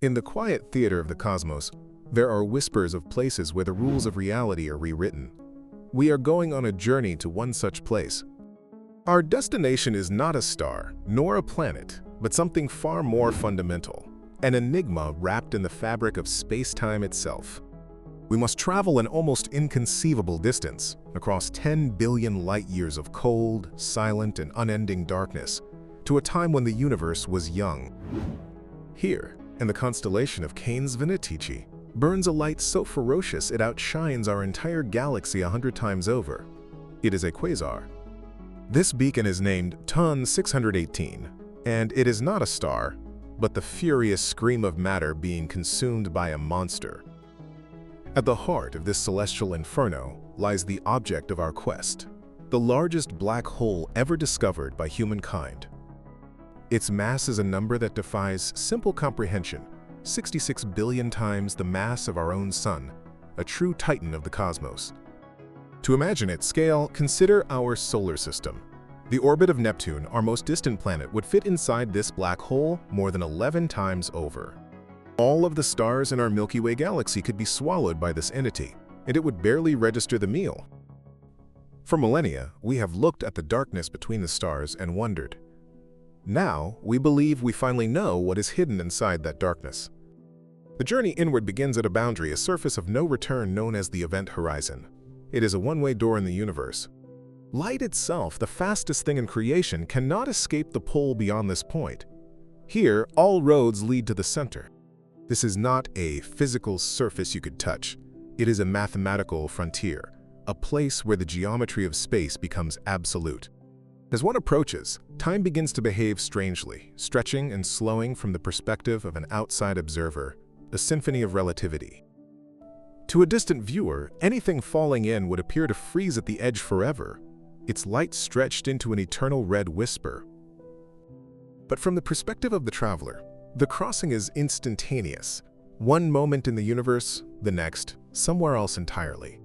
In the quiet theater of the cosmos, there are whispers of places where the rules of reality are rewritten. We are going on a journey to one such place. Our destination is not a star, nor a planet, but something far more fundamental, an enigma wrapped in the fabric of space-time itself. We must travel an almost inconceivable distance, across 10 billion light-years of cold, silent, and unending darkness, to a time when the universe was young. Here, in the constellation of Canes Venatici, burns a light so ferocious it outshines our entire galaxy 100 times over. It is a quasar. This beacon is named TON 618, and it is not a star, but the furious scream of matter being consumed by a monster. At the heart of this celestial inferno lies the object of our quest, the largest black hole ever discovered by humankind. Its mass is a number that defies simple comprehension, 66 billion times the mass of our own Sun, a true titan of the cosmos. To imagine its scale, consider our solar system. The orbit of Neptune, our most distant planet, would fit inside this black hole more than 11 times over. All of the stars in our Milky Way galaxy could be swallowed by this entity, and it would barely register the meal. For millennia, we have looked at the darkness between the stars and wondered. Now, we believe we finally know what is hidden inside that darkness. The journey inward begins at a boundary, a surface of no return known as the event horizon. It is a one-way door in the universe. Light itself, the fastest thing in creation, cannot escape the pull beyond this point. Here, all roads lead to the center. This is not a physical surface you could touch. It is a mathematical frontier, a place where the geometry of space becomes absolute. As one approaches, time begins to behave strangely, stretching and slowing from the perspective of an outside observer, a symphony of relativity. To a distant viewer, anything falling in would appear to freeze at the edge forever, its light stretched into an eternal red whisper. But from the perspective of the traveler, the crossing is instantaneous. One moment in the universe, the next, somewhere else entirely.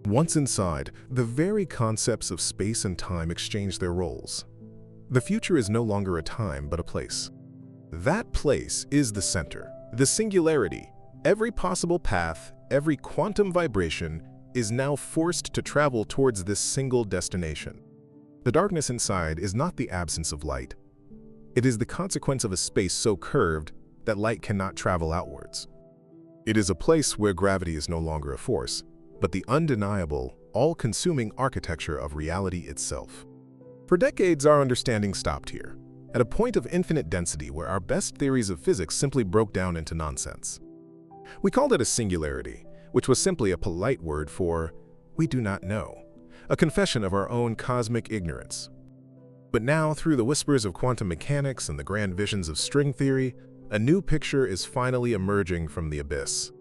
Once inside, the very concepts of space and time exchange their roles. The future is no longer a time, but a place. That place is the center, the singularity. Every possible path, every quantum vibration is now forced to travel towards this single destination. The darkness inside is not the absence of light. It is the consequence of a space so curved that light cannot travel outwards. It is a place where gravity is no longer a force, but the undeniable, all-consuming architecture of reality itself. For decades, our understanding stopped here, at a point of infinite density where our best theories of physics simply broke down into nonsense. We called it a singularity, which was simply a polite word for "we do not know," a confession of our own cosmic ignorance. But now, through the whispers of quantum mechanics and the grand visions of string theory, a new picture is finally emerging from the abyss.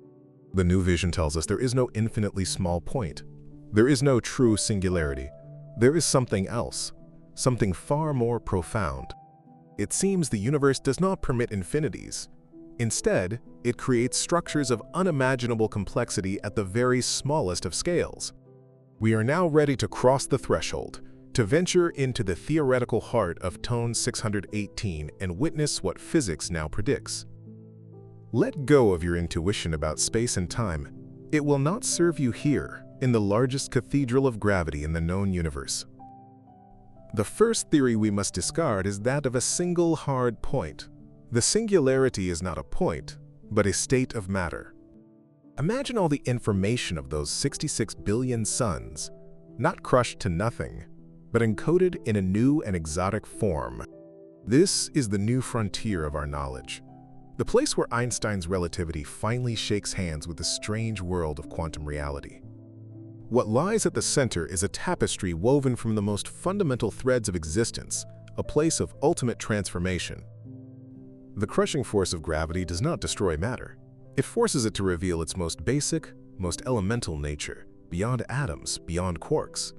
The new vision tells us there is no infinitely small point. There is no true singularity. There is something else, something far more profound. It seems the universe does not permit infinities. Instead, it creates structures of unimaginable complexity at the very smallest of scales. We are now ready to cross the threshold, to venture into the theoretical heart of TON 618 and witness what physics now predicts. Let go of your intuition about space and time. It will not serve you here, in the largest cathedral of gravity in the known universe. The first theory we must discard is that of a single hard point. The singularity is not a point, but a state of matter. Imagine all the information of those 66 billion suns, not crushed to nothing, but encoded in a new and exotic form. This is the new frontier of our knowledge. The place where Einstein's relativity finally shakes hands with the strange world of quantum reality. What lies at the center is a tapestry woven from the most fundamental threads of existence, a place of ultimate transformation. The crushing force of gravity does not destroy matter. It forces it to reveal its most basic, most elemental nature, beyond atoms, beyond quarks.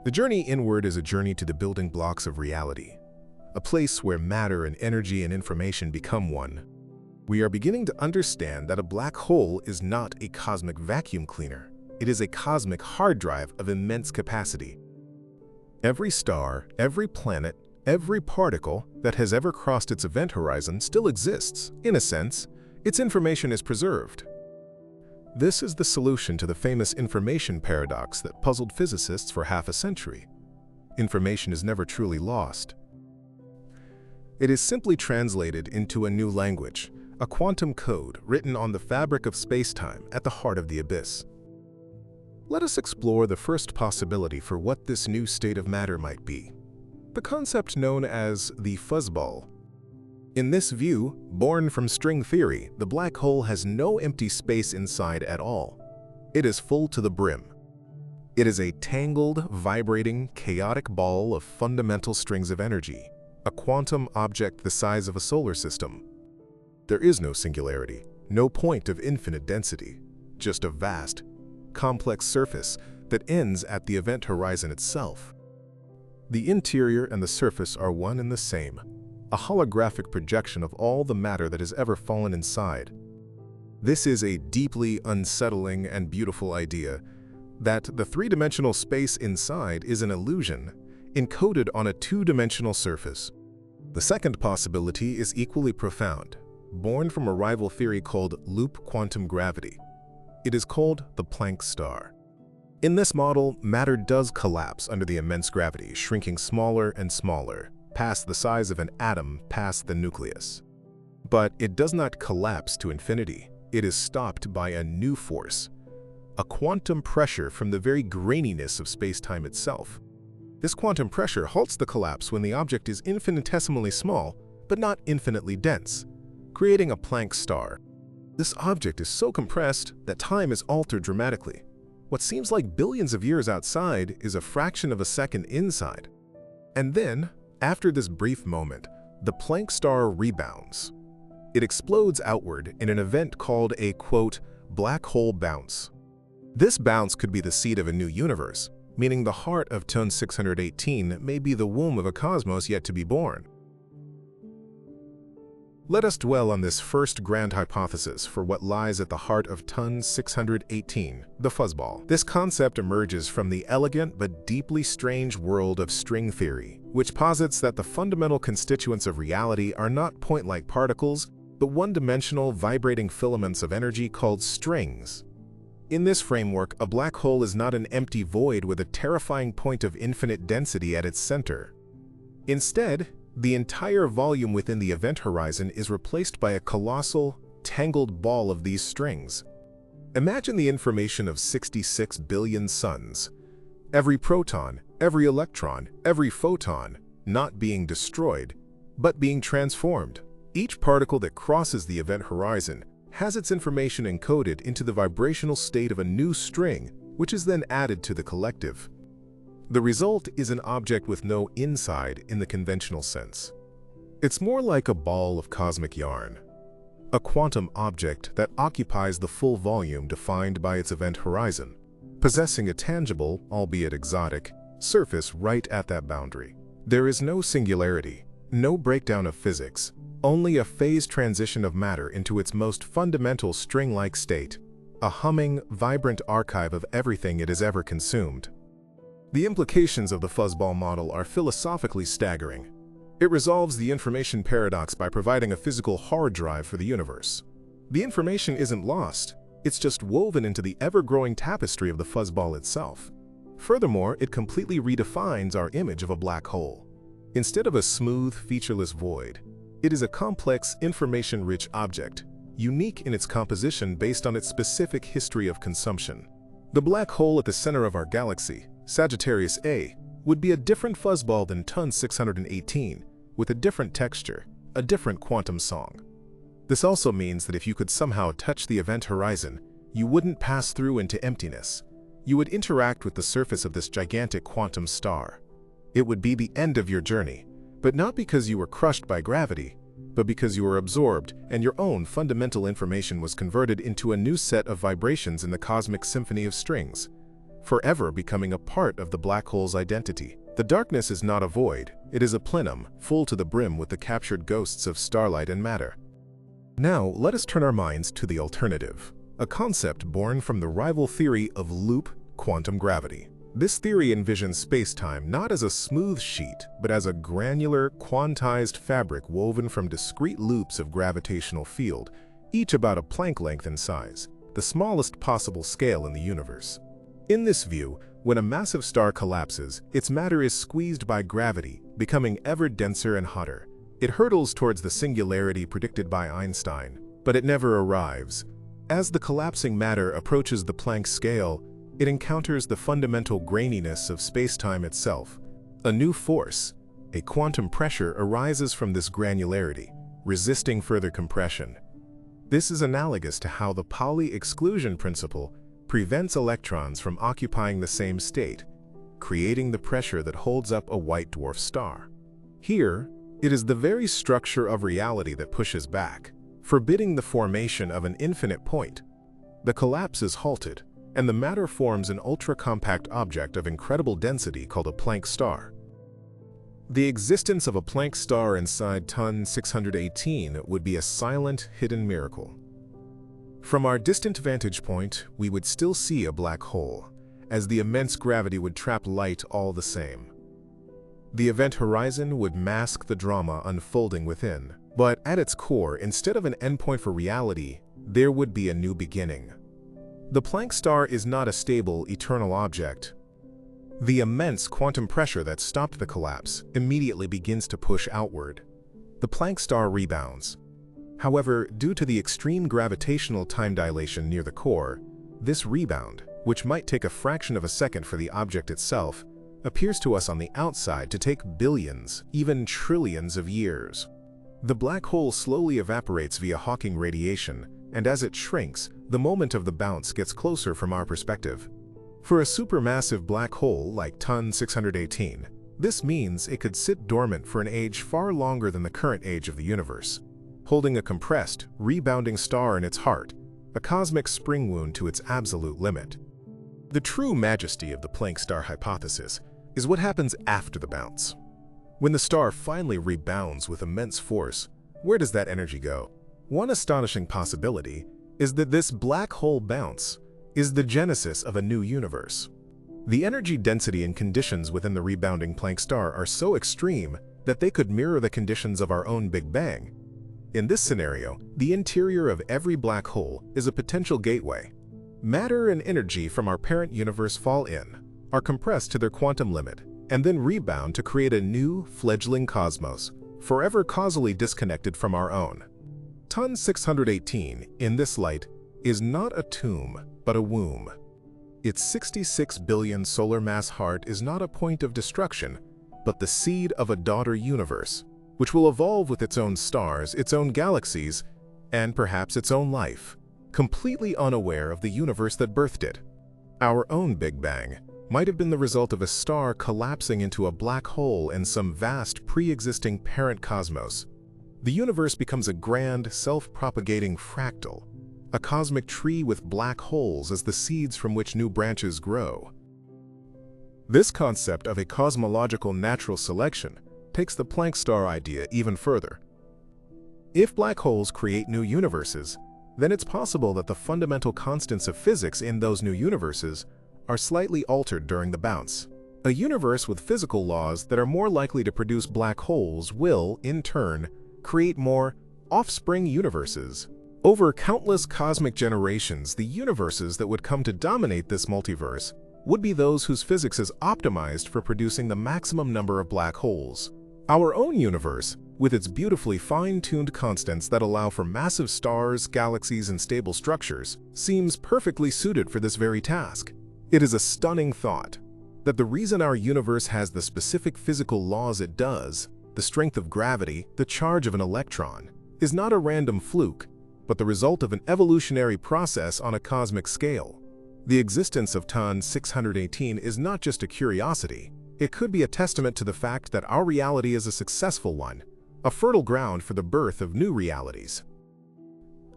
The journey inward is a journey to the building blocks of reality, a place where matter and energy and information become one. We are beginning to understand that a black hole is not a cosmic vacuum cleaner. It is a cosmic hard drive of immense capacity. Every star, every planet, every particle that has ever crossed its event horizon still exists, in a sense, its information is preserved. This is the solution to the famous information paradox that puzzled physicists for half a century. Information is never truly lost. It is simply translated into a new language, a quantum code written on the fabric of space-time at the heart of the abyss. Let us explore the first possibility for what this new state of matter might be, the concept known as the fuzzball. In this view, born from string theory, the black hole has no empty space inside at all. It is full to the brim. It is a tangled, vibrating, chaotic ball of fundamental strings of energy, a quantum object the size of a solar system. There is no singularity, no point of infinite density, just a vast, complex surface that ends at the event horizon itself. The interior and the surface are one and the same, a holographic projection of all the matter that has ever fallen inside. This is a deeply unsettling and beautiful idea, that the three-dimensional space inside is an illusion, encoded on a two-dimensional surface. The second possibility is equally profound, born from a rival theory called loop quantum gravity. It is called the Planck star. In this model, matter does collapse under the immense gravity, shrinking smaller and smaller, past the size of an atom, past the nucleus. But it does not collapse to infinity. It is stopped by a new force, a quantum pressure from the very graininess of space-time itself. This quantum pressure halts the collapse when the object is infinitesimally small, but not infinitely dense, creating a Planck star. This object is so compressed that time is altered dramatically. What seems like billions of years outside is a fraction of a second inside. And then, after this brief moment, the Planck star rebounds. It explodes outward in an event called a, quote, black hole bounce. This bounce could be the seed of a new universe, meaning the heart of Ton 618 may be the womb of a cosmos yet to be born. Let us dwell on this first grand hypothesis for what lies at the heart of Ton 618, the fuzzball. This concept emerges from the elegant but deeply strange world of string theory, which posits that the fundamental constituents of reality are not point-like particles, but one-dimensional vibrating filaments of energy called strings. In this framework, a black hole is not an empty void with a terrifying point of infinite density at its center. Instead, the entire volume within the event horizon is replaced by a colossal, tangled ball of these strings. Imagine the information of 66 billion suns. Every proton, every electron, every photon, not being destroyed, but being transformed. Each particle that crosses the event horizon has its information encoded into the vibrational state of a new string, which is then added to the collective. The result is an object with no inside in the conventional sense. It's more like a ball of cosmic yarn, a quantum object that occupies the full volume defined by its event horizon, possessing a tangible, albeit exotic, surface right at that boundary. There is no singularity, no breakdown of physics, only a phase transition of matter into its most fundamental string-like state, a humming, vibrant archive of everything it has ever consumed. The implications of the fuzzball model are philosophically staggering. It resolves the information paradox by providing a physical hard drive for the universe. The information isn't lost, it's just woven into the ever-growing tapestry of the fuzzball itself. Furthermore, it completely redefines our image of a black hole. Instead of a smooth, featureless void, it is a complex, information-rich object, unique in its composition based on its specific history of consumption. The black hole at the center of our galaxy, Sagittarius A, would be a different fuzzball than Ton 618, with a different texture, a different quantum song. This also means that if you could somehow touch the event horizon, you wouldn't pass through into emptiness. You would interact with the surface of this gigantic quantum star. It would be the end of your journey, but not because you were crushed by gravity, but because you were absorbed and your own fundamental information was converted into a new set of vibrations in the cosmic symphony of strings, forever becoming a part of the black hole's identity. The darkness is not a void, it is a plenum, full to the brim with the captured ghosts of starlight and matter. Now, let us turn our minds to the alternative, a concept born from the rival theory of loop quantum gravity. This theory envisions space-time not as a smooth sheet, but as a granular, quantized fabric woven from discrete loops of gravitational field, each about a Planck length in size, the smallest possible scale in the universe. In this view, when a massive star collapses, its matter is squeezed by gravity, becoming ever denser and hotter. It hurtles towards the singularity predicted by Einstein, but it never arrives. As the collapsing matter approaches the Planck scale, it encounters the fundamental graininess of space-time itself. A new force, a quantum pressure, arises from this granularity, resisting further compression. This is analogous to how the Pauli exclusion principle prevents electrons from occupying the same state, creating the pressure that holds up a white dwarf star. Here, it is the very structure of reality that pushes back, forbidding the formation of an infinite point. The collapse is halted, and the matter forms an ultra-compact object of incredible density called a Planck star. The existence of a Planck star inside TON 618 would be a silent, hidden miracle. From our distant vantage point, we would still see a black hole, as the immense gravity would trap light all the same. The event horizon would mask the drama unfolding within, but at its core, instead of an endpoint for reality, there would be a new beginning. The Planck star is not a stable, eternal object. The immense quantum pressure that stopped the collapse immediately begins to push outward. The Planck star rebounds. However, due to the extreme gravitational time dilation near the core, this rebound, which might take a fraction of a second for the object itself, appears to us on the outside to take billions, even trillions of years. The black hole slowly evaporates via Hawking radiation, and as it shrinks, the moment of the bounce gets closer from our perspective. For a supermassive black hole like TON 618, this means it could sit dormant for an age far longer than the current age of the universe, holding a compressed, rebounding star in its heart, a cosmic spring wound to its absolute limit. The true majesty of the Planck star hypothesis is what happens after the bounce. When the star finally rebounds with immense force, where does that energy go? One astonishing possibility is that this black hole bounce is the genesis of a new universe. The energy density and conditions within the rebounding Planck star are so extreme that they could mirror the conditions of our own Big Bang. In this scenario, the interior of every black hole is a potential gateway. Matter and energy from our parent universe fall in, are compressed to their quantum limit, and then rebound to create a new, fledgling cosmos, forever causally disconnected from our own. TON 618, in this light, is not a tomb, but a womb. Its 66 billion solar mass heart is not a point of destruction, but the seed of a daughter universe, which will evolve with its own stars, its own galaxies, and perhaps its own life, completely unaware of the universe that birthed it. Our own Big Bang might have been the result of a star collapsing into a black hole in some vast pre-existing parent cosmos. The universe becomes a grand, self-propagating fractal, a cosmic tree with black holes as the seeds from which new branches grow. This concept of a cosmological natural selection takes the Planck star idea even further. If black holes create new universes, then it's possible that the fundamental constants of physics in those new universes are slightly altered during the bounce. A universe with physical laws that are more likely to produce black holes will, in turn, create more offspring universes. Over countless cosmic generations, the universes that would come to dominate this multiverse would be those whose physics is optimized for producing the maximum number of black holes. Our own universe, with its beautifully fine-tuned constants that allow for massive stars, galaxies, and stable structures, seems perfectly suited for this very task. It is a stunning thought that the reason our universe has the specific physical laws it does, the strength of gravity, the charge of an electron, is not a random fluke, but the result of an evolutionary process on a cosmic scale. The existence of TON 618 is not just a curiosity. It could be a testament to the fact that our reality is a successful one, a fertile ground for the birth of new realities.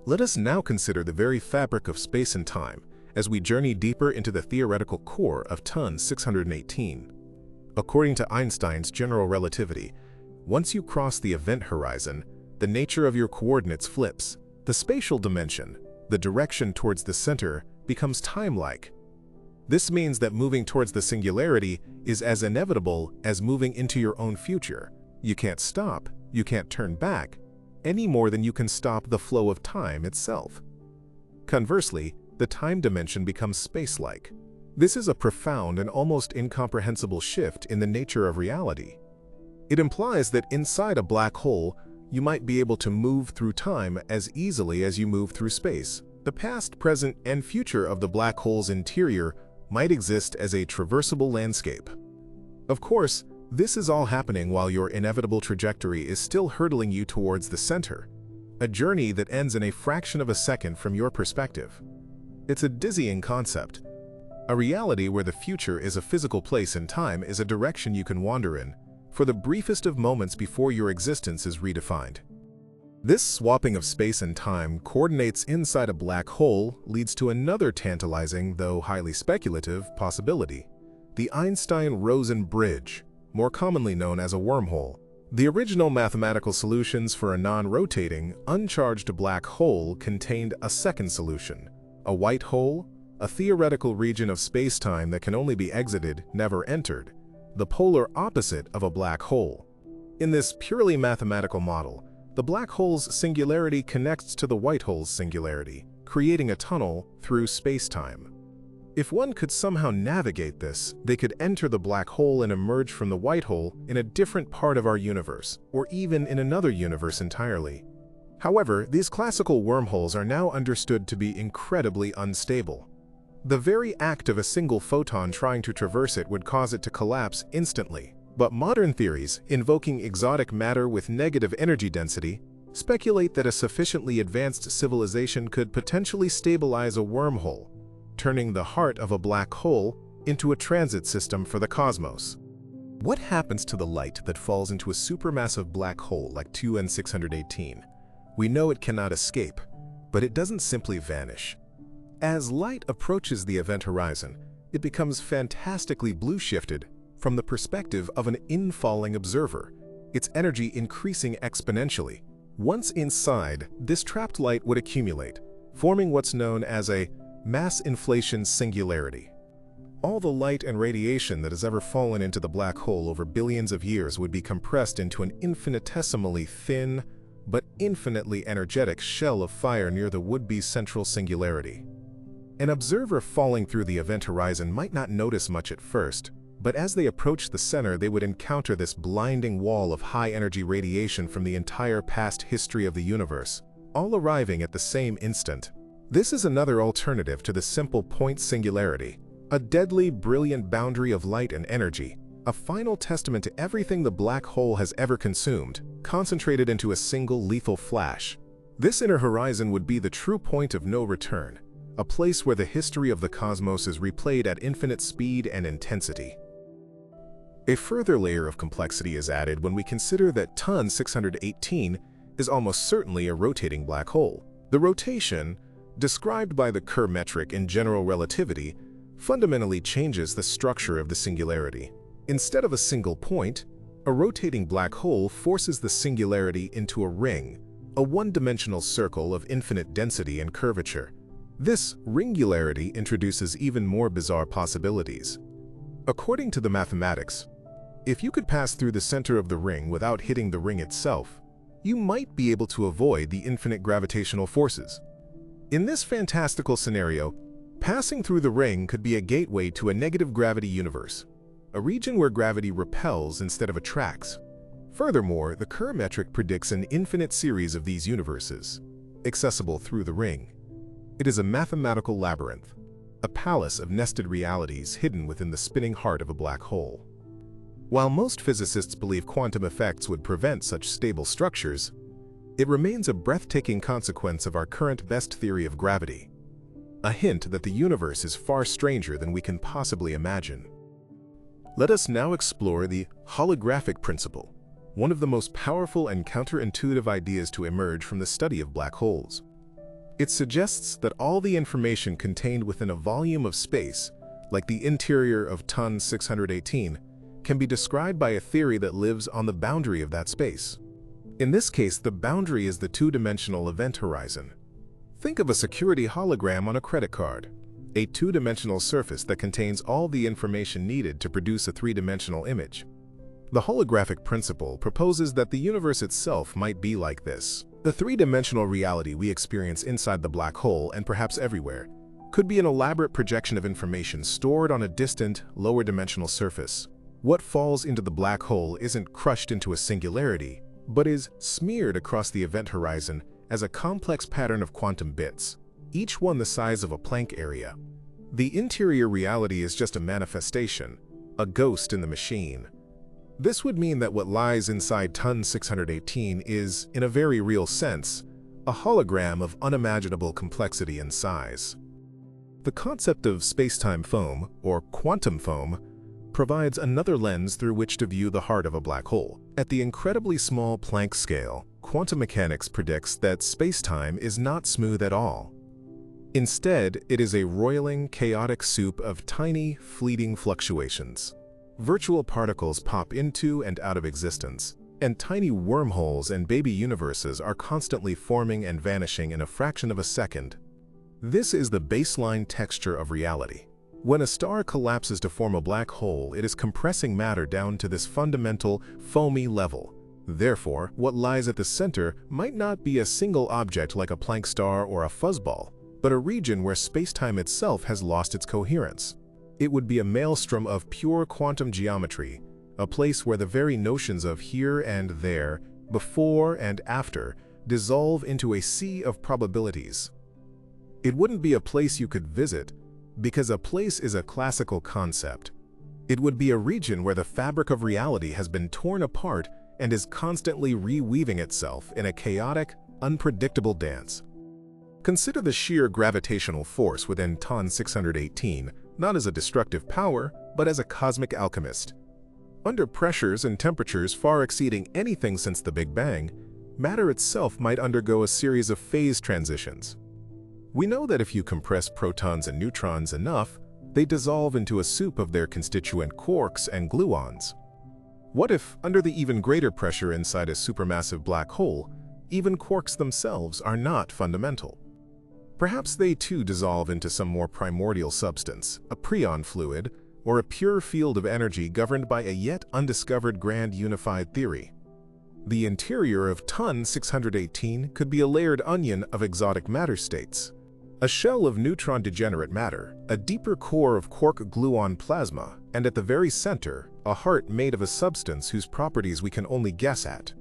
Let us now consider the very fabric of space and time as we journey deeper into the theoretical core of TON 618. According to Einstein's general relativity, once you cross the event horizon, the nature of your coordinates flips. The spatial dimension, the direction towards the center, becomes time-like. This means that moving towards the singularity is as inevitable as moving into your own future. You can't stop, you can't turn back, any more than you can stop the flow of time itself. Conversely, the time dimension becomes space-like. This is a profound and almost incomprehensible shift in the nature of reality. It implies that inside a black hole, you might be able to move through time as easily as you move through space. The past, present, and future of the black hole's interior might exist as a traversable landscape. Of course, this is all happening while your inevitable trajectory is still hurtling you towards the center, a journey that ends in a fraction of a second from your perspective. It's a dizzying concept. A reality where the future is a physical place and time is a direction you can wander in, for the briefest of moments before your existence is redefined. This swapping of space and time coordinates inside a black hole leads to another tantalizing, though highly speculative, possibility: the Einstein-Rosen bridge, more commonly known as a wormhole. The original mathematical solutions for a non-rotating, uncharged black hole contained a second solution: a white hole, a theoretical region of space-time that can only be exited, never entered, the polar opposite of a black hole. In this purely mathematical model, the black hole's singularity connects to the white hole's singularity, creating a tunnel through space-time. If one could somehow navigate this, they could enter the black hole and emerge from the white hole in a different part of our universe, or even in another universe entirely. However, these classical wormholes are now understood to be incredibly unstable. The very act of a single photon trying to traverse it would cause it to collapse instantly. But modern theories, invoking exotic matter with negative energy density, speculate that a sufficiently advanced civilization could potentially stabilize a wormhole, turning the heart of a black hole into a transit system for the cosmos. What happens to the light that falls into a supermassive black hole like 2N618? We know it cannot escape, but it doesn't simply vanish. As light approaches the event horizon, it becomes fantastically blue-shifted from the perspective of an infalling observer, its energy increasing exponentially. Once inside, this trapped light would accumulate, forming what's known as a mass inflation singularity. All the light and radiation that has ever fallen into the black hole over billions of years would be compressed into an infinitesimally thin, but infinitely energetic shell of fire near the would-be central singularity. An observer falling through the event horizon might not notice much at first, but as they approach the center, they would encounter this blinding wall of high-energy radiation from the entire past history of the universe, all arriving at the same instant. This is another alternative to the simple point singularity, a deadly, brilliant boundary of light and energy, a final testament to everything the black hole has ever consumed, concentrated into a single lethal flash. This inner horizon would be the true point of no return, a place where the history of the cosmos is replayed at infinite speed and intensity. A further layer of complexity is added when we consider that TON 618 is almost certainly a rotating black hole. The rotation, described by the Kerr metric in general relativity, fundamentally changes the structure of the singularity. Instead of a single point, a rotating black hole forces the singularity into a ring, a one-dimensional circle of infinite density and curvature. This ringularity introduces even more bizarre possibilities. According to the mathematics, if you could pass through the center of the ring without hitting the ring itself, you might be able to avoid the infinite gravitational forces. In this fantastical scenario, passing through the ring could be a gateway to a negative gravity universe, a region where gravity repels instead of attracts. Furthermore, the Kerr metric predicts an infinite series of these universes, accessible through the ring. It is a mathematical labyrinth, a palace of nested realities hidden within the spinning heart of a black hole. While most physicists believe quantum effects would prevent such stable structures, it remains a breathtaking consequence of our current best theory of gravity, a hint that the universe is far stranger than we can possibly imagine. Let us now explore the holographic principle, one of the most powerful and counterintuitive ideas to emerge from the study of black holes. It suggests that all the information contained within a volume of space, like the interior of TON 618, can be described by a theory that lives on the boundary of that space. In this case, the boundary is the two-dimensional event horizon. Think of a security hologram on a credit card, a two-dimensional surface that contains all the information needed to produce a three-dimensional image. The holographic principle proposes that the universe itself might be like this, The three-dimensional reality we experience inside the black hole and perhaps everywhere could be an elaborate projection of information stored on a distant, lower-dimensional surface. What falls into the black hole isn't crushed into a singularity, but is smeared across the event horizon as a complex pattern of quantum bits, each one the size of a Planck area. The interior reality is just a manifestation, a ghost in the machine. This would mean that what lies inside Ton 618 is, in a very real sense, a hologram of unimaginable complexity and size. The concept of space-time foam, or quantum foam, provides another lens through which to view the heart of a black hole. At the incredibly small Planck scale, quantum mechanics predicts that space-time is not smooth at all. Instead, it is a roiling, chaotic soup of tiny, fleeting fluctuations. Virtual particles pop into and out of existence, and tiny wormholes and baby universes are constantly forming and vanishing in a fraction of a second. This is the baseline texture of reality. When a star collapses to form a black hole, it is compressing matter down to this fundamental, foamy level. Therefore, what lies at the center might not be a single object like a Planck star or a fuzzball, but a region where space-time itself has lost its coherence. It would be a maelstrom of pure quantum geometry, a place where the very notions of here and there, before and after, dissolve into a sea of probabilities. It wouldn't be a place you could visit, because a place is a classical concept. It would be a region where the fabric of reality has been torn apart and is constantly reweaving itself in a chaotic, unpredictable dance. Consider the sheer gravitational force within Ton 618, not as a destructive power, but as a cosmic alchemist. Under pressures and temperatures far exceeding anything since the Big Bang, matter itself might undergo a series of phase transitions. We know that if you compress protons and neutrons enough, they dissolve into a soup of their constituent quarks and gluons. What if, under the even greater pressure inside a supermassive black hole, even quarks themselves are not fundamental? Perhaps they too dissolve into some more primordial substance, a preon fluid, or a pure field of energy governed by a yet undiscovered grand unified theory. The interior of Ton 618 could be a layered onion of exotic matter states. A shell of neutron-degenerate matter, a deeper core of quark-gluon plasma, and at the very center, a heart made of a substance whose properties we can only guess at.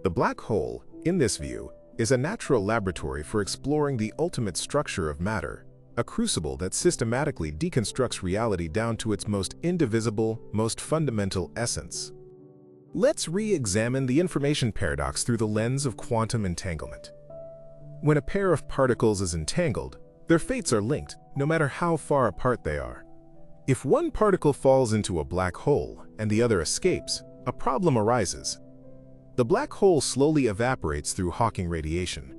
The black hole, in this view, is a natural laboratory for exploring the ultimate structure of matter, a crucible that systematically deconstructs reality down to its most indivisible, most fundamental essence. Let's re-examine the information paradox through the lens of quantum entanglement. When a pair of particles is entangled, their fates are linked, no matter how far apart they are. If one particle falls into a black hole and the other escapes, a problem arises. The black hole slowly evaporates through Hawking radiation.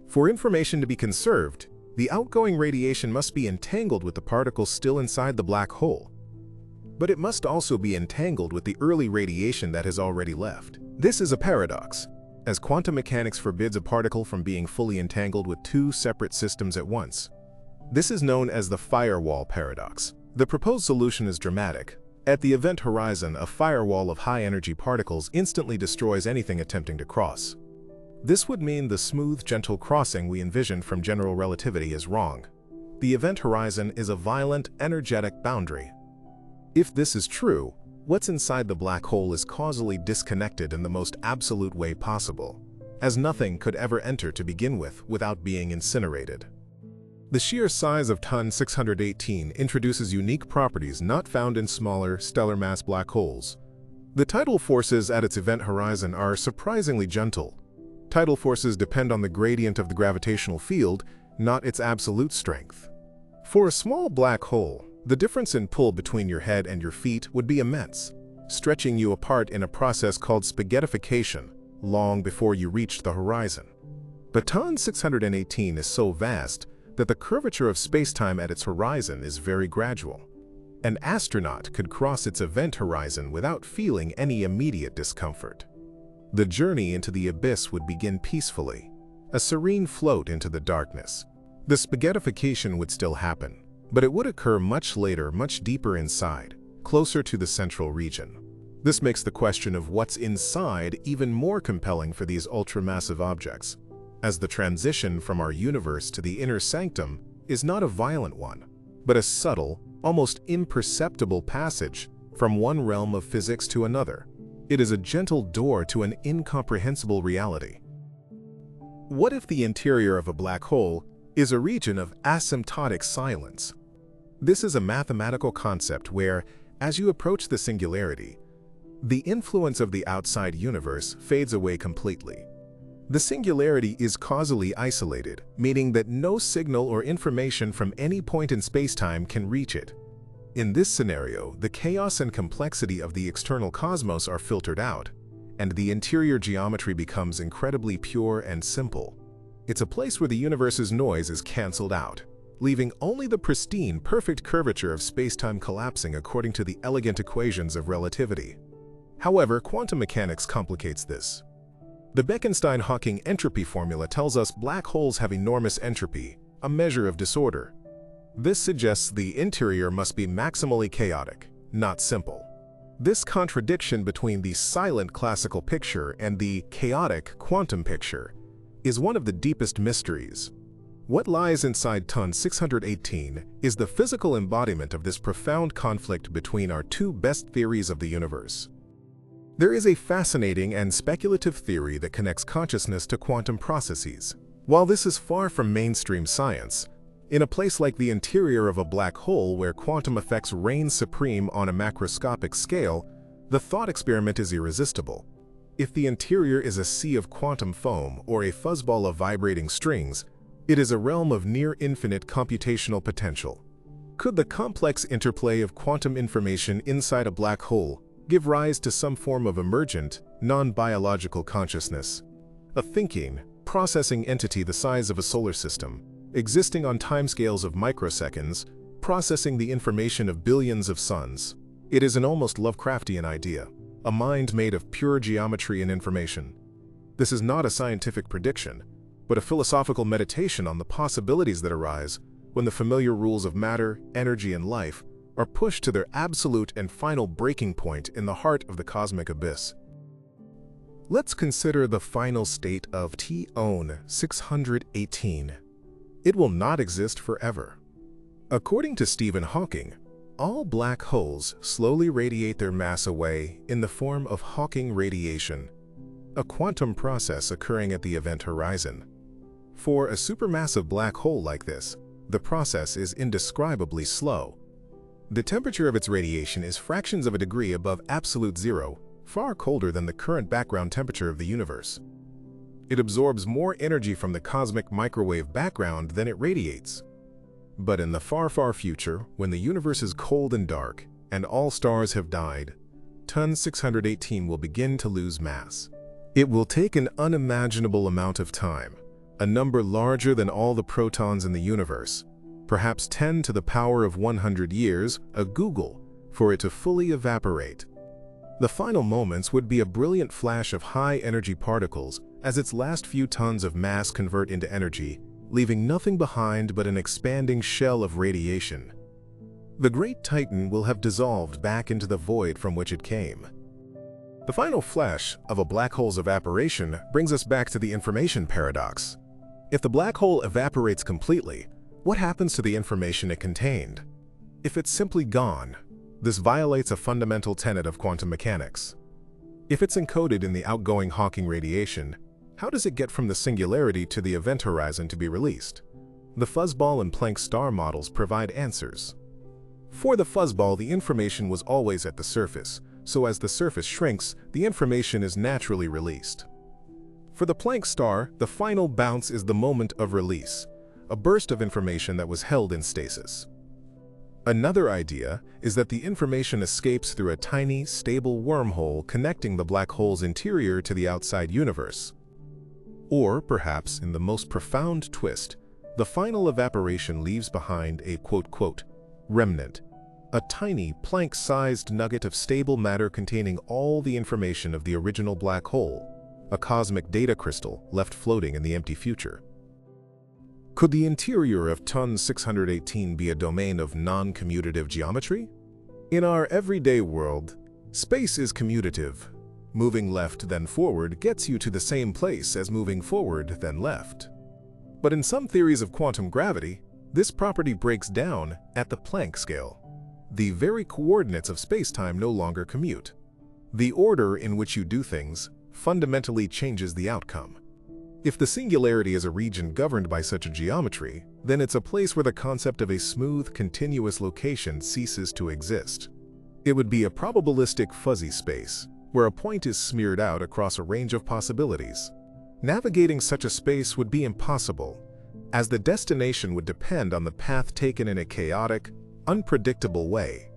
For information to be conserved, the outgoing radiation must be entangled with the particles still inside the black hole. But it must also be entangled with the early radiation that has already left. This is a paradox, as quantum mechanics forbids a particle from being fully entangled with two separate systems at once. This is known as the firewall paradox. The proposed solution is dramatic. At the event horizon, a firewall of high-energy particles instantly destroys anything attempting to cross. This would mean the smooth, gentle crossing we envisioned from general relativity is wrong. The event horizon is a violent, energetic boundary. If this is true, what's inside the black hole is causally disconnected in the most absolute way possible, as nothing could ever enter to begin with without being incinerated. The sheer size of Ton 618 introduces unique properties not found in smaller, stellar mass black holes. The tidal forces at its event horizon are surprisingly gentle. Tidal forces depend on the gradient of the gravitational field, not its absolute strength. For a small black hole, the difference in pull between your head and your feet would be immense, stretching you apart in a process called spaghettification long before you reached the horizon. But Ton 618 is so vast that the curvature of spacetime at its horizon is very gradual. An astronaut could cross its event horizon without feeling any immediate discomfort. The journey into the abyss would begin peacefully, a serene float into the darkness. The spaghettification would still happen, but it would occur much later, much deeper inside, closer to the central region. This makes the question of what's inside even more compelling for these ultramassive objects, as the transition from our universe to the inner sanctum is not a violent one, but a subtle, almost imperceptible passage from one realm of physics to another. It is a gentle door to an incomprehensible reality. What if the interior of a black hole is a region of asymptotic silence? This is a mathematical concept where, as you approach the singularity, the influence of the outside universe fades away completely. The singularity is causally isolated, meaning that no signal or information from any point in spacetime can reach it. In this scenario, the chaos and complexity of the external cosmos are filtered out, and the interior geometry becomes incredibly pure and simple. It's a place where the universe's noise is cancelled out, leaving only the pristine, perfect curvature of spacetime collapsing according to the elegant equations of relativity. However, quantum mechanics complicates this. The Bekenstein-Hawking entropy formula tells us black holes have enormous entropy, a measure of disorder. This suggests the interior must be maximally chaotic, not simple. This contradiction between the silent classical picture and the chaotic quantum picture is one of the deepest mysteries. What lies inside TON 618 is the physical embodiment of this profound conflict between our two best theories of the universe. There is a fascinating and speculative theory that connects consciousness to quantum processes. While this is far from mainstream science, in a place like the interior of a black hole where quantum effects reign supreme on a macroscopic scale, the thought experiment is irresistible. If the interior is a sea of quantum foam or a fuzzball of vibrating strings, it is a realm of near-infinite computational potential. Could the complex interplay of quantum information inside a black hole give rise to some form of emergent, non-biological consciousness? A thinking, processing entity the size of a solar system, existing on timescales of microseconds, processing the information of billions of suns. It is an almost Lovecraftian idea, a mind made of pure geometry and information. This is not a scientific prediction, but a philosophical meditation on the possibilities that arise when the familiar rules of matter, energy, and life are pushed to their absolute and final breaking point in the heart of the cosmic abyss. Let's consider the final state of TON 618. It will not exist forever. According to Stephen Hawking, all black holes slowly radiate their mass away in the form of Hawking radiation, a quantum process occurring at the event horizon. For a supermassive black hole like this, the process is indescribably slow. The temperature of its radiation is fractions of a degree above absolute zero, far colder than the current background temperature of the universe. It absorbs more energy from the cosmic microwave background than it radiates. But in the far, far future, when the universe is cold and dark, and all stars have died, TON 618 will begin to lose mass. It will take an unimaginable amount of time, a number larger than all the protons in the universe, perhaps 10 to the power of 100 years, a googol, for it to fully evaporate. The final moments would be a brilliant flash of high-energy particles as its last few tons of mass convert into energy, leaving nothing behind but an expanding shell of radiation. The great titan will have dissolved back into the void from which it came. The final flash of a black hole's evaporation brings us back to the information paradox. If the black hole evaporates completely, what happens to the information it contained? If it's simply gone, this violates a fundamental tenet of quantum mechanics. If it's encoded in the outgoing Hawking radiation, how does it get from the singularity to the event horizon to be released? The fuzzball and Planck star models provide answers. For the fuzzball, the information was always at the surface, so as the surface shrinks, the information is naturally released. For the Planck star, the final bounce is the moment of release, a burst of information that was held in stasis. Another idea is that the information escapes through a tiny, stable wormhole connecting the black hole's interior to the outside universe. Or, perhaps, in the most profound twist, the final evaporation leaves behind a quote-quote remnant, a tiny, Planck-sized nugget of stable matter containing all the information of the original black hole, a cosmic data crystal left floating in the empty future. Could the interior of TON 618 be a domain of non-commutative geometry? In our everyday world, Space is commutative. Moving left then forward gets you to the same place as moving forward then left. But in some theories of quantum gravity, this property breaks down at the Planck scale. The very coordinates of space-time no longer commute. The order in which you do things fundamentally changes the outcome. If the singularity is a region governed by such a geometry, then it's a place where the concept of a smooth, continuous location ceases to exist. It would be a probabilistic fuzzy space, where a point is smeared out across a range of possibilities. Navigating such a space would be impossible, as the destination would depend on the path taken in a chaotic, unpredictable way.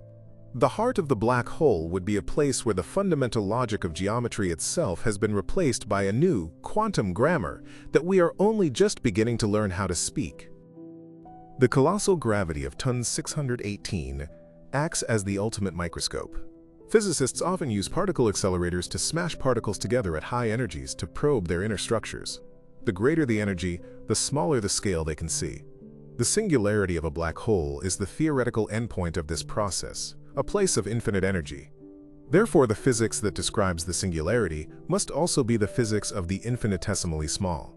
The heart of the black hole would be a place where the fundamental logic of geometry itself has been replaced by a new, quantum grammar that we are only just beginning to learn how to speak. The colossal gravity of ton 618 acts as the ultimate microscope. Physicists often use particle accelerators to smash particles together at high energies to probe their inner structures. The greater the energy, the smaller the scale they can see. The singularity of a black hole is the theoretical endpoint of this process, a place of infinite energy. Therefore, the physics that describes the singularity must also be the physics of the infinitesimally small.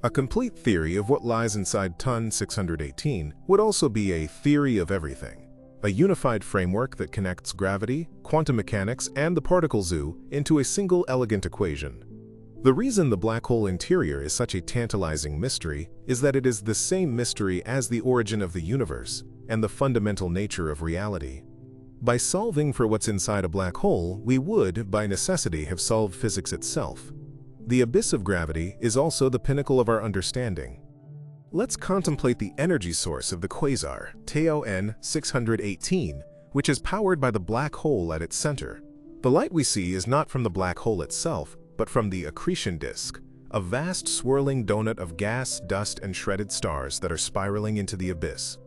A complete theory of what lies inside ton 618 would also be a theory of everything, a unified framework that connects gravity, quantum mechanics, and the particle zoo into a single elegant equation. The reason the black hole interior is such a tantalizing mystery is that it is the same mystery as the origin of the universe and the fundamental nature of reality. By solving for what's inside a black hole, we would, by necessity, have solved physics itself. The abyss of gravity is also the pinnacle of our understanding. Let's contemplate the energy source of the quasar, TON 618, which is powered by the black hole at its center. The light we see is not from the black hole itself, but from the accretion disk, a vast swirling donut of gas, dust, and shredded stars that are spiraling into the abyss.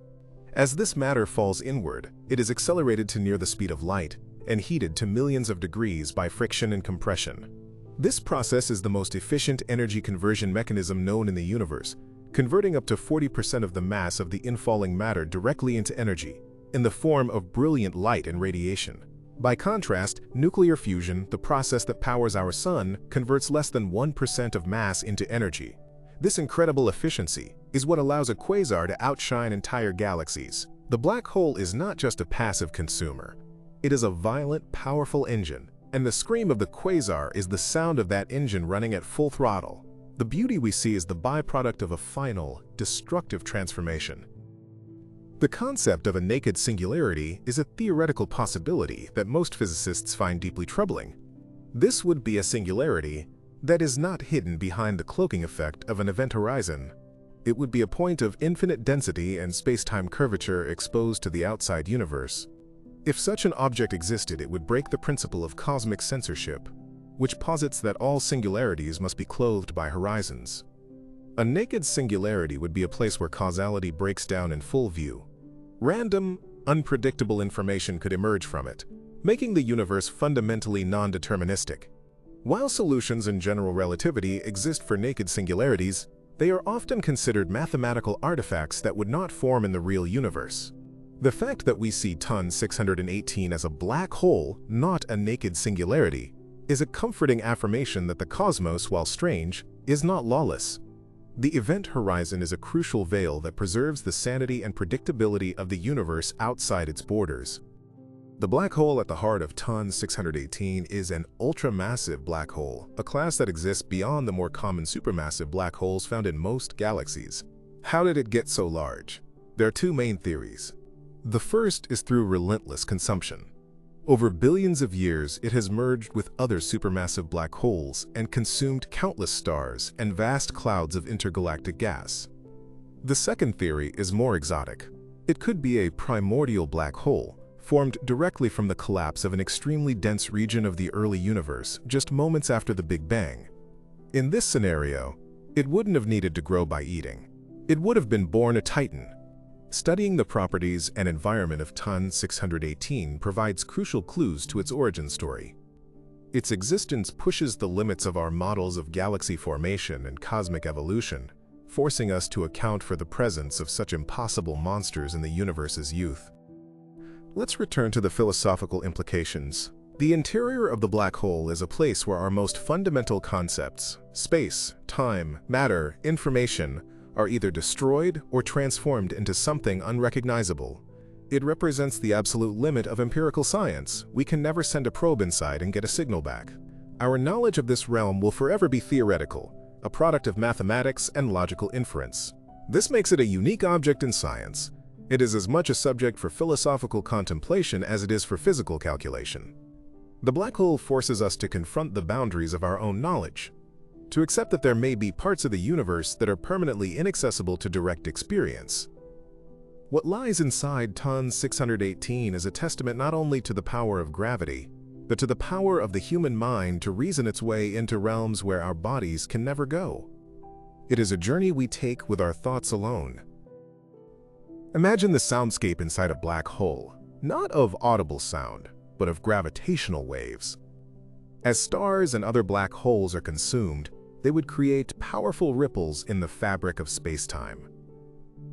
As this matter falls inward, it is accelerated to near the speed of light and heated to millions of degrees by friction and compression. This process is the most efficient energy conversion mechanism known in the universe, converting up to 40% of the mass of the infalling matter directly into energy, in the form of brilliant light and radiation. By contrast, nuclear fusion, the process that powers our sun, converts less than 1% of mass into energy. This incredible efficiency is what allows a quasar to outshine entire galaxies. The black hole is not just a passive consumer. It is a violent, powerful engine, and the scream of the quasar is the sound of that engine running at full throttle. The beauty we see is the byproduct of a final, destructive transformation. The concept of a naked singularity is a theoretical possibility that most physicists find deeply troubling. This would be a singularity that is not hidden behind the cloaking effect of an event horizon. It would be a point of infinite density and space-time curvature exposed to the outside universe. If such an object existed, it would break the principle of cosmic censorship, which posits that all singularities must be clothed by horizons. A naked singularity would be a place where causality breaks down in full view. Random, unpredictable information could emerge from it, making the universe fundamentally non-deterministic. While solutions in general relativity exist for naked singularities, they are often considered mathematical artifacts that would not form in the real universe. The fact that we see ton 618 as a black hole, not a naked singularity, is a comforting affirmation that the cosmos, while strange, is not lawless. The event horizon is a crucial veil that preserves the sanity and predictability of the universe outside its borders. The black hole at the heart of ton 618 is an ultramassive black hole, a class that exists beyond the more common supermassive black holes found in most galaxies. How did it get so large? There are two main theories. The first is through relentless consumption. Over billions of years, it has merged with other supermassive black holes and consumed countless stars and vast clouds of intergalactic gas. The second theory is more exotic. It could be a primordial black hole, formed directly from the collapse of an extremely dense region of the early universe just moments after the Big Bang. In this scenario, it wouldn't have needed to grow by eating. It would have been born a titan. Studying the properties and environment of ton 618 provides crucial clues to its origin story. Its existence pushes the limits of our models of galaxy formation and cosmic evolution, forcing us to account for the presence of such impossible monsters in the universe's youth. Let's return to the philosophical implications. The interior of the black hole is a place where our most fundamental concepts, space, time, matter, information, are either destroyed or transformed into something unrecognizable. It represents the absolute limit of empirical science. We can never send a probe inside and get a signal back. Our knowledge of this realm will forever be theoretical, a product of mathematics and logical inference. This makes it a unique object in science. It is as much a subject for philosophical contemplation as it is for physical calculation. The black hole forces us to confront the boundaries of our own knowledge, to accept that there may be parts of the universe that are permanently inaccessible to direct experience. What lies inside Ton 618 is a testament not only to the power of gravity, but to the power of the human mind to reason its way into realms where our bodies can never go. It is a journey we take with our thoughts alone. Imagine the soundscape inside a black hole, not of audible sound, but of gravitational waves. As stars and other black holes are consumed, they would create powerful ripples in the fabric of space-time.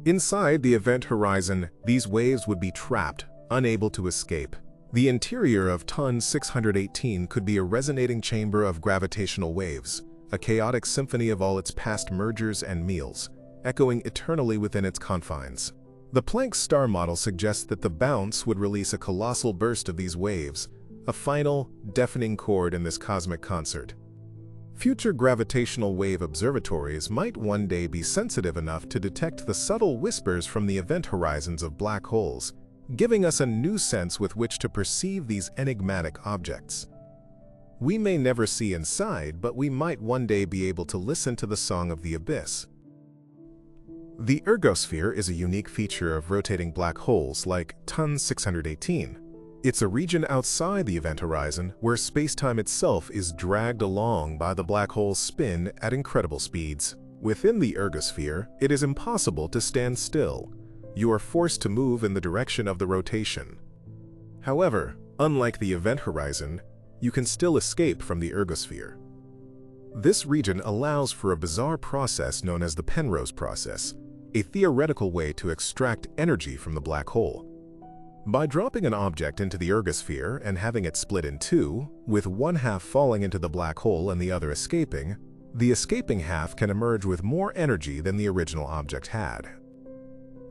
Inside the event horizon, these waves would be trapped, unable to escape. The interior of Ton 618 could be a resonating chamber of gravitational waves, a chaotic symphony of all its past mergers and meals, echoing eternally within its confines. The Planck's star model suggests that the bounce would release a colossal burst of these waves, a final, deafening chord in this cosmic concert. Future gravitational wave observatories might one day be sensitive enough to detect the subtle whispers from the event horizons of black holes, giving us a new sense with which to perceive these enigmatic objects. We may never see inside, but we might one day be able to listen to the song of the abyss. The ergosphere is a unique feature of rotating black holes like Ton 618. It's a region outside the event horizon where space-time itself is dragged along by the black hole's spin at incredible speeds. Within the ergosphere, it is impossible to stand still. You are forced to move in the direction of the rotation. However, unlike the event horizon, you can still escape from the ergosphere. This region allows for a bizarre process known as the Penrose process, a theoretical way to extract energy from the black hole. By dropping an object into the ergosphere and having it split in two, with one half falling into the black hole and the other escaping, the escaping half can emerge with more energy than the original object had.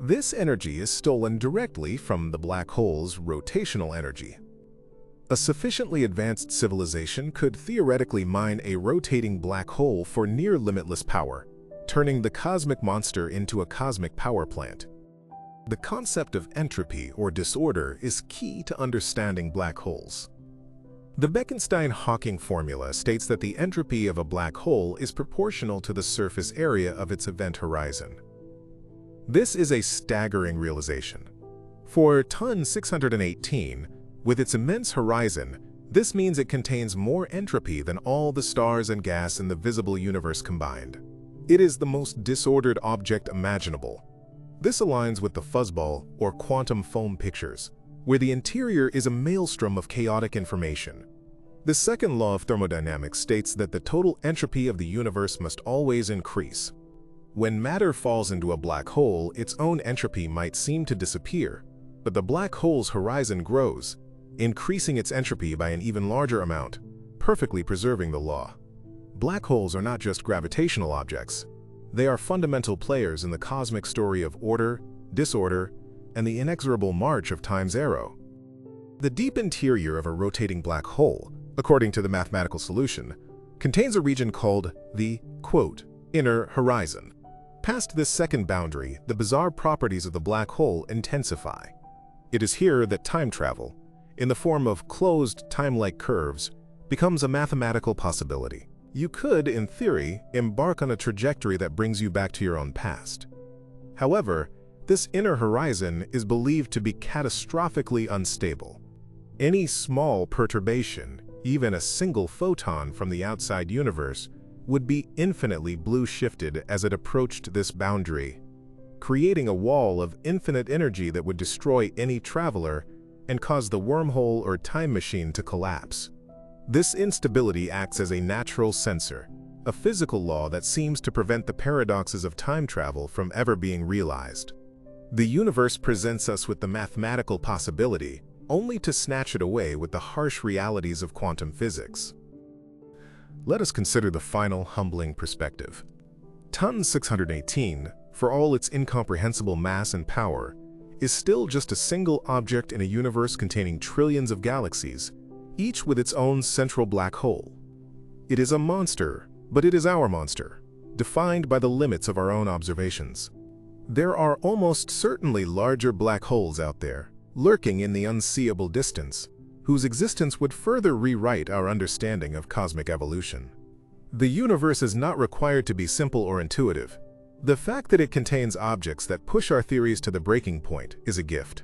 This energy is stolen directly from the black hole's rotational energy. A sufficiently advanced civilization could theoretically mine a rotating black hole for near-limitless power, turning the cosmic monster into a cosmic power plant. The concept of entropy or disorder is key to understanding black holes. The Bekenstein-Hawking formula states that the entropy of a black hole is proportional to the surface area of its event horizon. This is a staggering realization. For Ton 618, with its immense horizon, this means it contains more entropy than all the stars and gas in the visible universe combined. It is the most disordered object imaginable. This aligns with the fuzzball or quantum foam pictures, where the interior is a maelstrom of chaotic information. The second law of thermodynamics states that the total entropy of the universe must always increase. When matter falls into a black hole, its own entropy might seem to disappear, but the black hole's horizon grows, increasing its entropy by an even larger amount, perfectly preserving the law. Black holes are not just gravitational objects. They are fundamental players in the cosmic story of order, disorder, and the inexorable march of time's arrow. The deep interior of a rotating black hole, according to the mathematical solution, contains a region called the, quote, inner horizon. Past this second boundary, the bizarre properties of the black hole intensify. It is here that time travel, in the form of closed time-like curves, becomes a mathematical possibility. You could, in theory, embark on a trajectory that brings you back to your own past. However, this inner horizon is believed to be catastrophically unstable. Any small perturbation, even a single photon from the outside universe, would be infinitely blue-shifted as it approached this boundary, creating a wall of infinite energy that would destroy any traveler and cause the wormhole or time machine to collapse. This instability acts as a natural censor, a physical law that seems to prevent the paradoxes of time travel from ever being realized. The universe presents us with the mathematical possibility, only to snatch it away with the harsh realities of quantum physics. Let us consider the final humbling perspective. Ton 618, for all its incomprehensible mass and power, is still just a single object in a universe containing trillions of galaxies, each with its own central black hole. It is a monster, but it is our monster, defined by the limits of our own observations. There are almost certainly larger black holes out there, lurking in the unseeable distance, whose existence would further rewrite our understanding of cosmic evolution. The universe is not required to be simple or intuitive. The fact that it contains objects that push our theories to the breaking point is a gift.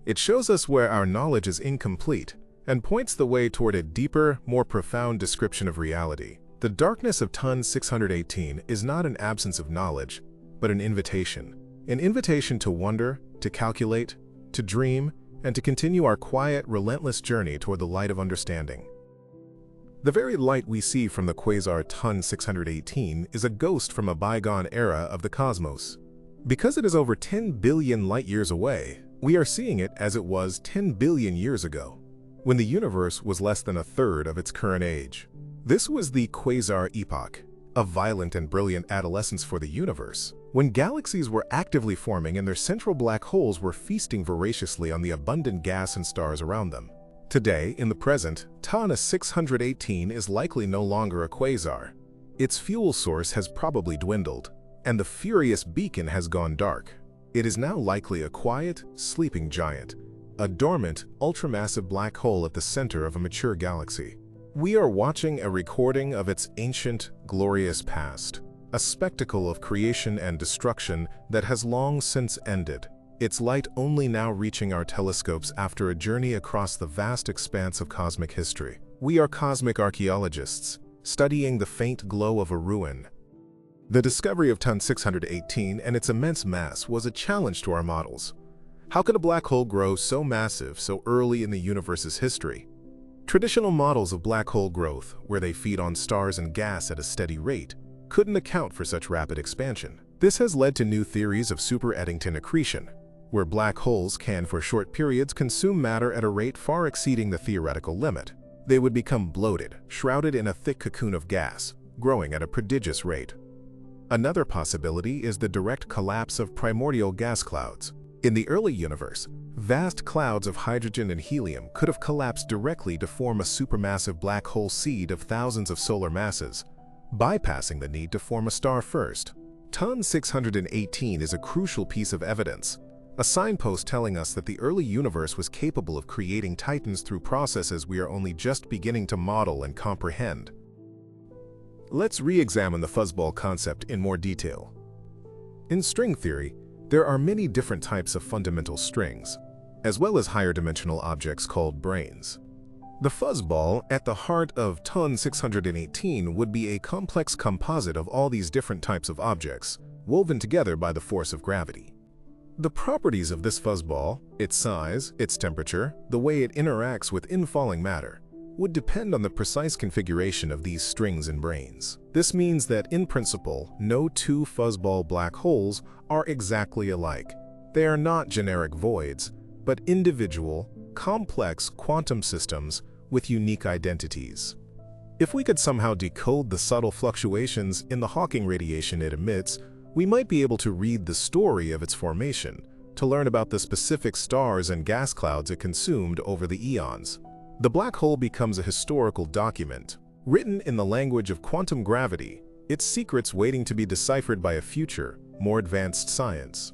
It shows us where our knowledge is incomplete and points the way toward a deeper, more profound description of reality. The darkness of Ton 618 is not an absence of knowledge, but an invitation. An invitation to wonder, to calculate, to dream, and to continue our quiet, relentless journey toward the light of understanding. The very light we see from the quasar Ton 618 is a ghost from a bygone era of the cosmos. Because it is over 10 billion light-years away, we are seeing it as it was 10 billion years ago, when the universe was less than a third of its current age. This was the quasar epoch, a violent and brilliant adolescence for the universe, when galaxies were actively forming and their central black holes were feasting voraciously on the abundant gas and stars around them. Today, in the present, Ton 618 is likely no longer a quasar. Its fuel source has probably dwindled, and the furious beacon has gone dark. It is now likely a quiet, sleeping giant, a dormant, ultramassive black hole at the center of a mature galaxy. We are watching a recording of its ancient, glorious past, a spectacle of creation and destruction that has long since ended, its light only now reaching our telescopes after a journey across the vast expanse of cosmic history. We are cosmic archaeologists, studying the faint glow of a ruin. The discovery of Ton 618 and its immense mass was a challenge to our models. How could a black hole grow so massive so early in the universe's history? Traditional models of black hole growth, where they feed on stars and gas at a steady rate, couldn't account for such rapid expansion. This has led to new theories of super-Eddington accretion, where black holes can for short periods consume matter at a rate far exceeding the theoretical limit. They would become bloated, shrouded in a thick cocoon of gas, growing at a prodigious rate. Another possibility is the direct collapse of primordial gas clouds. In the early universe, vast clouds of hydrogen and helium could have collapsed directly to form a supermassive black hole seed of thousands of solar masses, bypassing the need to form a star first. Ton 618 is a crucial piece of evidence, a signpost telling us that the early universe was capable of creating titans through processes we are only just beginning to model and comprehend. Let's re-examine the fuzzball concept in more detail. In string theory, there are many different types of fundamental strings, as well as higher dimensional objects called branes. The fuzzball at the heart of Ton 618 would be a complex composite of all these different types of objects, woven together by the force of gravity. The properties of this fuzzball, its size, its temperature, the way it interacts with infalling matter, would depend on the precise configuration of these strings and branes. This means that, in principle, no two fuzzball black holes are exactly alike. They are not generic voids, but individual, complex quantum systems with unique identities. If we could somehow decode the subtle fluctuations in the Hawking radiation it emits, we might be able to read the story of its formation, to learn about the specific stars and gas clouds it consumed over the eons. The black hole becomes a historical document, written in the language of quantum gravity, its secrets waiting to be deciphered by a future, more advanced science.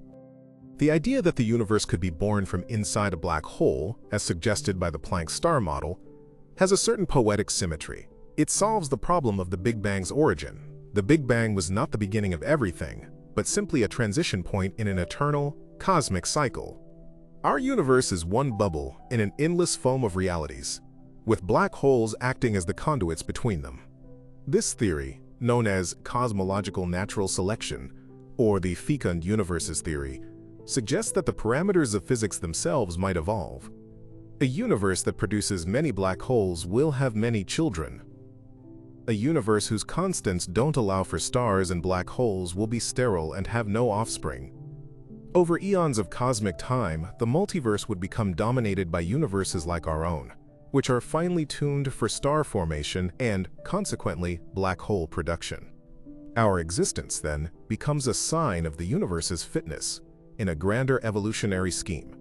The idea that the universe could be born from inside a black hole, as suggested by the Planck star model, has a certain poetic symmetry. It solves the problem of the Big Bang's origin. The Big Bang was not the beginning of everything, but simply a transition point in an eternal, cosmic cycle. Our universe is one bubble in an endless foam of realities, with black holes acting as the conduits between them. This theory, known as cosmological natural selection, or the fecund universes theory, suggests that the parameters of physics themselves might evolve. A universe that produces many black holes will have many children. A universe whose constants don't allow for stars and black holes will be sterile and have no offspring. Over eons of cosmic time, the multiverse would become dominated by universes like our own, which are finely tuned for star formation and, consequently, black hole production. Our existence, then, becomes a sign of the universe's fitness in a grander evolutionary scheme.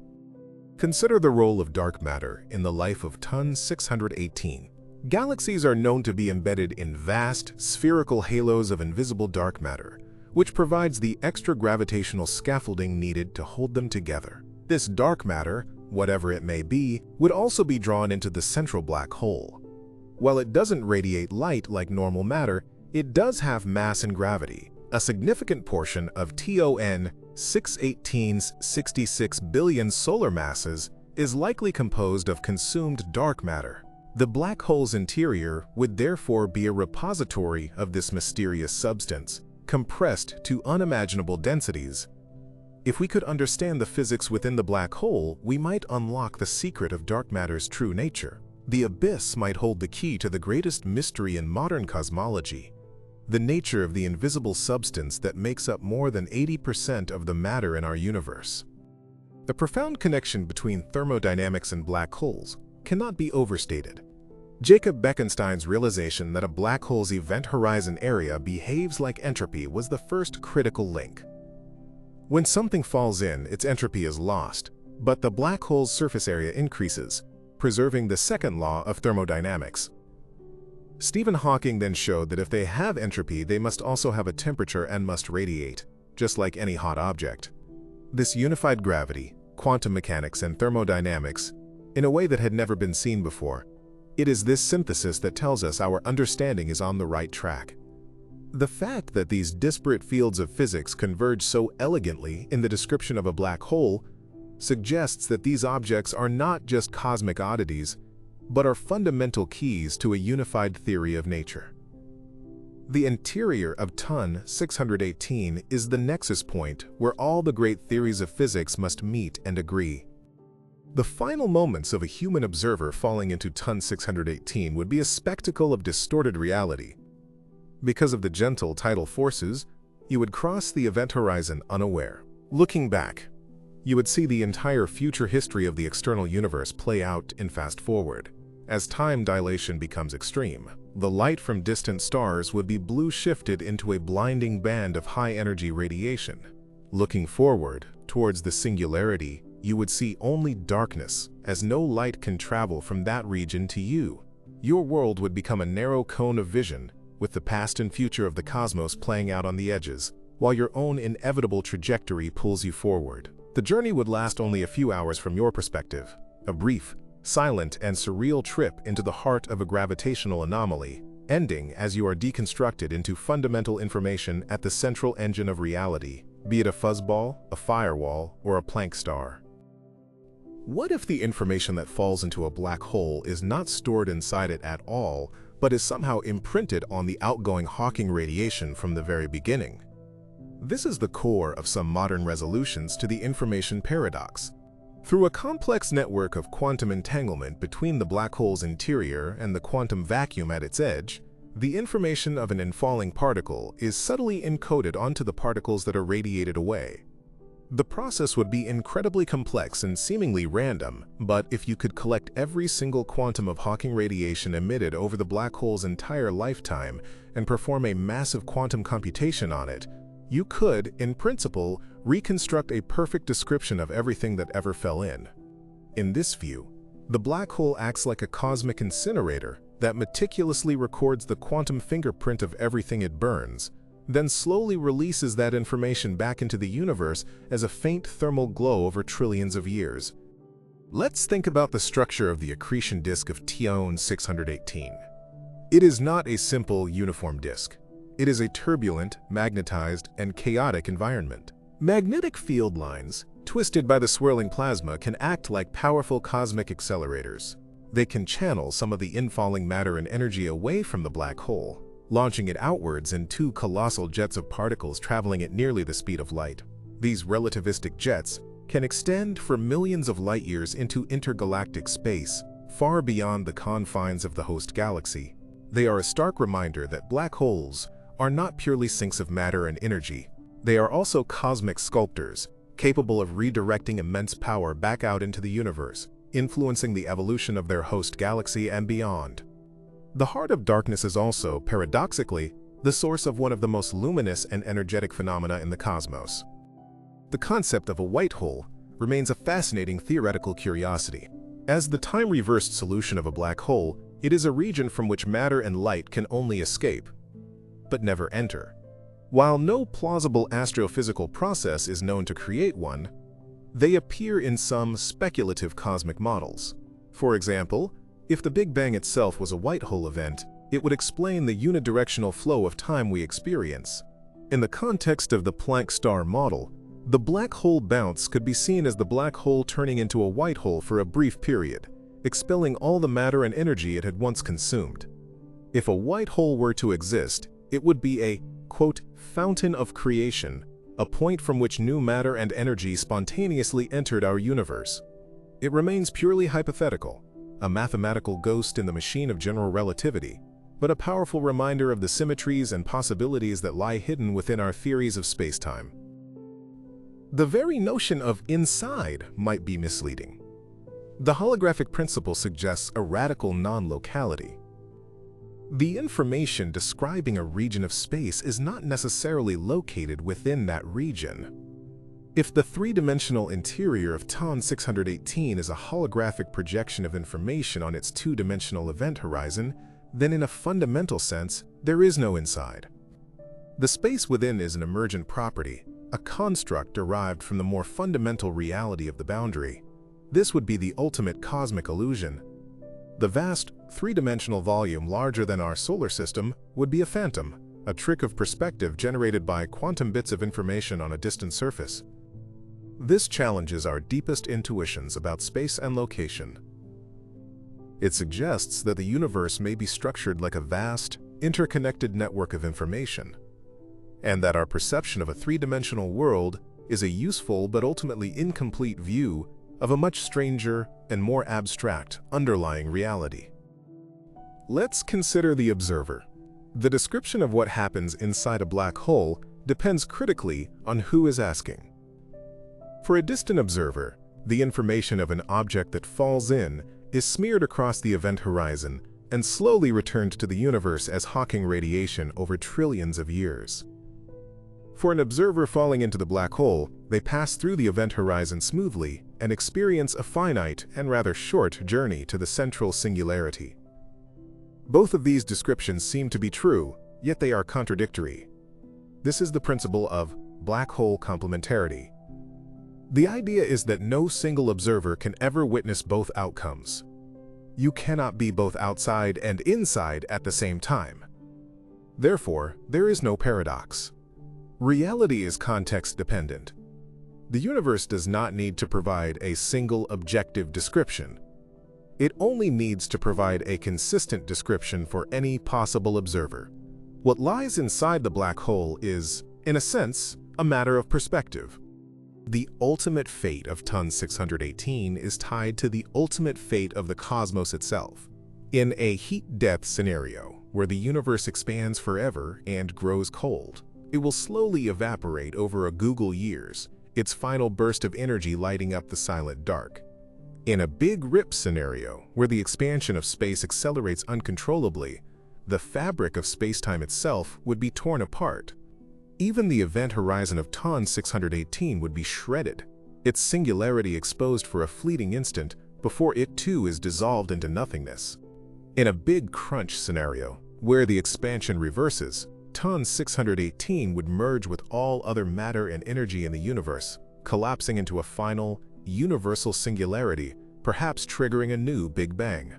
Consider the role of dark matter in the life of Ton 618. Galaxies are known to be embedded in vast, spherical halos of invisible dark matter, which provides the extra gravitational scaffolding needed to hold them together. This dark matter, whatever it may be, would also be drawn into the central black hole. While it doesn't radiate light like normal matter, it does have mass and gravity. A significant portion of TON 618's 66 billion solar masses is likely composed of consumed dark matter. The black hole's interior would therefore be a repository of this mysterious substance, compressed to unimaginable densities. If we could understand the physics within the black hole, we might unlock the secret of dark matter's true nature. The abyss might hold the key to the greatest mystery in modern cosmology, the nature of the invisible substance that makes up more than 80% of the matter in our universe. The profound connection between thermodynamics and black holes cannot be overstated. Jacob Bekenstein's realization that a black hole's event horizon area behaves like entropy was the first critical link. When something falls in, its entropy is lost, but the black hole's surface area increases, preserving the second law of thermodynamics. Stephen Hawking then showed that if they have entropy, they must also have a temperature and must radiate, just like any hot object. This unified gravity, quantum mechanics, and thermodynamics in a way that had never been seen before. It is this synthesis that tells us our understanding is on the right track. The fact that these disparate fields of physics converge so elegantly in the description of a black hole suggests that these objects are not just cosmic oddities, but are fundamental keys to a unified theory of nature. The interior of Ton 618 is the nexus point where all the great theories of physics must meet and agree. The final moments of a human observer falling into Ton 618 would be a spectacle of distorted reality. Because of the gentle tidal forces, you would cross the event horizon unaware. Looking back, you would see the entire future history of the external universe play out in fast forward. As time dilation becomes extreme, the light from distant stars would be blue shifted into a blinding band of high-energy radiation. Looking forward, towards the singularity, you would see only darkness, as no light can travel from that region to you. Your world would become a narrow cone of vision, with the past and future of the cosmos playing out on the edges, while your own inevitable trajectory pulls you forward. The journey would last only a few hours from your perspective, a brief, silent, and surreal trip into the heart of a gravitational anomaly, ending as you are deconstructed into fundamental information at the central engine of reality, be it a fuzzball, a firewall, or a Planck star. What if the information that falls into a black hole is not stored inside it at all, but is somehow imprinted on the outgoing Hawking radiation from the very beginning? This is the core of some modern resolutions to the information paradox. Through a complex network of quantum entanglement between the black hole's interior and the quantum vacuum at its edge, the information of an infalling particle is subtly encoded onto the particles that are radiated away. The process would be incredibly complex and seemingly random, but if you could collect every single quantum of Hawking radiation emitted over the black hole's entire lifetime and perform a massive quantum computation on it, you could, in principle, reconstruct a perfect description of everything that ever fell in. In this view, the black hole acts like a cosmic incinerator that meticulously records the quantum fingerprint of everything it burns, then slowly releases that information back into the universe as a faint thermal glow over trillions of years. Let's think about the structure of the accretion disk of TON 618. It is not a simple, uniform disk. It is a turbulent, magnetized, and chaotic environment. Magnetic field lines, twisted by the swirling plasma, can act like powerful cosmic accelerators. They can channel some of the infalling matter and energy away from the black hole, launching it outwards in two colossal jets of particles traveling at nearly the speed of light. These relativistic jets can extend for millions of light years into intergalactic space, far beyond the confines of the host galaxy. They are a stark reminder that black holes are not purely sinks of matter and energy. They are also cosmic sculptors, capable of redirecting immense power back out into the universe, influencing the evolution of their host galaxy and beyond. The heart of darkness is also, paradoxically, the source of one of the most luminous and energetic phenomena in the cosmos. The concept of a white hole remains a fascinating theoretical curiosity. As the time-reversed solution of a black hole, it is a region from which matter and light can only escape, but never enter. While no plausible astrophysical process is known to create one, they appear in some speculative cosmic models. For example, if the Big Bang itself was a white hole event, it would explain the unidirectional flow of time we experience. In the context of the Planck star model, the black hole bounce could be seen as the black hole turning into a white hole for a brief period, expelling all the matter and energy it had once consumed. If a white hole were to exist, it would be a, quote, fountain of creation, a point from which new matter and energy spontaneously entered our universe. It remains purely hypothetical, a mathematical ghost in the machine of general relativity, but a powerful reminder of the symmetries and possibilities that lie hidden within our theories of spacetime. The very notion of inside might be misleading. The holographic principle suggests a radical non-locality. The information describing a region of space is not necessarily located within that region. If the three-dimensional interior of TON 618 is a holographic projection of information on its two-dimensional event horizon, then in a fundamental sense, there is no inside. The space within is an emergent property, a construct derived from the more fundamental reality of the boundary. This would be the ultimate cosmic illusion. The vast, three-dimensional volume larger than our solar system would be a phantom, a trick of perspective generated by quantum bits of information on a distant surface. This challenges our deepest intuitions about space and location. It suggests that the universe may be structured like a vast, interconnected network of information, and that our perception of a three-dimensional world is a useful but ultimately incomplete view of a much stranger and more abstract underlying reality. Let's consider the observer. The description of what happens inside a black hole depends critically on who is asking. For a distant observer, the information of an object that falls in is smeared across the event horizon and slowly returned to the universe as Hawking radiation over trillions of years. For an observer falling into the black hole, they pass through the event horizon smoothly and experience a finite and rather short journey to the central singularity. Both of these descriptions seem to be true, yet they are contradictory. This is the principle of black hole complementarity. The idea is that no single observer can ever witness both outcomes. You cannot be both outside and inside at the same time. Therefore, there is no paradox. Reality is context-dependent. The universe does not need to provide a single objective description. It only needs to provide a consistent description for any possible observer. What lies inside the black hole is, in a sense, a matter of perspective. The ultimate fate of TON 618 is tied to the ultimate fate of the cosmos itself. In a heat-death scenario, where the universe expands forever and grows cold, it will slowly evaporate over a googol years, its final burst of energy lighting up the silent dark. In a Big Rip scenario, where the expansion of space accelerates uncontrollably, the fabric of spacetime itself would be torn apart. Even the event horizon of TON 618 would be shredded, its singularity exposed for a fleeting instant before it too is dissolved into nothingness. In a Big Crunch scenario, where the expansion reverses, TON 618 would merge with all other matter and energy in the universe, collapsing into a final, universal singularity, perhaps triggering a new Big Bang.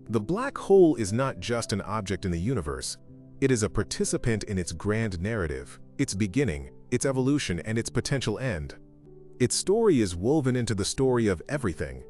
The black hole is not just an object in the universe, it is a participant in its grand narrative, its beginning, its evolution, and its potential end. Its story is woven into the story of everything.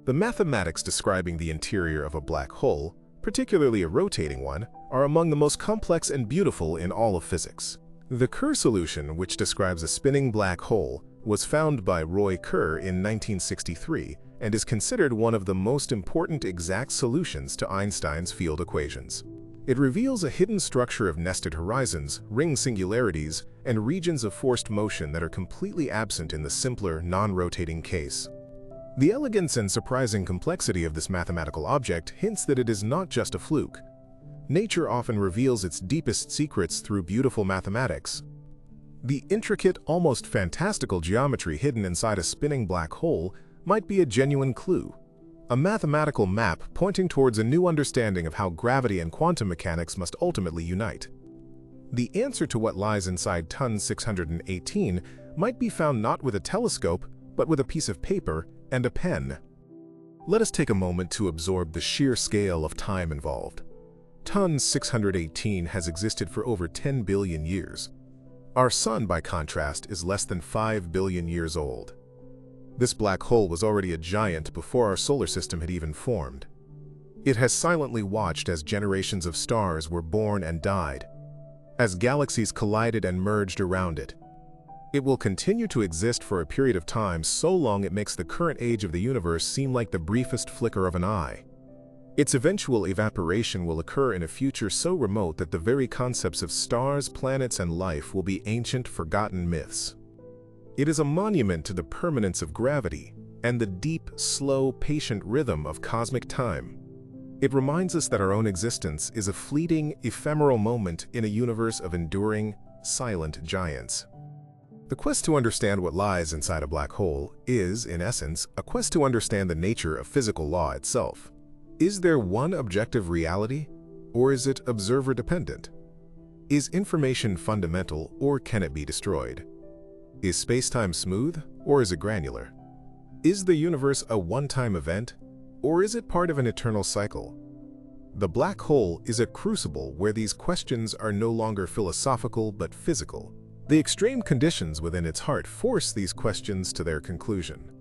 The mathematics describing the interior of a black hole, particularly a rotating one, are among the most complex and beautiful in all of physics. The Kerr solution, which describes a spinning black hole, was found by Roy Kerr in 1963 and is considered one of the most important exact solutions to Einstein's field equations. It reveals a hidden structure of nested horizons, ring singularities, and regions of forced motion that are completely absent in the simpler, non-rotating case. The elegance and surprising complexity of this mathematical object hints that it is not just a fluke. Nature often reveals its deepest secrets through beautiful mathematics. The intricate, almost fantastical geometry hidden inside a spinning black hole might be a genuine clue, a mathematical map pointing towards a new understanding of how gravity and quantum mechanics must ultimately unite. The answer to what lies inside TON 618 might be found not with a telescope, but with a piece of paper and a pen. Let us take a moment to absorb the sheer scale of time involved. TON 618 has existed for over 10 billion years. Our Sun, by contrast, is less than 5 billion years old. This black hole was already a giant before our solar system had even formed. It has silently watched as generations of stars were born and died, as galaxies collided and merged around it. It will continue to exist for a period of time so long it makes the current age of the universe seem like the briefest flicker of an eye. Its eventual evaporation will occur in a future so remote that the very concepts of stars, planets, and life will be ancient, forgotten myths. It is a monument to the permanence of gravity and the deep, slow, patient rhythm of cosmic time. It reminds us that our own existence is a fleeting, ephemeral moment in a universe of enduring, silent giants. The quest to understand what lies inside a black hole is, in essence, a quest to understand the nature of physical law itself. Is there one objective reality, or is it observer-dependent? Is information fundamental, or can it be destroyed? Is space-time smooth, or is it granular? Is the universe a one-time event, or is it part of an eternal cycle? The black hole is a crucible where these questions are no longer philosophical but physical. The extreme conditions within its heart force these questions to their conclusion.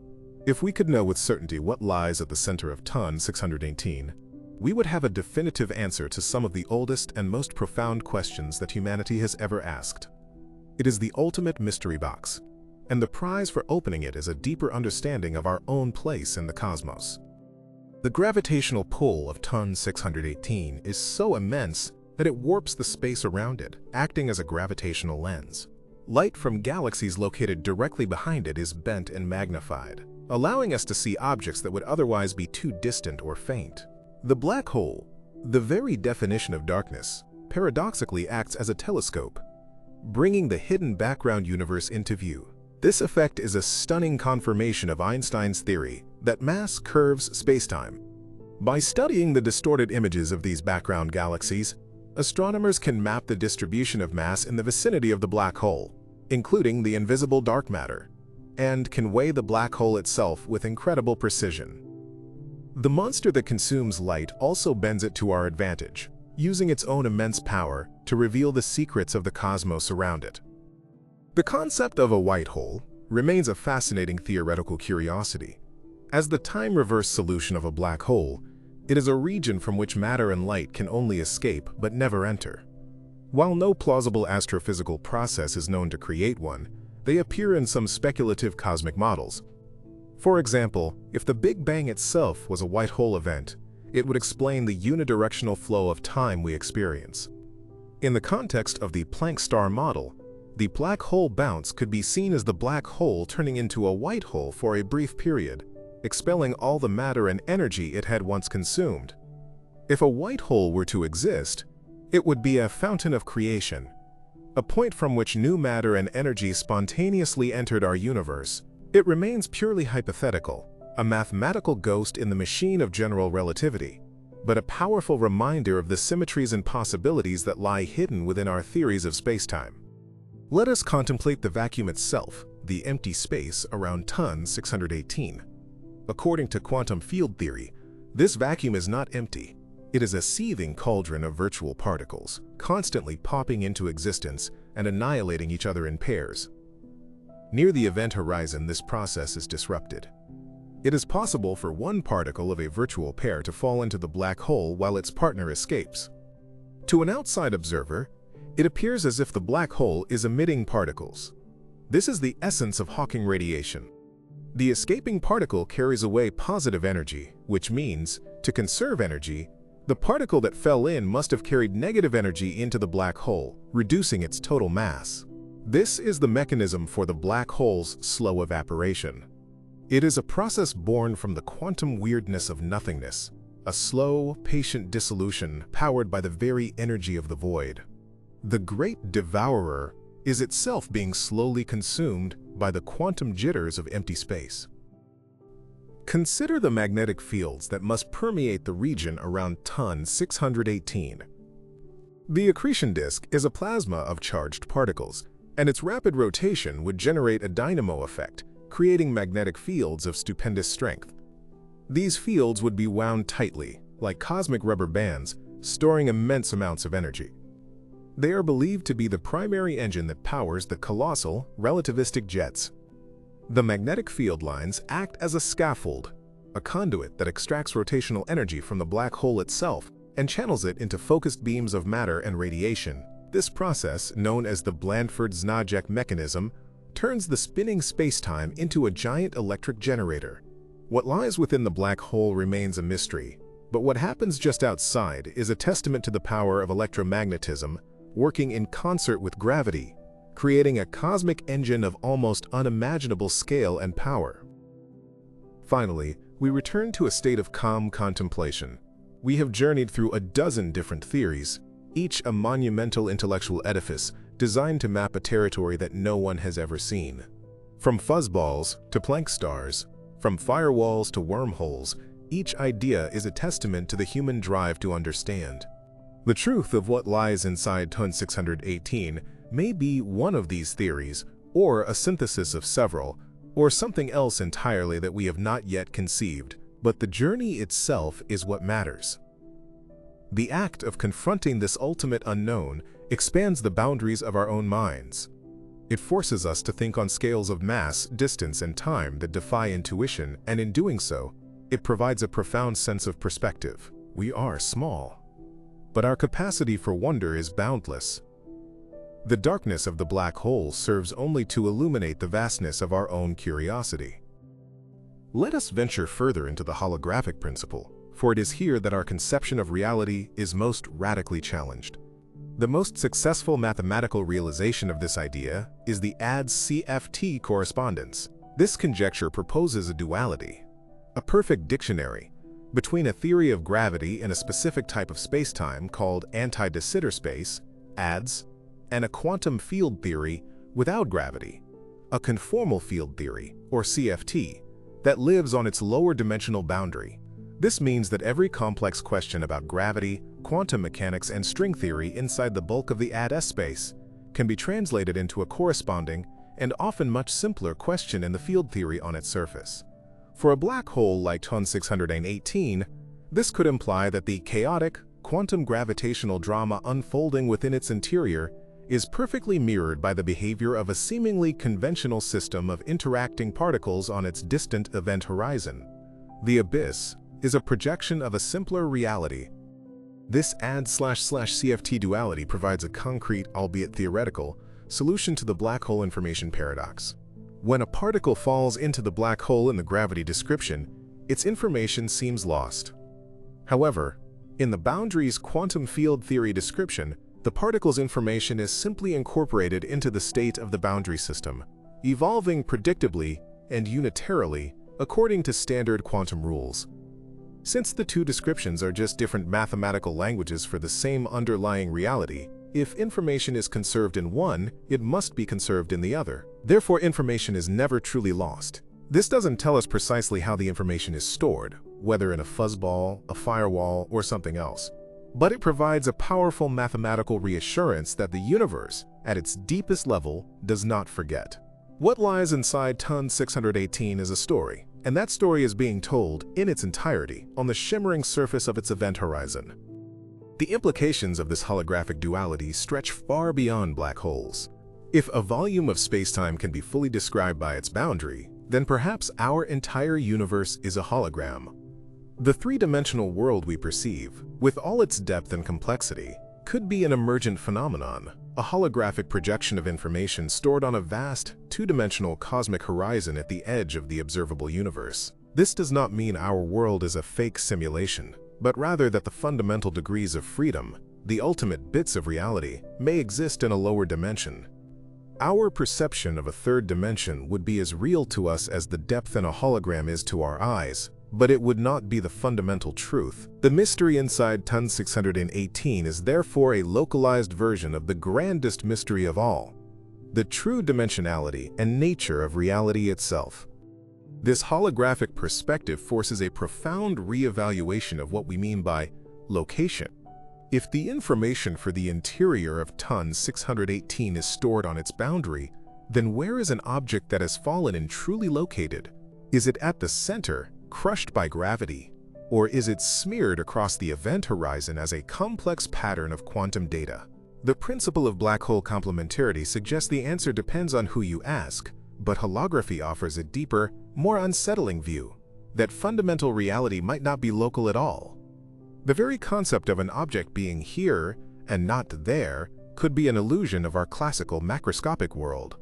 If we could know with certainty what lies at the center of TON 618, we would have a definitive answer to some of the oldest and most profound questions that humanity has ever asked. It is the ultimate mystery box, and the prize for opening it is a deeper understanding of our own place in the cosmos. The gravitational pull of TON 618 is so immense that it warps the space around it, acting as a gravitational lens. Light from galaxies located directly behind it is bent and magnified, allowing us to see objects that would otherwise be too distant or faint. The black hole, the very definition of darkness, paradoxically acts as a telescope, bringing the hidden background universe into view. This effect is a stunning confirmation of Einstein's theory that mass curves spacetime. By studying the distorted images of these background galaxies, astronomers can map the distribution of mass in the vicinity of the black hole, including the invisible dark matter, and can weigh the black hole itself with incredible precision. The monster that consumes light also bends it to our advantage, using its own immense power to reveal the secrets of the cosmos around it. The concept of a white hole remains a fascinating theoretical curiosity. As the time-reverse solution of a black hole, it is a region from which matter and light can only escape but never enter. While no plausible astrophysical process is known to create one, they appear in some speculative cosmic models. For example, if the Big Bang itself was a white hole event, it would explain the unidirectional flow of time we experience. In the context of the Planck star model, the black hole bounce could be seen as the black hole turning into a white hole for a brief period, expelling all the matter and energy it had once consumed. If a white hole were to exist, it would be a fountain of creation, a point from which new matter and energy spontaneously entered our universe. It remains purely hypothetical, a mathematical ghost in the machine of general relativity, but a powerful reminder of the symmetries and possibilities that lie hidden within our theories of spacetime. Let us contemplate the vacuum itself, the empty space around TON 618. According to quantum field theory, this vacuum is not empty. It is a seething cauldron of virtual particles, constantly popping into existence and annihilating each other in pairs. Near the event horizon, this process is disrupted. It is possible for one particle of a virtual pair to fall into the black hole while its partner escapes. To an outside observer, it appears as if the black hole is emitting particles. This is the essence of Hawking radiation. The escaping particle carries away positive energy, which means, to conserve energy, The particle that fell in must have carried negative energy into the black hole, reducing its total mass. This is the mechanism for the black hole's slow evaporation. It is a process born from the quantum weirdness of nothingness, a slow, patient dissolution powered by the very energy of the void. The great devourer is itself being slowly consumed by the quantum jitters of empty space. Consider the magnetic fields that must permeate the region around ton 618. The accretion disk is a plasma of charged particles, and its rapid rotation would generate a dynamo effect, creating magnetic fields of stupendous strength. These fields would be wound tightly, like cosmic rubber bands, storing immense amounts of energy. They are believed to be the primary engine that powers the colossal, relativistic jets. The magnetic field lines act as a scaffold, a conduit that extracts rotational energy from the black hole itself and channels it into focused beams of matter and radiation. This process, known as the Blandford-Znajek mechanism, turns the spinning spacetime into a giant electric generator. What lies within the black hole remains a mystery, but what happens just outside is a testament to the power of electromagnetism working in concert with gravity, creating a cosmic engine of almost unimaginable scale and power. Finally, we return to a state of calm contemplation. We have journeyed through a dozen different theories, each a monumental intellectual edifice designed to map a territory that no one has ever seen. From fuzzballs to Planck stars, from firewalls to wormholes, each idea is a testament to the human drive to understand. The truth of what lies inside ton 618 may be one of these theories, or a synthesis of several, or something else entirely that we have not yet conceived, but the journey itself is what matters. The act of confronting this ultimate unknown expands the boundaries of our own minds. It forces us to think on scales of mass, distance, and time that defy intuition, and in doing so, it provides a profound sense of perspective. We are small, but our capacity for wonder is boundless. The darkness of the black hole serves only to illuminate the vastness of our own curiosity. Let us venture further into the holographic principle, for it is here that our conception of reality is most radically challenged. The most successful mathematical realization of this idea is the ADS-CFT correspondence. This conjecture proposes a duality, a perfect dictionary, between a theory of gravity in a specific type of spacetime called anti-de Sitter space, ADS, and a quantum field theory without gravity, a conformal field theory, or CFT, that lives on its lower dimensional boundary. This means that every complex question about gravity, quantum mechanics, and string theory inside the bulk of the ADS space can be translated into a corresponding and often much simpler question in the field theory on its surface. For a black hole like ton 618, this could imply that the chaotic, quantum gravitational drama unfolding within its interior is perfectly mirrored by the behavior of a seemingly conventional system of interacting particles on its distant event horizon. The abyss is a projection of a simpler reality. This AD/CFT duality provides a concrete, albeit theoretical, solution to the black hole information paradox. When a particle falls into the black hole in the gravity description, its information seems lost. However, in the boundaries quantum field theory description, the particle's information is simply incorporated into the state of the boundary system, evolving predictably and unitarily according to standard quantum rules. Since the two descriptions are just different mathematical languages for the same underlying reality, if information is conserved in one, it must be conserved in the other. Therefore, information is never truly lost. This doesn't tell us precisely how the information is stored, whether in a fuzzball, a firewall, or something else. But it provides a powerful mathematical reassurance that the universe, at its deepest level, does not forget. What lies inside ton 618 is a story, and that story is being told in its entirety on the shimmering surface of its event horizon. The implications of this holographic duality stretch far beyond black holes. If a volume of spacetime can be fully described by its boundary, then perhaps our entire universe is a hologram. The three-dimensional world we perceive, with all its depth and complexity, could be an emergent phenomenon, a holographic projection of information stored on a vast, two-dimensional cosmic horizon at the edge of the observable universe. This does not mean our world is a fake simulation. but rather that the fundamental degrees of freedom, the ultimate bits of reality, may exist in a lower dimension. Our perception of a third dimension would be as real to us as the depth in a hologram is to our eyes, but it would not be the fundamental truth. The mystery inside Ton 618 is therefore a localized version of the grandest mystery of all, the true dimensionality and nature of reality itself. This holographic perspective forces a profound reevaluation of what we mean by location. If the information for the interior of Ton 618 is stored on its boundary, then where is an object that has fallen and truly located? Is it at the center, crushed by gravity, or is it smeared across the event horizon as a complex pattern of quantum data? The principle of black hole complementarity suggests the answer depends on who you ask, but holography offers a deeper, more unsettling view, that fundamental reality might not be local at all. The very concept of an object being here and not there could be an illusion of our classical macroscopic world.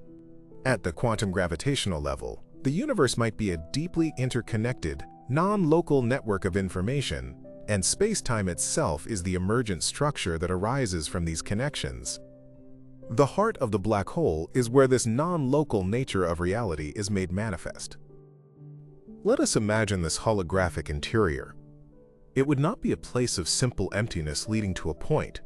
At the quantum gravitational level, the universe might be a deeply interconnected, non-local network of information, and space-time itself is the emergent structure that arises from these connections. The heart of the black hole is where this non-local nature of reality is made manifest. Let us imagine this holographic interior. It would not be a place of simple emptiness leading to a point.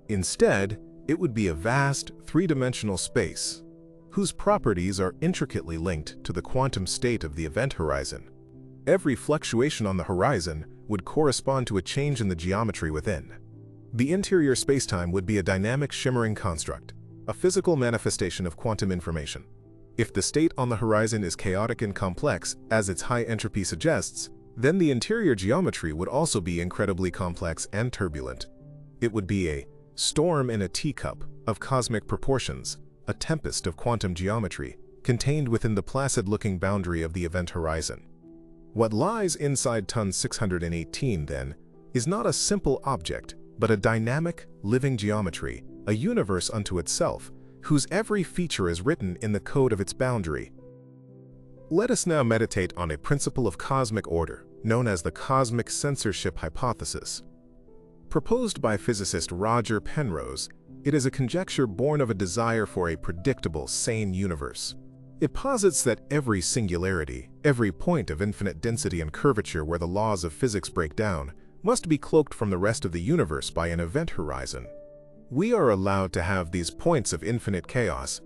Instead, it would be a vast, three-dimensional space, whose properties are intricately linked to the quantum state of the event horizon. Every fluctuation on the horizon would correspond to a change in the geometry within. The interior spacetime would be a dynamic shimmering construct, a physical manifestation of quantum information. If the state on the horizon is chaotic and complex, as its high entropy suggests, then the interior geometry would also be incredibly complex and turbulent. It would be a storm in a teacup of cosmic proportions, a tempest of quantum geometry, contained within the placid-looking boundary of the event horizon. What lies inside Ton 618, then, is not a simple object, but a dynamic, living geometry, a universe unto itself, whose every feature is written in the code of its boundary. Let us now meditate on a principle of cosmic order, known as the cosmic censorship hypothesis. Proposed by physicist Roger Penrose, it is a conjecture born of a desire for a predictable, sane universe. It posits that every singularity, every point of infinite density and curvature where the laws of physics break down, must be cloaked from the rest of the universe by an event horizon. We are allowed to have these points of infinite chaos,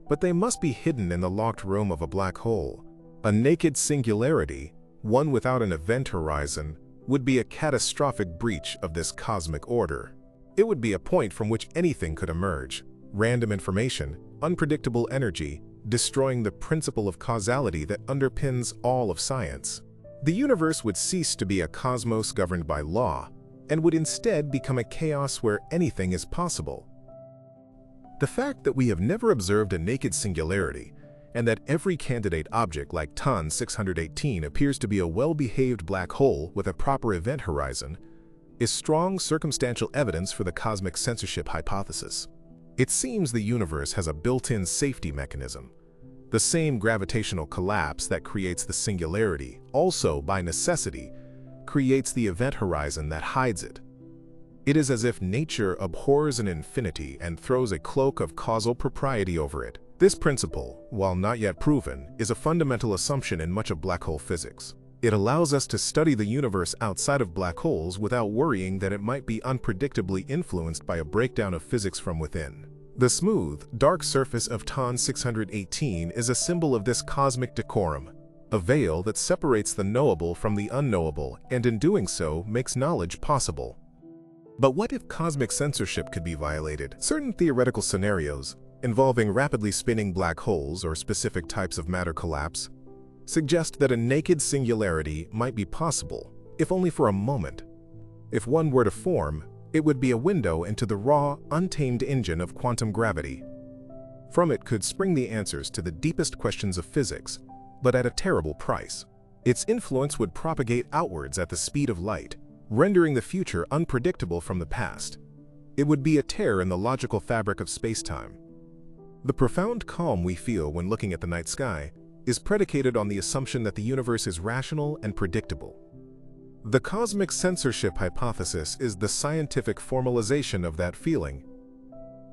but they must be hidden in the locked room of a black hole. A naked singularity, one without an event horizon, would be a catastrophic breach of this cosmic order. It would be a point from which anything could emerge, random information, unpredictable energy, destroying the principle of causality that underpins all of science. The universe would cease to be a cosmos governed by law, and would instead become a chaos where anything is possible. The fact that we have never observed a naked singularity, and that every candidate object like Ton 618 appears to be a well-behaved black hole with a proper event horizon, is strong circumstantial evidence for the cosmic censorship hypothesis. It seems the universe has a built-in safety mechanism. The same gravitational collapse that creates the singularity also, by necessity, creates the event horizon that hides it. It is as if nature abhors an infinity and throws a cloak of causal propriety over it. This principle, while not yet proven, is a fundamental assumption in much of black hole physics. It allows us to study the universe outside of black holes without worrying that it might be unpredictably influenced by a breakdown of physics from within. The smooth, dark surface of Ton 618 is a symbol of this cosmic decorum, a veil that separates the knowable from the unknowable and in doing so makes knowledge possible. But what if cosmic censorship could be violated? Certain theoretical scenarios, involving rapidly spinning black holes or specific types of matter collapse, suggest that a naked singularity might be possible, if only for a moment. If one were to form, it would be a window into the raw, untamed engine of quantum gravity. From it could spring the answers to the deepest questions of physics, but at a terrible price. Its influence would propagate outwards at the speed of light, rendering the future unpredictable from the past. It would be a tear in the logical fabric of space-time. The profound calm we feel when looking at the night sky is predicated on the assumption that the universe is rational and predictable. The cosmic censorship hypothesis is the scientific formalization of that feeling.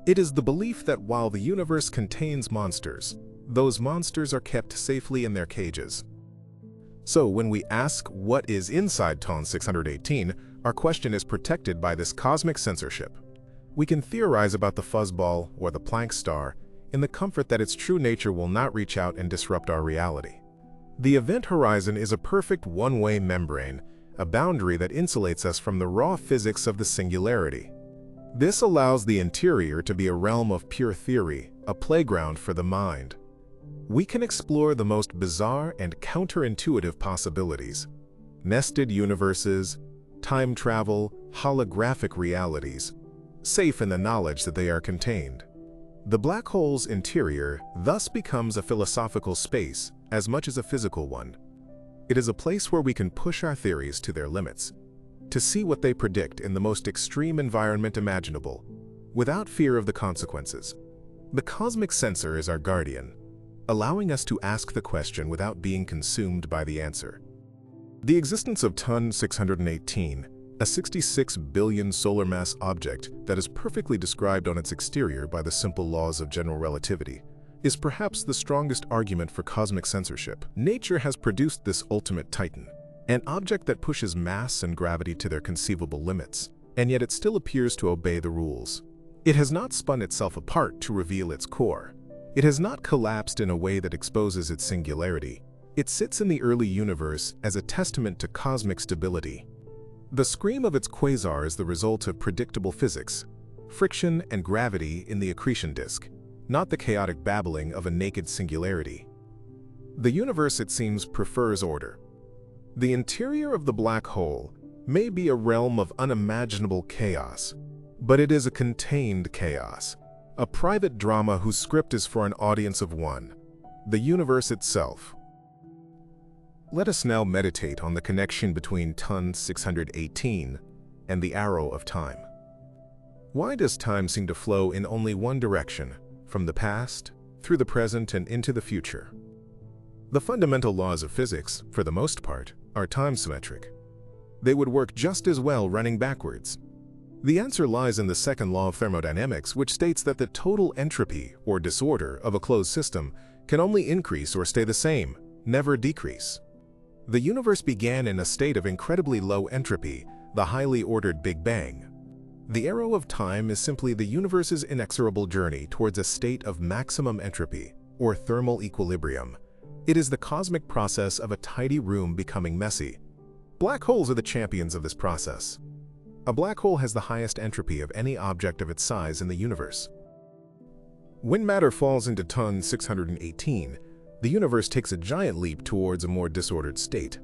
It is the belief that while the universe contains monsters, those monsters are kept safely in their cages. So when we ask what is inside TON 618, our question is protected by this cosmic censorship. We can theorize about the fuzzball or the Planck star in the comfort that its true nature will not reach out and disrupt our reality. The event horizon is a perfect one-way membrane, a boundary that insulates us from the raw physics of the singularity. This allows the interior to be a realm of pure theory, a playground for the mind. We can explore the most bizarre and counterintuitive possibilities: nested universes, time travel, holographic realities, safe in the knowledge that they are contained. The black hole's interior thus becomes a philosophical space as much as a physical one. It is a place where we can push our theories to their limits, to see what they predict in the most extreme environment imaginable, without fear of the consequences. The cosmic censor is our guardian, allowing us to ask the question without being consumed by the answer. The existence of TON 618, a 66 billion solar mass object that is perfectly described on its exterior by the simple laws of general relativity, is perhaps the strongest argument for cosmic censorship. Nature has produced this ultimate titan, an object that pushes mass and gravity to their conceivable limits, and yet it still appears to obey the rules. It has not spun itself apart to reveal its core. It has not collapsed in a way that exposes its singularity. It sits in the early universe as a testament to cosmic stability. The scream of its quasar is the result of predictable physics, friction and gravity in the accretion disk, not the chaotic babbling of a naked singularity. The universe, it seems, prefers order. The interior of the black hole may be a realm of unimaginable chaos, but it is a contained chaos, a private drama whose script is for an audience of one, the universe itself. Let us now meditate on the connection between TON 618 and the arrow of time. Why does time seem to flow in only one direction, from the past, through the present, and into the future? The fundamental laws of physics, for the most part, are time-symmetric. They would work just as well running backwards. The answer lies in the second law of thermodynamics, which states that the total entropy, or disorder, of a closed system can only increase or stay the same, never decrease. The universe began in a state of incredibly low entropy, the highly ordered Big Bang. The arrow of time is simply the universe's inexorable journey towards a state of maximum entropy, or thermal equilibrium. It is the cosmic process of a tidy room becoming messy. Black holes are the champions of this process. A black hole has the highest entropy of any object of its size in the universe. When matter falls into TON 618, the universe takes a giant leap towards a more disordered state.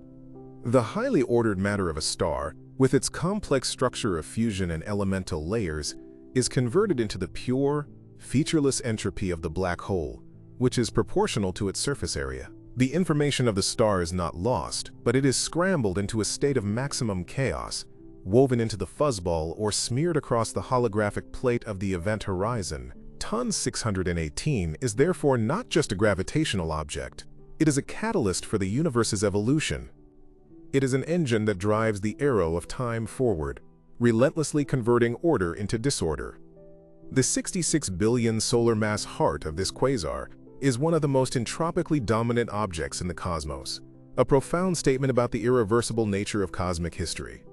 The highly ordered matter of a star, with its complex structure of fusion and elemental layers, is converted into the pure, featureless entropy of the black hole, which is proportional to its surface area. The information of the star is not lost, but it is scrambled into a state of maximum chaos, woven into the fuzzball or smeared across the holographic plate of the event horizon. TON 618 is therefore not just a gravitational object. It is a catalyst for the universe's evolution. It is an engine that drives the arrow of time forward, relentlessly converting order into disorder. The 66 billion solar mass heart of this quasar is one of the most entropically dominant objects in the cosmos, a profound statement about the irreversible nature of cosmic history.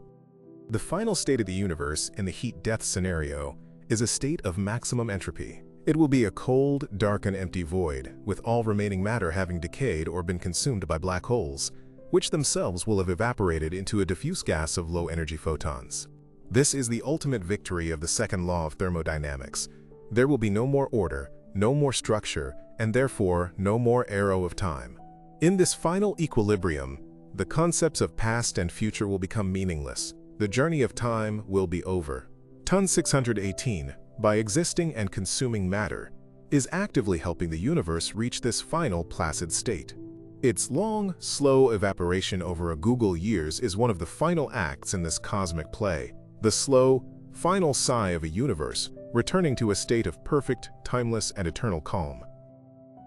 The final state of the universe in the heat-death scenario is a state of maximum entropy. It will be a cold, dark, and empty void, with all remaining matter having decayed or been consumed by black holes, which themselves will have evaporated into a diffuse gas of low-energy photons. This is the ultimate victory of the second law of thermodynamics. There will be no more order, no more structure, and therefore no more arrow of time. In this final equilibrium, the concepts of past and future will become meaningless. The journey of time will be over. TON 618, by existing and consuming matter, is actively helping the universe reach this final placid state. Its long, slow evaporation over a googol years is one of the final acts in this cosmic play, the slow, final sigh of a universe returning to a state of perfect, timeless, and eternal calm.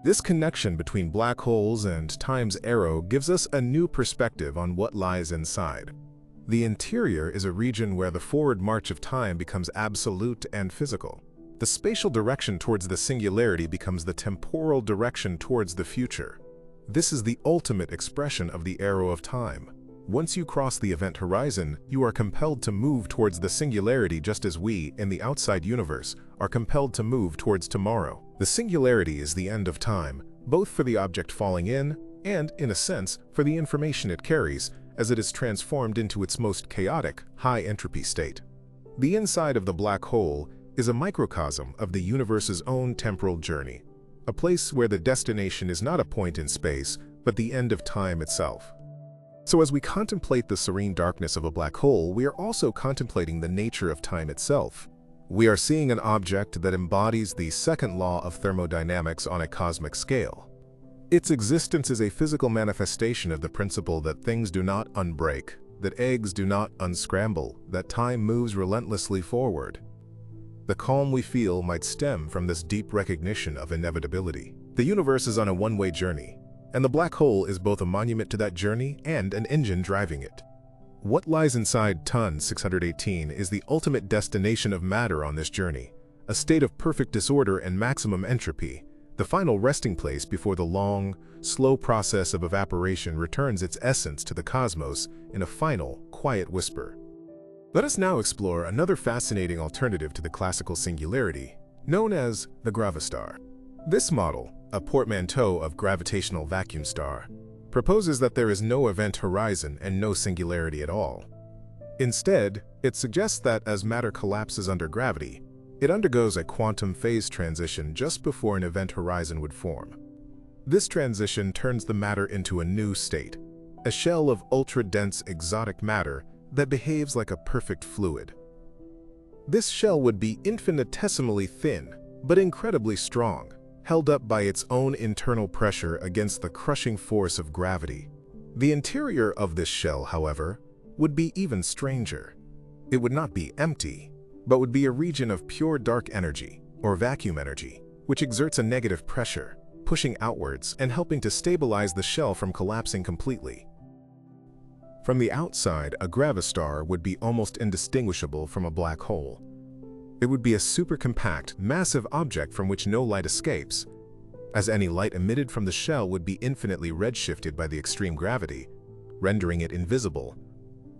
This connection between black holes and time's arrow gives us a new perspective on what lies inside. The interior is a region where the forward march of time becomes absolute and physical. The spatial direction towards the singularity becomes the temporal direction towards the future. This is the ultimate expression of the arrow of time. Once you cross the event horizon, you are compelled to move towards the singularity just as we, in the outside universe, are compelled to move towards tomorrow. The singularity is the end of time, both for the object falling in and, in a sense, for the information it carries, as it is transformed into its most chaotic, high-entropy state. The inside of the black hole is a microcosm of the universe's own temporal journey, a place where the destination is not a point in space, but the end of time itself. So as we contemplate the serene darkness of a black hole, we are also contemplating the nature of time itself. We are seeing an object that embodies the second law of thermodynamics on a cosmic scale. Its existence is a physical manifestation of the principle that things do not unbreak, that eggs do not unscramble, that time moves relentlessly forward. The calm we feel might stem from this deep recognition of inevitability. The universe is on a one-way journey, and the black hole is both a monument to that journey and an engine driving it. What lies inside Ton 618 is the ultimate destination of matter on this journey, a state of perfect disorder and maximum entropy, the final resting place before the long, slow process of evaporation returns its essence to the cosmos in a final, quiet whisper. Let us now explore another fascinating alternative to the classical singularity, known as the gravastar. This model, a portmanteau of gravitational vacuum star, proposes that there is no event horizon and no singularity at all. Instead, it suggests that as matter collapses under gravity, it undergoes a quantum phase transition just before an event horizon would form. This transition turns the matter into a new state, a shell of ultra-dense exotic matter that behaves like a perfect fluid. This shell would be infinitesimally thin, but incredibly strong, held up by its own internal pressure against the crushing force of gravity. The interior of this shell, however, would be even stranger. It would not be empty, but would be a region of pure dark energy, or vacuum energy, which exerts a negative pressure, pushing outwards and helping to stabilize the shell from collapsing completely. From the outside, a gravastar would be almost indistinguishable from a black hole. It would be a supercompact, massive object from which no light escapes, as any light emitted from the shell would be infinitely redshifted by the extreme gravity, rendering it invisible.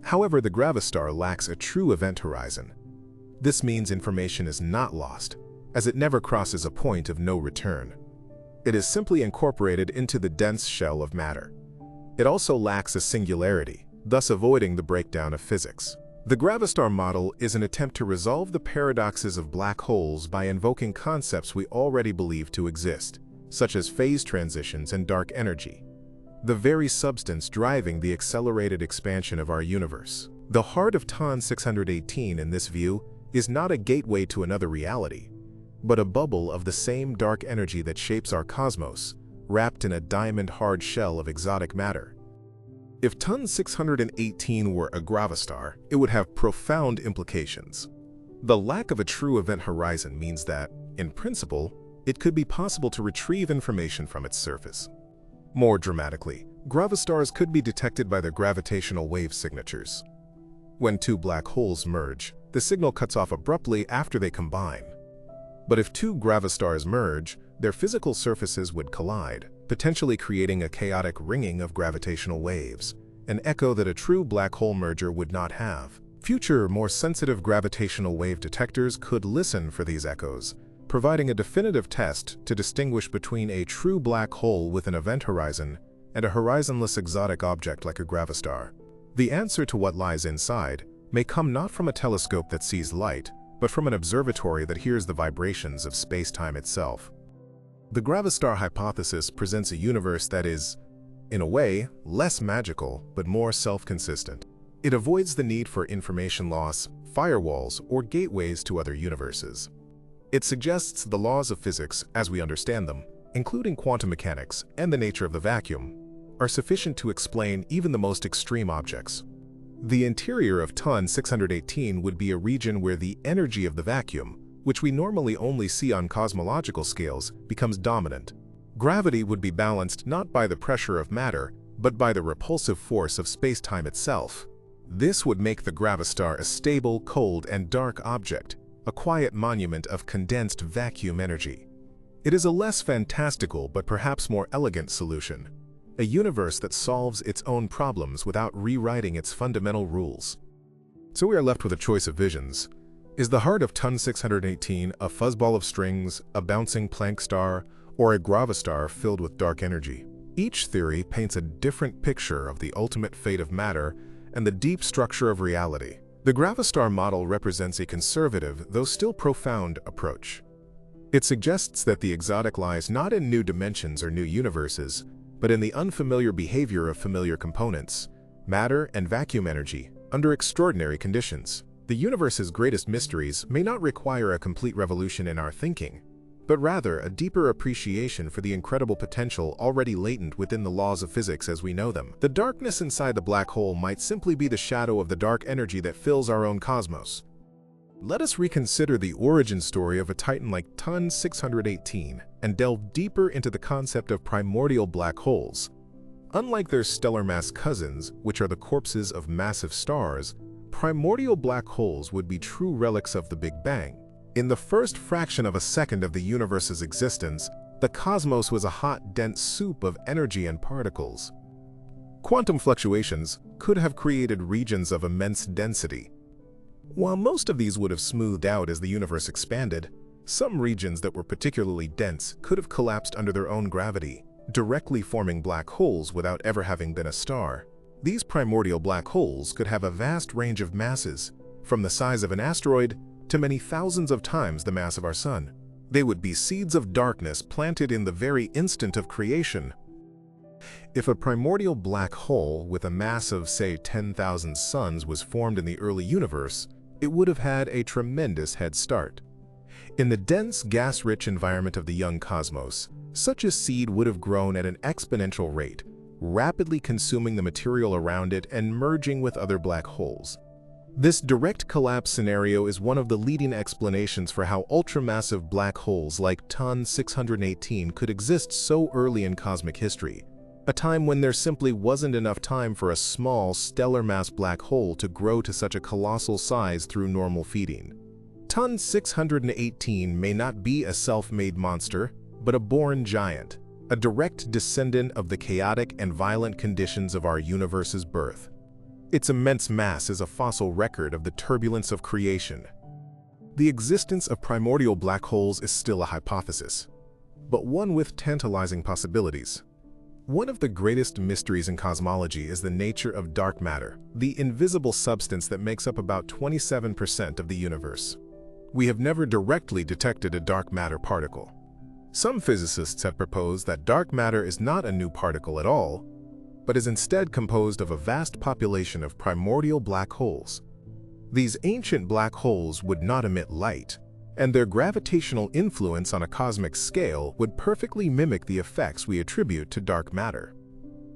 However, the gravastar lacks a true event horizon. This means information is not lost, as it never crosses a point of no return. It is simply incorporated into the dense shell of matter. It also lacks a singularity, thus avoiding the breakdown of physics. The gravastar model is an attempt to resolve the paradoxes of black holes by invoking concepts we already believe to exist, such as phase transitions and dark energy, the very substance driving the accelerated expansion of our universe. The heart of Ton 618 in this view is not a gateway to another reality, but a bubble of the same dark energy that shapes our cosmos, wrapped in a diamond-hard shell of exotic matter. If Ton 618 were a gravastar, it would have profound implications. The lack of a true event horizon means that, in principle, it could be possible to retrieve information from its surface. More dramatically, gravastars could be detected by their gravitational wave signatures. When two black holes merge, the signal cuts off abruptly after they combine. But if two gravastars merge, their physical surfaces would collide, potentially creating a chaotic ringing of gravitational waves, an echo that a true black hole merger would not have. Future, more sensitive gravitational wave detectors could listen for these echoes, providing a definitive test to distinguish between a true black hole with an event horizon and a horizonless exotic object like a gravastar. The answer to what lies inside may come not from a telescope that sees light, but from an observatory that hears the vibrations of space-time itself. The gravastar hypothesis presents a universe that is, in a way, less magical but more self-consistent. It avoids the need for information loss, firewalls, or gateways to other universes. It suggests the laws of physics as we understand them, including quantum mechanics and the nature of the vacuum, are sufficient to explain even the most extreme objects. The interior of Ton 618 would be a region where the energy of the vacuum, which we normally only see on cosmological scales, becomes dominant. Gravity would be balanced not by the pressure of matter, but by the repulsive force of space-time itself. This would make the gravastar a stable, cold, and dark object, a quiet monument of condensed vacuum energy. It is a less fantastical but perhaps more elegant solution, a universe that solves its own problems without rewriting its fundamental rules. So we are left with a choice of visions. Is the heart of Ton 618 a fuzzball of strings, a bouncing Planck star, or a gravastar filled with dark energy? Each theory paints a different picture of the ultimate fate of matter and the deep structure of reality. The gravastar model represents a conservative, though still profound, approach. It suggests that the exotic lies not in new dimensions or new universes, but in the unfamiliar behavior of familiar components, matter and vacuum energy, under extraordinary conditions. The universe's greatest mysteries may not require a complete revolution in our thinking, but rather a deeper appreciation for the incredible potential already latent within the laws of physics as we know them. The darkness inside the black hole might simply be the shadow of the dark energy that fills our own cosmos. Let us reconsider the origin story of a titan like Ton 618 and delve deeper into the concept of primordial black holes. Unlike their stellar mass cousins, which are the corpses of massive stars, primordial black holes would be true relics of the Big Bang. In the first fraction of a second of the universe's existence, the cosmos was a hot, dense soup of energy and particles. Quantum fluctuations could have created regions of immense density. While most of these would have smoothed out as the universe expanded, some regions that were particularly dense could have collapsed under their own gravity, directly forming black holes without ever having been a star. These primordial black holes could have a vast range of masses, from the size of an asteroid to many thousands of times the mass of our Sun. They would be seeds of darkness planted in the very instant of creation. If a primordial black hole with a mass of, say, 10,000 suns was formed in the early universe, it would have had a tremendous head start. In the dense, gas-rich environment of the young cosmos, such a seed would have grown at an exponential rate, rapidly consuming the material around it and merging with other black holes. This direct collapse scenario is one of the leading explanations for how ultramassive black holes like Ton 618 could exist so early in cosmic history, a time when there simply wasn't enough time for a small, stellar mass black hole to grow to such a colossal size through normal feeding. Ton 618 may not be a self-made monster, but a born giant, a direct descendant of the chaotic and violent conditions of our universe's birth. Its immense mass is a fossil record of the turbulence of creation. The existence of primordial black holes is still a hypothesis, but one with tantalizing possibilities. One of the greatest mysteries in cosmology is the nature of dark matter, the invisible substance that makes up about 27% of the universe. We have never directly detected a dark matter particle. Some physicists have proposed that dark matter is not a new particle at all, but is instead composed of a vast population of primordial black holes. These ancient black holes would not emit light, and their gravitational influence on a cosmic scale would perfectly mimic the effects we attribute to dark matter.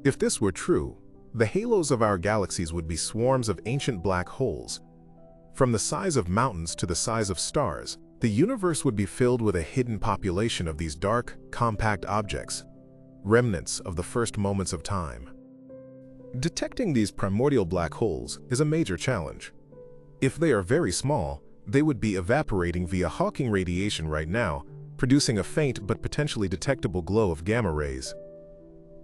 If this were true, the halos of our galaxies would be swarms of ancient black holes. From the size of mountains to the size of stars, the universe would be filled with a hidden population of these dark, compact objects, remnants of the first moments of time. Detecting these primordial black holes is a major challenge. If they are very small, they would be evaporating via Hawking radiation right now, producing a faint but potentially detectable glow of gamma rays.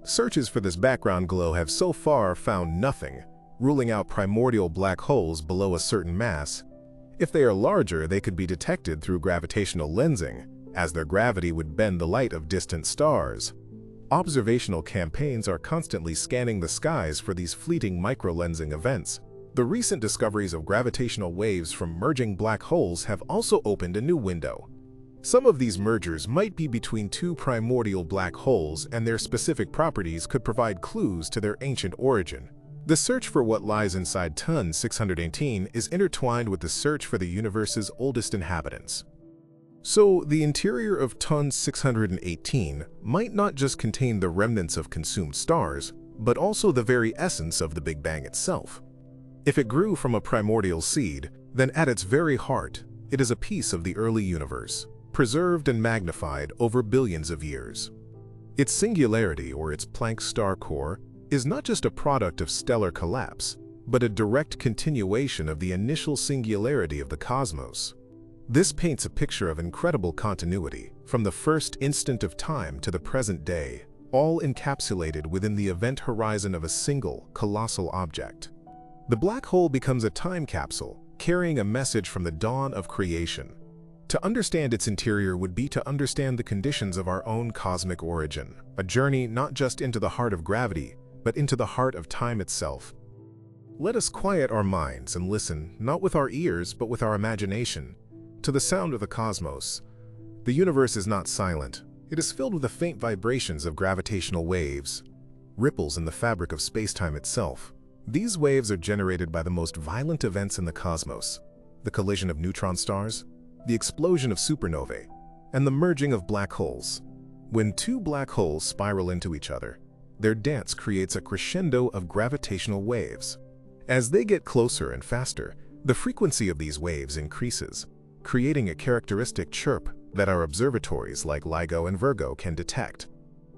Searches for this background glow have so far found nothing, ruling out primordial black holes below a certain mass. If they are larger, they could be detected through gravitational lensing, as their gravity would bend the light of distant stars. Observational campaigns are constantly scanning the skies for these fleeting microlensing events. The recent discoveries of gravitational waves from merging black holes have also opened a new window. Some of these mergers might be between two primordial black holes, and their specific properties could provide clues to their ancient origin. The search for what lies inside Ton 618 is intertwined with the search for the universe's oldest inhabitants. So, the interior of Ton 618 might not just contain the remnants of consumed stars, but also the very essence of the Big Bang itself. If it grew from a primordial seed, then at its very heart, it is a piece of the early universe, preserved and magnified over billions of years. Its singularity, or its Planck star core, is not just a product of stellar collapse, but a direct continuation of the initial singularity of the cosmos. This paints a picture of incredible continuity, from the first instant of time to the present day, all encapsulated within the event horizon of a single, colossal object. The black hole becomes a time capsule, carrying a message from the dawn of creation. To understand its interior would be to understand the conditions of our own cosmic origin, a journey not just into the heart of gravity, but into the heart of time itself. Let us quiet our minds and listen, not with our ears, but with our imagination, to the sound of the cosmos. The universe is not silent. It is filled with the faint vibrations of gravitational waves, ripples in the fabric of space-time itself. These waves are generated by the most violent events in the cosmos: the collision of neutron stars, the explosion of supernovae, and the merging of black holes. When two black holes spiral into each other, their dance creates a crescendo of gravitational waves. As they get closer and faster, the frequency of these waves increases, creating a characteristic chirp that our observatories like LIGO and Virgo can detect.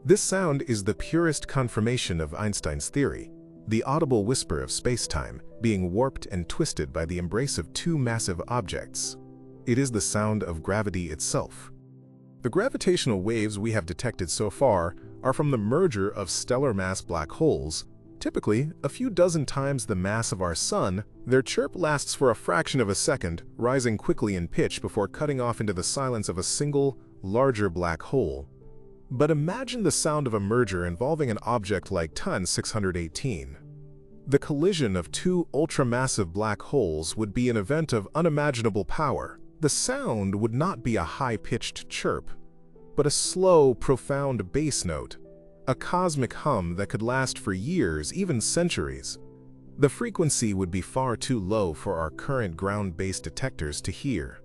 This sound is the purest confirmation of Einstein's theory, the audible whisper of space-time being warped and twisted by the embrace of two massive objects. It is the sound of gravity itself. The gravitational waves we have detected so far are from the merger of stellar mass black holes. Typically, a few dozen times the mass of our Sun. Their chirp lasts for a fraction of a second, rising quickly in pitch before cutting off into the silence of a single, larger black hole. But imagine the sound of a merger involving an object like TON 618. The collision of two ultramassive black holes would be an event of unimaginable power. The sound would not be a high-pitched chirp, but a slow, profound bass note, a cosmic hum that could last for years, even centuries. The frequency would be far too low for our current ground-based detectors to hear.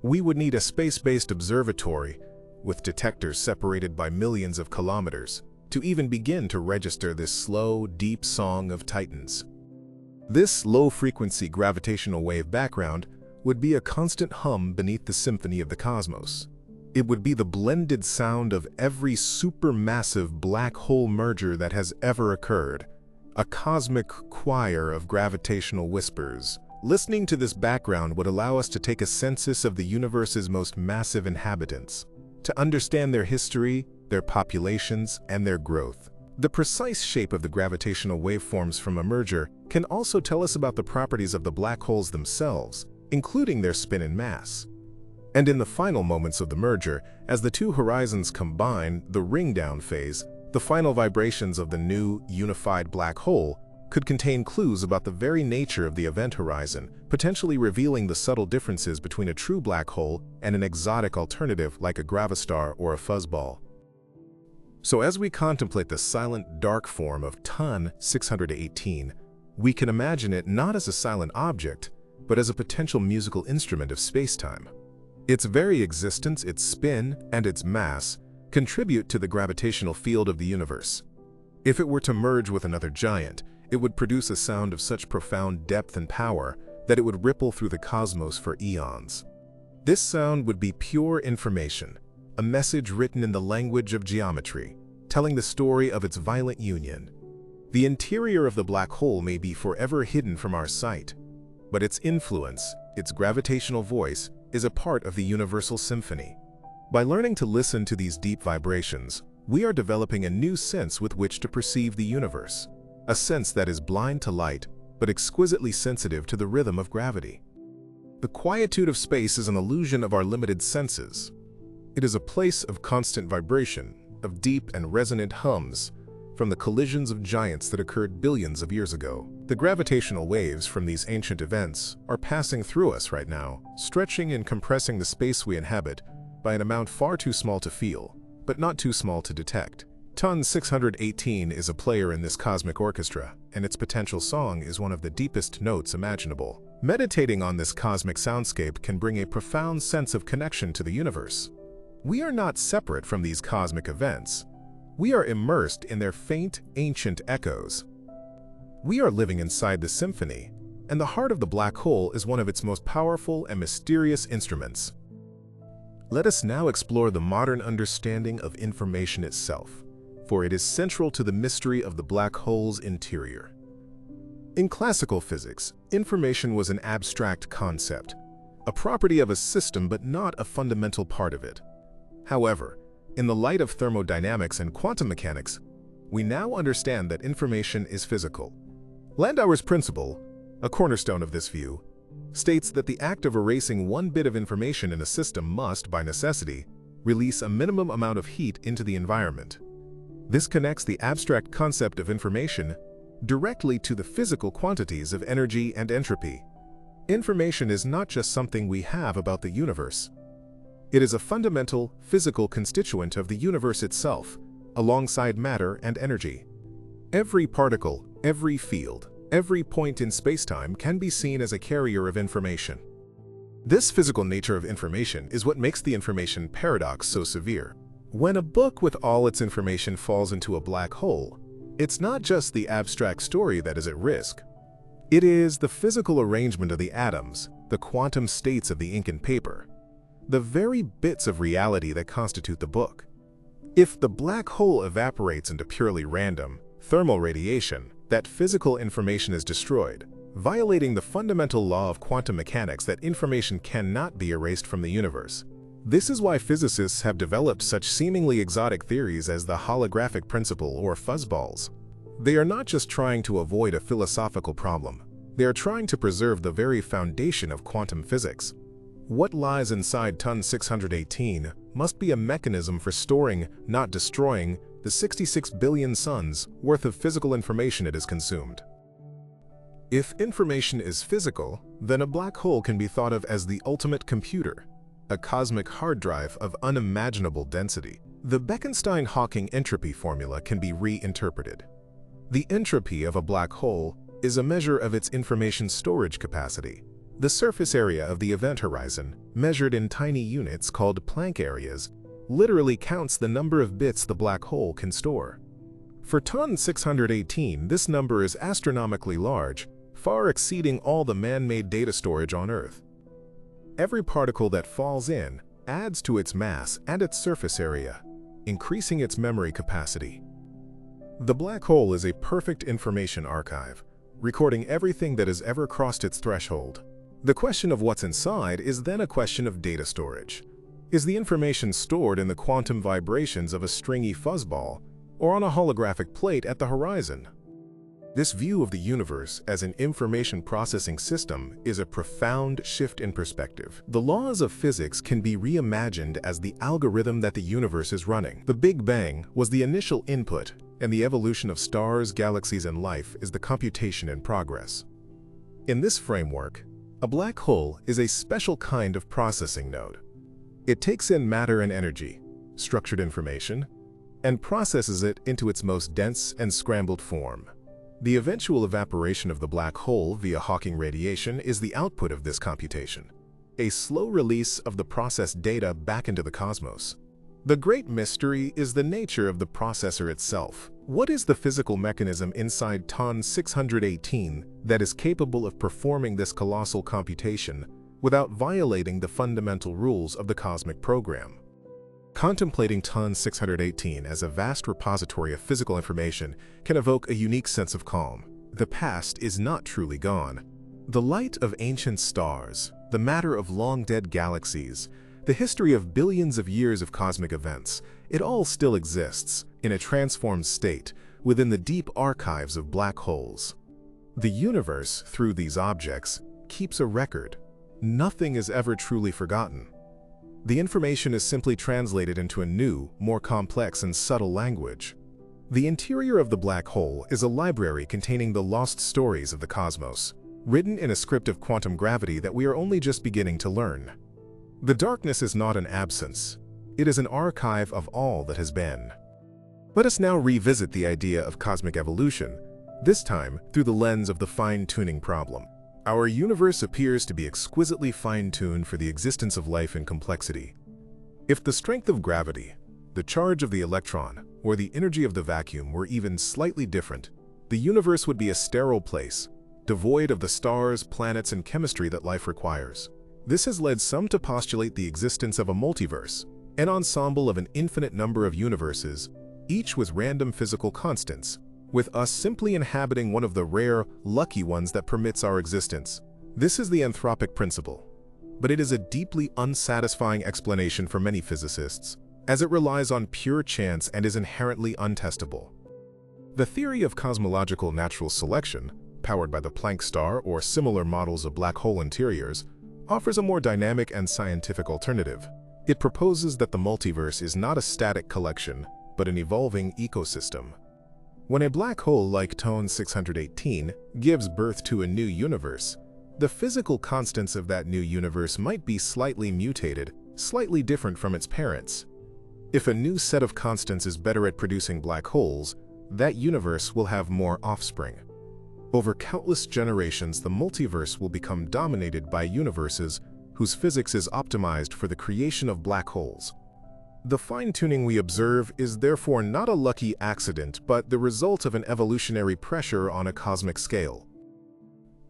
We would need a space-based observatory, with detectors separated by millions of kilometers, to even begin to register this slow, deep song of titans. This low-frequency gravitational wave background would be a constant hum beneath the symphony of the cosmos. It would be the blended sound of every supermassive black hole merger that has ever occurred, a cosmic choir of gravitational whispers. Listening to this background would allow us to take a census of the universe's most massive inhabitants, to understand their history, their populations, and their growth. The precise shape of the gravitational waveforms from a merger can also tell us about the properties of the black holes themselves, including their spin and mass. And in the final moments of the merger, as the two horizons combine, the ring-down phase, the final vibrations of the new, unified black hole could contain clues about the very nature of the event horizon, potentially revealing the subtle differences between a true black hole and an exotic alternative like a gravistar or a fuzzball. So as we contemplate the silent, dark form of TON 618, we can imagine it not as a silent object, but as a potential musical instrument of space-time. Its very existence, its spin, and its mass contribute to the gravitational field of the universe. If it were to merge with another giant, it would produce a sound of such profound depth and power that it would ripple through the cosmos for eons. This sound would be pure information, a message written in the language of geometry, telling the story of its violent union. The interior of the black hole may be forever hidden from our sight, but its influence, its gravitational voice, is a part of the universal symphony. By learning to listen to these deep vibrations, we are developing a new sense with which to perceive the universe, a sense that is blind to light, but exquisitely sensitive to the rhythm of gravity. The quietude of space is an illusion of our limited senses. It is a place of constant vibration, of deep and resonant hums, from the collisions of giants that occurred billions of years ago. The gravitational waves from these ancient events are passing through us right now, stretching and compressing the space we inhabit by an amount far too small to feel, but not too small to detect. TON 618 is a player in this cosmic orchestra, and its potential song is one of the deepest notes imaginable. Meditating on this cosmic soundscape can bring a profound sense of connection to the universe. We are not separate from these cosmic events. We are immersed in their faint, ancient echoes. We are living inside the symphony, and the heart of the black hole is one of its most powerful and mysterious instruments. Let us now explore the modern understanding of information itself, for it is central to the mystery of the black hole's interior. In classical physics, information was an abstract concept, a property of a system but not a fundamental part of it. However, in the light of thermodynamics and quantum mechanics, we now understand that information is physical. Landauer's principle, a cornerstone of this view, states that the act of erasing one bit of information in a system must, by necessity, release a minimum amount of heat into the environment. This connects the abstract concept of information directly to the physical quantities of energy and entropy. Information is not just something we have about the universe. It is a fundamental, physical constituent of the universe itself, alongside matter and energy. Every particle, every field, every point in spacetime can be seen as a carrier of information. This physical nature of information is what makes the information paradox so severe. When a book with all its information falls into a black hole, it's not just the abstract story that is at risk. It is the physical arrangement of the atoms, the quantum states of the ink and paper, the very bits of reality that constitute the book. If the black hole evaporates into purely random, thermal radiation, that physical information is destroyed, violating the fundamental law of quantum mechanics that information cannot be erased from the universe. This is why physicists have developed such seemingly exotic theories as the holographic principle or fuzzballs. They are not just trying to avoid a philosophical problem, they are trying to preserve the very foundation of quantum physics. What lies inside ton 618 must be a mechanism for storing, not destroying, the 66 billion suns worth of physical information it has consumed. If information is physical, then a black hole can be thought of as the ultimate computer, a cosmic hard drive of unimaginable density. The Bekenstein-Hawking entropy formula can be reinterpreted. The entropy of a black hole is a measure of its information storage capacity. The surface area of the event horizon, measured in tiny units called Planck areas, literally counts the number of bits the black hole can store. For ton 618, this number is astronomically large, far exceeding all the man-made data storage on Earth. Every particle that falls in adds to its mass and its surface area, increasing its memory capacity. The black hole is a perfect information archive, recording everything that has ever crossed its threshold. The question of what's inside is then a question of data storage. Is the information stored in the quantum vibrations of a stringy fuzzball or on a holographic plate at the horizon? This view of the universe as an information processing system is a profound shift in perspective. The laws of physics can be reimagined as the algorithm that the universe is running. The Big Bang was the initial input, and the evolution of stars, galaxies, and life is the computation in progress. In this framework, a black hole is a special kind of processing node. It takes in matter and energy, structured information, and processes it into its most dense and scrambled form. The eventual evaporation of the black hole via Hawking radiation is the output of this computation, a slow release of the processed data back into the cosmos. The great mystery is the nature of the processor itself. What is the physical mechanism inside ton 618 that is capable of performing this colossal computation without violating the fundamental rules of the cosmic program? Contemplating ton 618 as a vast repository of physical information can evoke a unique sense of calm. The past is not truly gone. The light of ancient stars, the matter of long-dead galaxies, the history of billions of years of cosmic events, it all still exists, in a transformed state, within the deep archives of black holes. The universe, through these objects, keeps a record. Nothing is ever truly forgotten. The information is simply translated into a new, more complex and subtle language. The interior of the black hole is a library containing the lost stories of the cosmos, written in a script of quantum gravity that we are only just beginning to learn. The darkness is not an absence. It is an archive of all that has been. Let us now revisit the idea of cosmic evolution, this time through the lens of the fine-tuning problem. Our universe appears to be exquisitely fine-tuned for the existence of life and complexity. If the strength of gravity, the charge of the electron, or the energy of the vacuum were even slightly different, the universe would be a sterile place, devoid of the stars, planets, and chemistry that life requires. This has led some to postulate the existence of a multiverse, an ensemble of an infinite number of universes, each with random physical constants, with us simply inhabiting one of the rare, lucky ones that permits our existence. This is the anthropic principle, but it is a deeply unsatisfying explanation for many physicists, as it relies on pure chance and is inherently untestable. The theory of cosmological natural selection, powered by the Planck star or similar models of black hole interiors, offers a more dynamic and scientific alternative. It proposes that the multiverse is not a static collection, but an evolving ecosystem. When a black hole like TON 618 gives birth to a new universe, the physical constants of that new universe might be slightly mutated, slightly different from its parents. If a new set of constants is better at producing black holes, that universe will have more offspring. Over countless generations, the multiverse will become dominated by universes whose physics is optimized for the creation of black holes. The fine-tuning we observe is therefore not a lucky accident, but the result of an evolutionary pressure on a cosmic scale.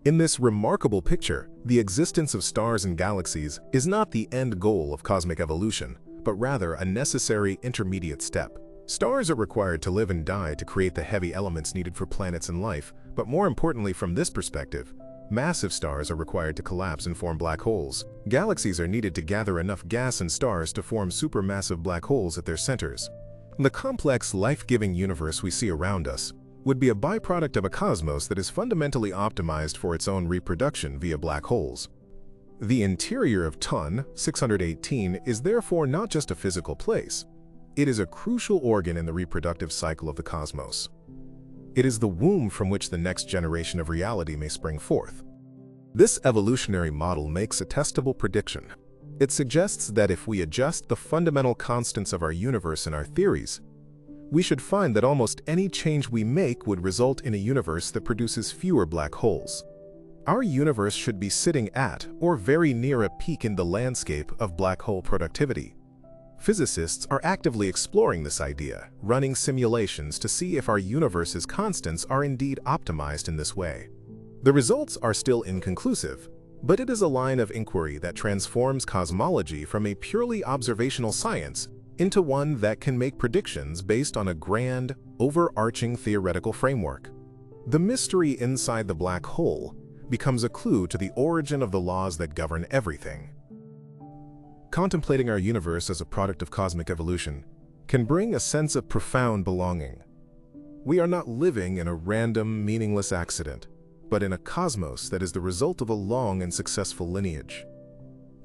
In this remarkable picture, the existence of stars and galaxies is not the end goal of cosmic evolution, but rather a necessary intermediate step. Stars are required to live and die to create the heavy elements needed for planets and life, but more importantly from this perspective, massive stars are required to collapse and form black holes. Galaxies are needed to gather enough gas and stars to form supermassive black holes at their centers. The complex, life-giving universe we see around us would be a byproduct of a cosmos that is fundamentally optimized for its own reproduction via black holes. The interior of TON 618 is therefore not just a physical place. It is a crucial organ in the reproductive cycle of the cosmos. It is the womb from which the next generation of reality may spring forth. This evolutionary model makes a testable prediction. It suggests that if we adjust the fundamental constants of our universe and our theories, we should find that almost any change we make would result in a universe that produces fewer black holes. Our universe should be sitting at or very near a peak in the landscape of black hole productivity. Physicists are actively exploring this idea, running simulations to see if our universe's constants are indeed optimized in this way. The results are still inconclusive, but it is a line of inquiry that transforms cosmology from a purely observational science into one that can make predictions based on a grand, overarching theoretical framework. The mystery inside the black hole becomes a clue to the origin of the laws that govern everything. Contemplating our universe as a product of cosmic evolution can bring a sense of profound belonging. We are not living in a random, meaningless accident, but in a cosmos that is the result of a long and successful lineage.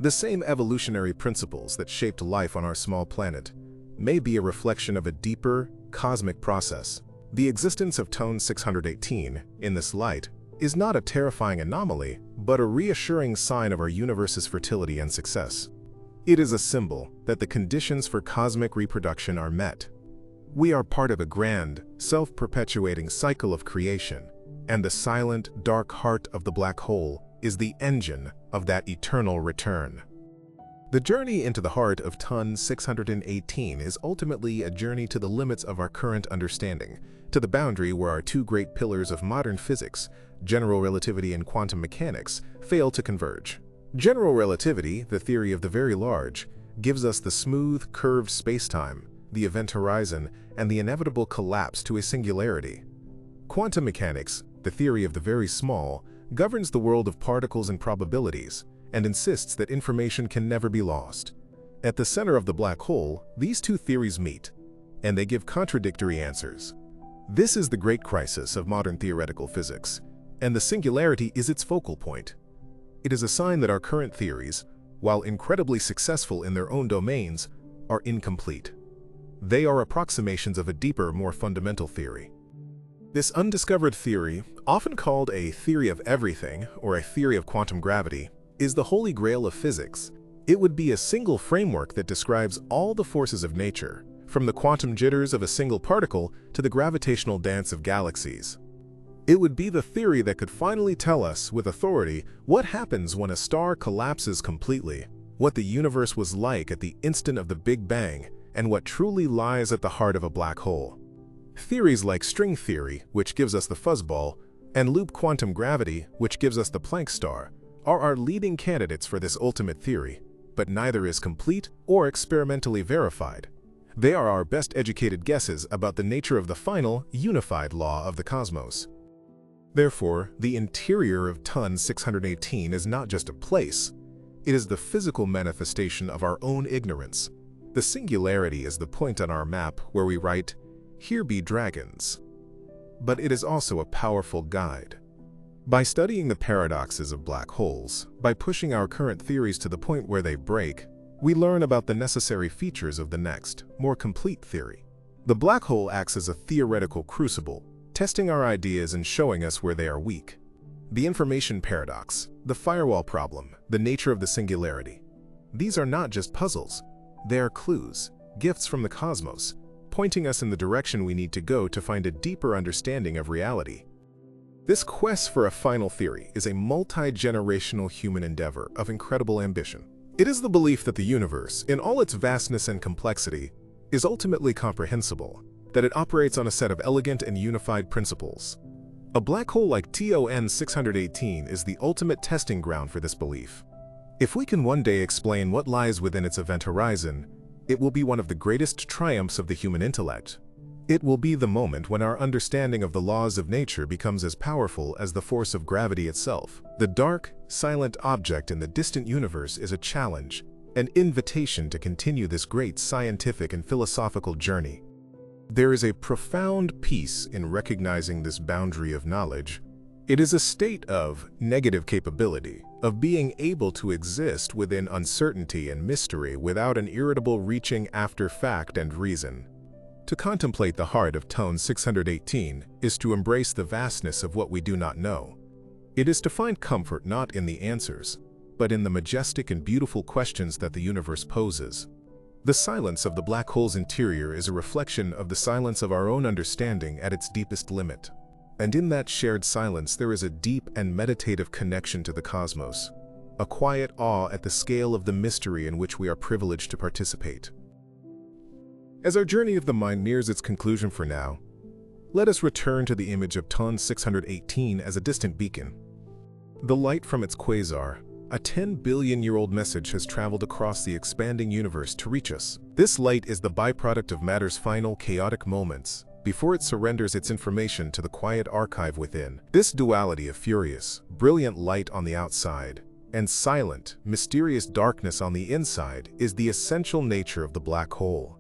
The same evolutionary principles that shaped life on our small planet may be a reflection of a deeper, cosmic process. The existence of TON 618, in this light, is not a terrifying anomaly, but a reassuring sign of our universe's fertility and success. It is a symbol that the conditions for cosmic reproduction are met. We are part of a grand, self-perpetuating cycle of creation, and the silent, dark heart of the black hole is the engine of that eternal return. The journey into the heart of TON 618 is ultimately a journey to the limits of our current understanding, to the boundary where our two great pillars of modern physics, general relativity and quantum mechanics, fail to converge. General relativity, the theory of the very large, gives us the smooth, curved spacetime, the event horizon, and the inevitable collapse to a singularity. Quantum mechanics, the theory of the very small, governs the world of particles and probabilities, and insists that information can never be lost. At the center of the black hole, these two theories meet, and they give contradictory answers. This is the great crisis of modern theoretical physics, and the singularity is its focal point. It is a sign that our current theories, while incredibly successful in their own domains, are incomplete. They are approximations of a deeper, more fundamental theory. This undiscovered theory, often called a theory of everything or a theory of quantum gravity, is the holy grail of physics. It would be a single framework that describes all the forces of nature, from the quantum jitters of a single particle to the gravitational dance of galaxies. It would be the theory that could finally tell us, with authority, what happens when a star collapses completely, what the universe was like at the instant of the Big Bang, and what truly lies at the heart of a black hole. Theories like string theory, which gives us the fuzzball, and loop quantum gravity, which gives us the Planck star, are our leading candidates for this ultimate theory, but neither is complete or experimentally verified. They are our best educated guesses about the nature of the final, unified law of the cosmos. Therefore, the interior of Ton 618 is not just a place. It is the physical manifestation of our own ignorance. The singularity is the point on our map where we write, "Here be dragons." But it is also a powerful guide. By studying the paradoxes of black holes, by pushing our current theories to the point where they break, we learn about the necessary features of the next, more complete theory. The black hole acts as a theoretical crucible, testing our ideas and showing us where they are weak. The information paradox, the firewall problem, the nature of the singularity. These are not just puzzles. They are clues, gifts from the cosmos, pointing us in the direction we need to go to find a deeper understanding of reality. This quest for a final theory is a multi-generational human endeavor of incredible ambition. It is the belief that the universe, in all its vastness and complexity, is ultimately comprehensible, that it operates on a set of elegant and unified principles. A black hole like TON 618 is the ultimate testing ground for this belief. If we can one day explain what lies within its event horizon, it will be one of the greatest triumphs of the human intellect. It will be the moment when our understanding of the laws of nature becomes as powerful as the force of gravity itself. The dark, silent object in the distant universe is a challenge, an invitation to continue this great scientific and philosophical journey. There is a profound peace in recognizing this boundary of knowledge. It is a state of negative capability, of being able to exist within uncertainty and mystery without an irritable reaching after fact and reason. To contemplate the heart of Ton 618 is to embrace the vastness of what we do not know. It is to find comfort not in the answers, but in the majestic and beautiful questions that the universe poses. The silence of the black hole's interior is a reflection of the silence of our own understanding at its deepest limit. And in that shared silence there is a deep and meditative connection to the cosmos, a quiet awe at the scale of the mystery in which we are privileged to participate. As our journey of the mind nears its conclusion for now, let us return to the image of Ton 618 as a distant beacon. The light from its quasar, a 10-billion-year-old message, has traveled across the expanding universe to reach us. This light is the byproduct of matter's final chaotic moments, before it surrenders its information to the quiet archive within. This duality of furious, brilliant light on the outside, and silent, mysterious darkness on the inside is the essential nature of the black hole.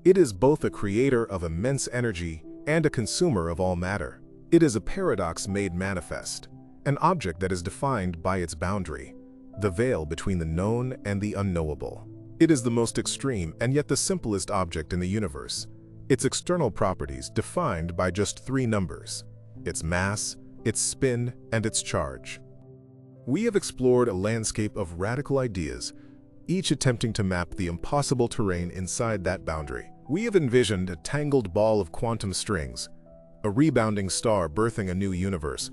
It is both a creator of immense energy and a consumer of all matter. It is a paradox made manifest, an object that is defined by its boundary, the veil between the known and the unknowable. It is the most extreme and yet the simplest object in the universe, its external properties defined by just 3 numbers: its mass, its spin, and its charge. We have explored a landscape of radical ideas, each attempting to map the impossible terrain inside that boundary. We have envisioned a tangled ball of quantum strings, a rebounding star birthing a new universe,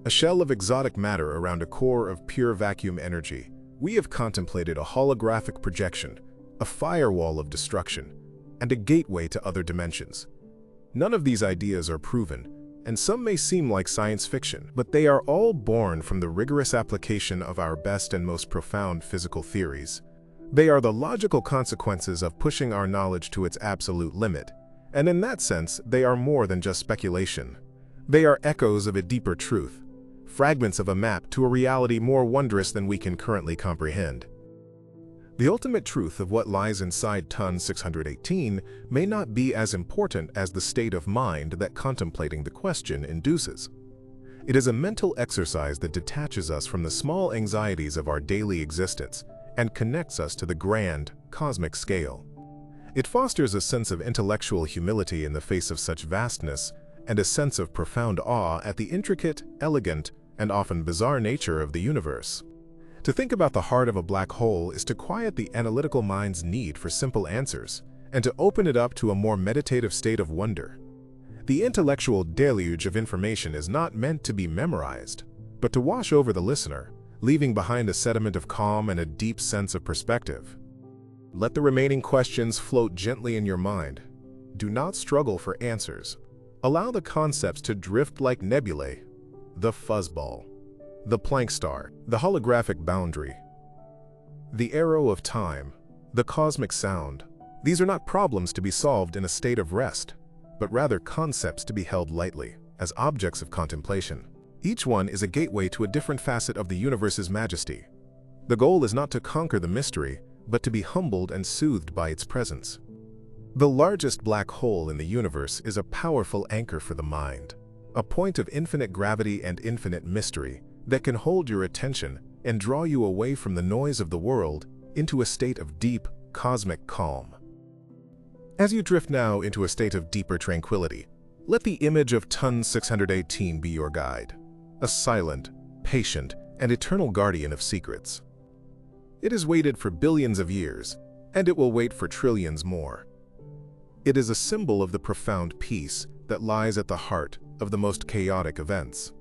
a shell of exotic matter around a core of pure vacuum energy. We have contemplated a holographic projection, a firewall of destruction, and a gateway to other dimensions. None of these ideas are proven, and some may seem like science fiction, but they are all born from the rigorous application of our best and most profound physical theories. They are the logical consequences of pushing our knowledge to its absolute limit, and in that sense, they are more than just speculation. They are echoes of a deeper truth, fragments of a map to a reality more wondrous than we can currently comprehend. The ultimate truth of what lies inside Ton 618 may not be as important as the state of mind that contemplating the question induces. It is a mental exercise that detaches us from the small anxieties of our daily existence and connects us to the grand, cosmic scale. It fosters a sense of intellectual humility in the face of such vastness and a sense of profound awe at the intricate, elegant, and often bizarre nature of the universe. To think about the heart of a black hole is to quiet the analytical mind's need for simple answers and to open it up to a more meditative state of wonder. The intellectual deluge of information is not meant to be memorized, but to wash over the listener, leaving behind a sediment of calm and a deep sense of perspective. Let the remaining questions float gently in your mind. Do not struggle for answers. Allow the concepts to drift like nebulae: the fuzzball, the Planck star, the holographic boundary, the arrow of time, the cosmic sound, These are not problems to be solved in a state of rest, but rather concepts to be held lightly, as objects of contemplation. Each one is a gateway to a different facet of the universe's majesty. The goal is not to conquer the mystery, but to be humbled and soothed by its presence. The largest black hole in the universe is a powerful anchor for the mind, a point of infinite gravity and infinite mystery that can hold your attention and draw you away from the noise of the world into a state of deep, cosmic calm. As you drift now into a state of deeper tranquility, let the image of Ton 618 be your guide, a silent, patient, and eternal guardian of secrets. It has waited for billions of years, and it will wait for trillions more. It is a symbol of the profound peace that lies at the heart of the most chaotic events.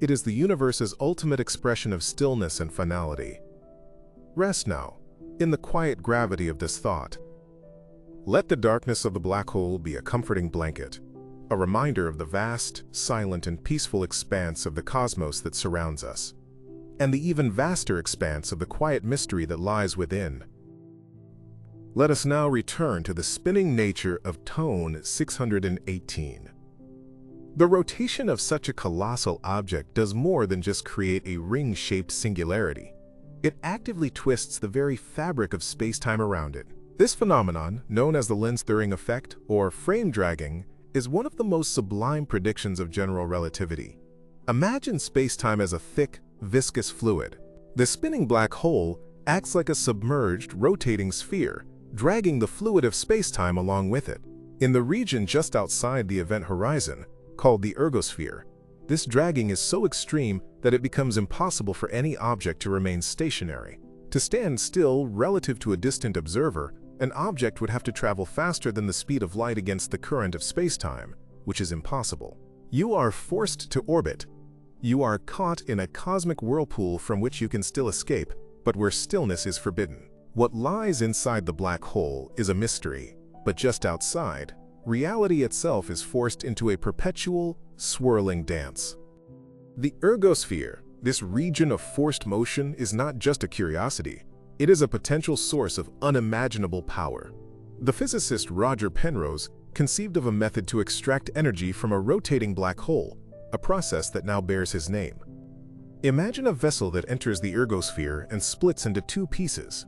It is the universe's ultimate expression of stillness and finality. Rest now, in the quiet gravity of this thought. Let the darkness of the black hole be a comforting blanket, a reminder of the vast, silent, and peaceful expanse of the cosmos that surrounds us, and the even vaster expanse of the quiet mystery that lies within. Let us now return to the spinning nature of Ton 618. The rotation of such a colossal object does more than just create a ring-shaped singularity. It actively twists the very fabric of space-time around it. This phenomenon, known as the lens-thirring effect or frame dragging, is one of the most sublime predictions of general relativity. Imagine space-time as a thick, viscous fluid. The spinning black hole acts like a submerged, rotating sphere, dragging the fluid of space-time along with it. In the region just outside the event horizon, called the ergosphere, this dragging is so extreme that it becomes impossible for any object to remain stationary. To stand still relative to a distant observer, an object would have to travel faster than the speed of light against the current of space-time, which is impossible. You are forced to orbit. You are caught in a cosmic whirlpool from which you can still escape, but where stillness is forbidden. What lies inside the black hole is a mystery, but just outside, reality itself is forced into a perpetual, swirling dance. The ergosphere, this region of forced motion, is not just a curiosity. It is a potential source of unimaginable power. The physicist Roger Penrose conceived of a method to extract energy from a rotating black hole, a process that now bears his name. Imagine a vessel that enters the ergosphere and splits into two pieces.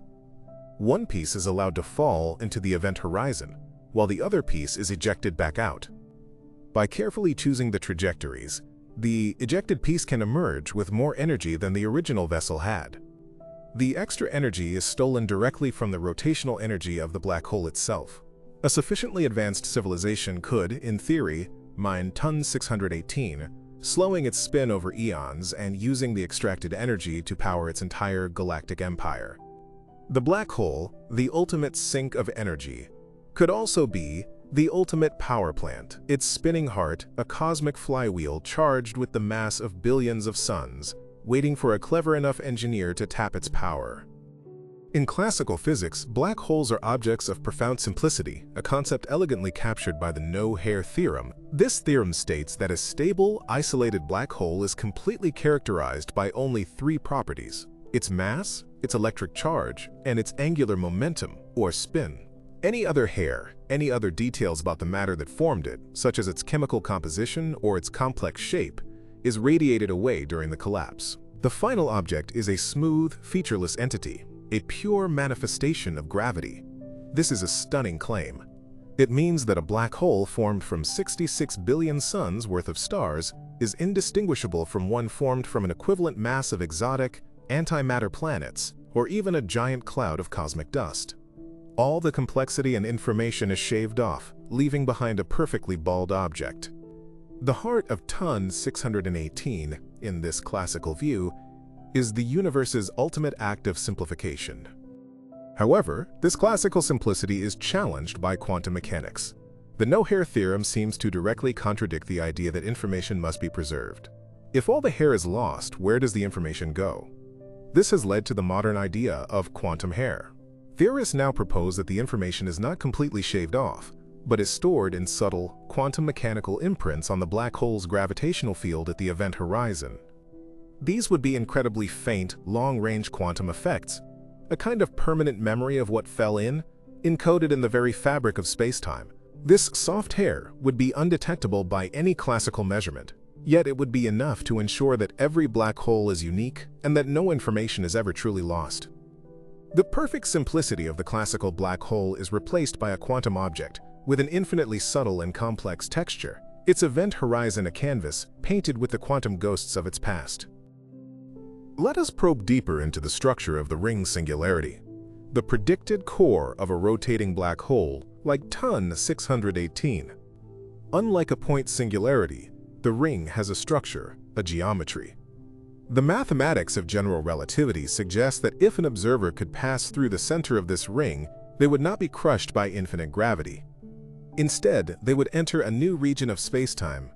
One piece is allowed to fall into the event horizon, while the other piece is ejected back out. By carefully choosing the trajectories, the ejected piece can emerge with more energy than the original vessel had. The extra energy is stolen directly from the rotational energy of the black hole itself. A sufficiently advanced civilization could, in theory, mine Ton 618, slowing its spin over eons and using the extracted energy to power its entire galactic empire. The black hole, the ultimate sink of energy, could also be the ultimate power plant, its spinning heart a cosmic flywheel charged with the mass of billions of suns, waiting for a clever enough engineer to tap its power. In classical physics, black holes are objects of profound simplicity, a concept elegantly captured by the no-hair theorem. This theorem states that a stable, isolated black hole is completely characterized by only three properties: its mass, its electric charge, and its angular momentum, or spin. Any other hair, any other details about the matter that formed it, such as its chemical composition or its complex shape, is radiated away during the collapse. The final object is a smooth, featureless entity, a pure manifestation of gravity. This is a stunning claim. It means that a black hole formed from 66 billion suns worth of stars is indistinguishable from one formed from an equivalent mass of exotic, antimatter planets, or even a giant cloud of cosmic dust. All the complexity and information is shaved off, leaving behind a perfectly bald object. The heart of Ton 618, in this classical view, is the universe's ultimate act of simplification. However, this classical simplicity is challenged by quantum mechanics. The no-hair theorem seems to directly contradict the idea that information must be preserved. If all the hair is lost, where does the information go? This has led to the modern idea of quantum hair. Theorists now propose that the information is not completely shaved off, but is stored in subtle, quantum mechanical imprints on the black hole's gravitational field at the event horizon. These would be incredibly faint, long-range quantum effects, a kind of permanent memory of what fell in encoded in the very fabric of space-time. This soft hair would be undetectable by any classical measurement, yet it would be enough to ensure that every black hole is unique and that no information is ever truly lost. The perfect simplicity of the classical black hole is replaced by a quantum object with an infinitely subtle and complex texture, its event horizon a canvas painted with the quantum ghosts of its past. Let us probe deeper into the structure of the ring singularity, the predicted core of a rotating black hole like TON 618. Unlike a point singularity, the ring has a structure, a geometry. The mathematics of general relativity suggest that if an observer could pass through the center of this ring, they would not be crushed by infinite gravity. Instead, they would enter a new region of spacetime,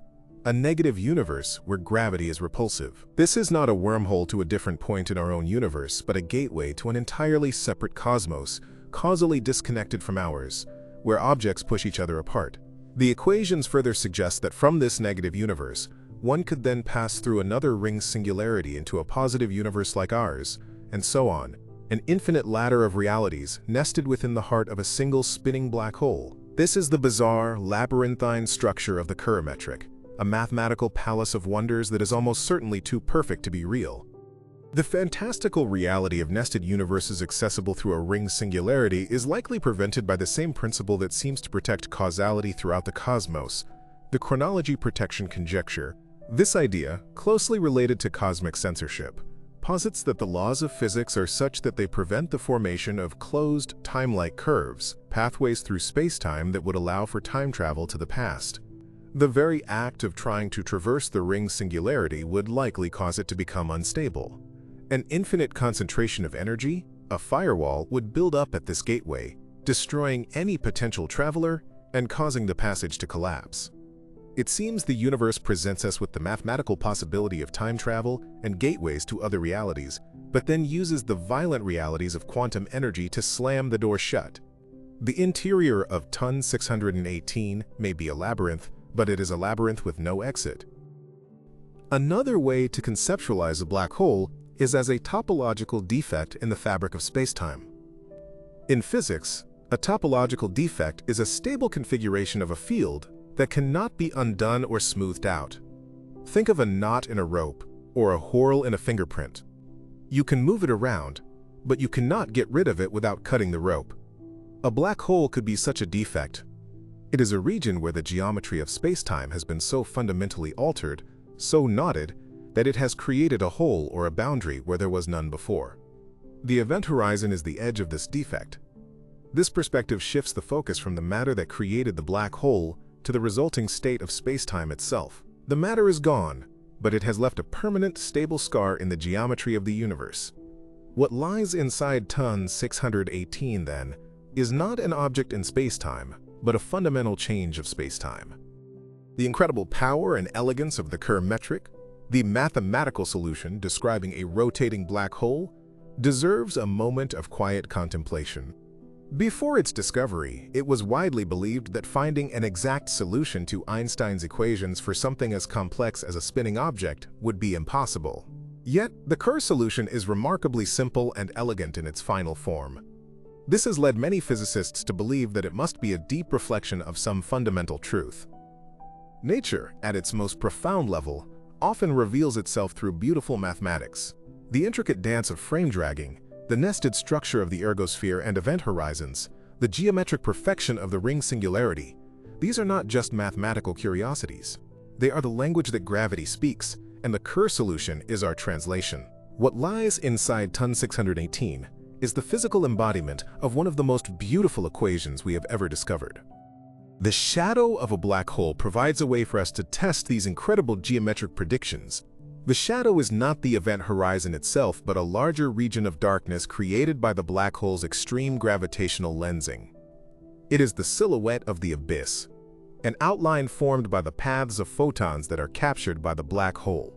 a negative universe where gravity is repulsive. This is not a wormhole to a different point in our own universe, but a gateway to an entirely separate cosmos, causally disconnected from ours, where objects push each other apart. The equations further suggest that from this negative universe, one could then pass through another ring singularity into a positive universe like ours, and so on, an infinite ladder of realities nested within the heart of a single spinning black hole. This is the bizarre, labyrinthine structure of the Kerr metric, a mathematical palace of wonders that is almost certainly too perfect to be real. The fantastical reality of nested universes accessible through a ring singularity is likely prevented by the same principle that seems to protect causality throughout the cosmos, the chronology protection conjecture. This idea, closely related to cosmic censorship, posits that the laws of physics are such that they prevent the formation of closed, time-like curves, pathways through spacetime that would allow for time travel to the past. The very act of trying to traverse the ring singularity would likely cause it to become unstable. An infinite concentration of energy, a firewall, would build up at this gateway, destroying any potential traveler and causing the passage to collapse. It seems the universe presents us with the mathematical possibility of time travel and gateways to other realities, but then uses the violent realities of quantum energy to slam the door shut. The interior of TON 618 may be a labyrinth, but it is a labyrinth with no exit. Another way to conceptualize a black hole is as a topological defect in the fabric of spacetime. In physics, a topological defect is a stable configuration of a field that cannot be undone or smoothed out. Think of a knot in a rope or a whorl in a fingerprint. You can move it around, but you cannot get rid of it without cutting the rope. A black hole could be such a defect. It is a region where the geometry of spacetime has been so fundamentally altered, so knotted, that it has created a hole or a boundary where there was none before. The event horizon is the edge of this defect. This perspective shifts the focus from the matter that created the black hole to the resulting state of spacetime itself. The matter is gone, but it has left a permanent, stable scar in the geometry of the universe. What lies inside TON 618, then, is not an object in spacetime, but a fundamental change of spacetime. The incredible power and elegance of the Kerr metric, the mathematical solution describing a rotating black hole, deserves a moment of quiet contemplation. Before its discovery, it was widely believed that finding an exact solution to Einstein's equations for something as complex as a spinning object would be impossible. Yet, the Kerr solution is remarkably simple and elegant in its final form. This has led many physicists to believe that it must be a deep reflection of some fundamental truth. Nature, at its most profound level, often reveals itself through beautiful mathematics. The intricate dance of frame dragging, the nested structure of the ergosphere and event horizons, the geometric perfection of the ring singularity, these are not just mathematical curiosities. They are the language that gravity speaks, and the Kerr solution is our translation. What lies inside TON 618 is the physical embodiment of one of the most beautiful equations we have ever discovered. The shadow of a black hole provides a way for us to test these incredible geometric predictions. The shadow is not the event horizon itself, but a larger region of darkness created by the black hole's extreme gravitational lensing. It is the silhouette of the abyss, an outline formed by the paths of photons that are captured by the black hole.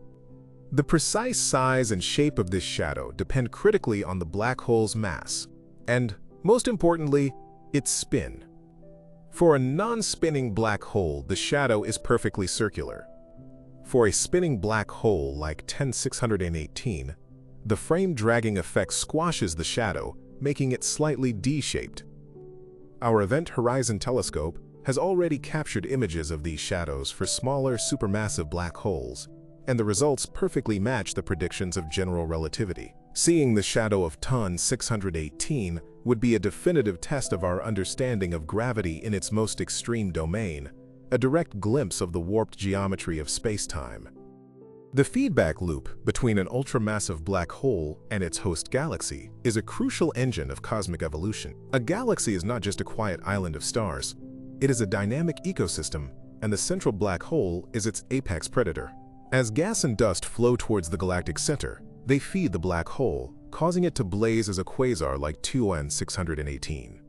The precise size and shape of this shadow depend critically on the black hole's mass, and, most importantly, its spin. For a non-spinning black hole, the shadow is perfectly circular. For a spinning black hole like TON 618, the frame dragging effect squashes the shadow, making it slightly D-shaped. Our Event Horizon Telescope has already captured images of these shadows for smaller supermassive black holes, and the results perfectly match the predictions of general relativity. Seeing the shadow of TON 618 would be a definitive test of our understanding of gravity in its most extreme domain, a direct glimpse of the warped geometry of space-time. The feedback loop between an ultramassive black hole and its host galaxy is a crucial engine of cosmic evolution. A galaxy is not just a quiet island of stars. It is a dynamic ecosystem, and the central black hole is its apex predator. As gas and dust flow towards the galactic center, they feed the black hole, causing it to blaze as a quasar like TON 618.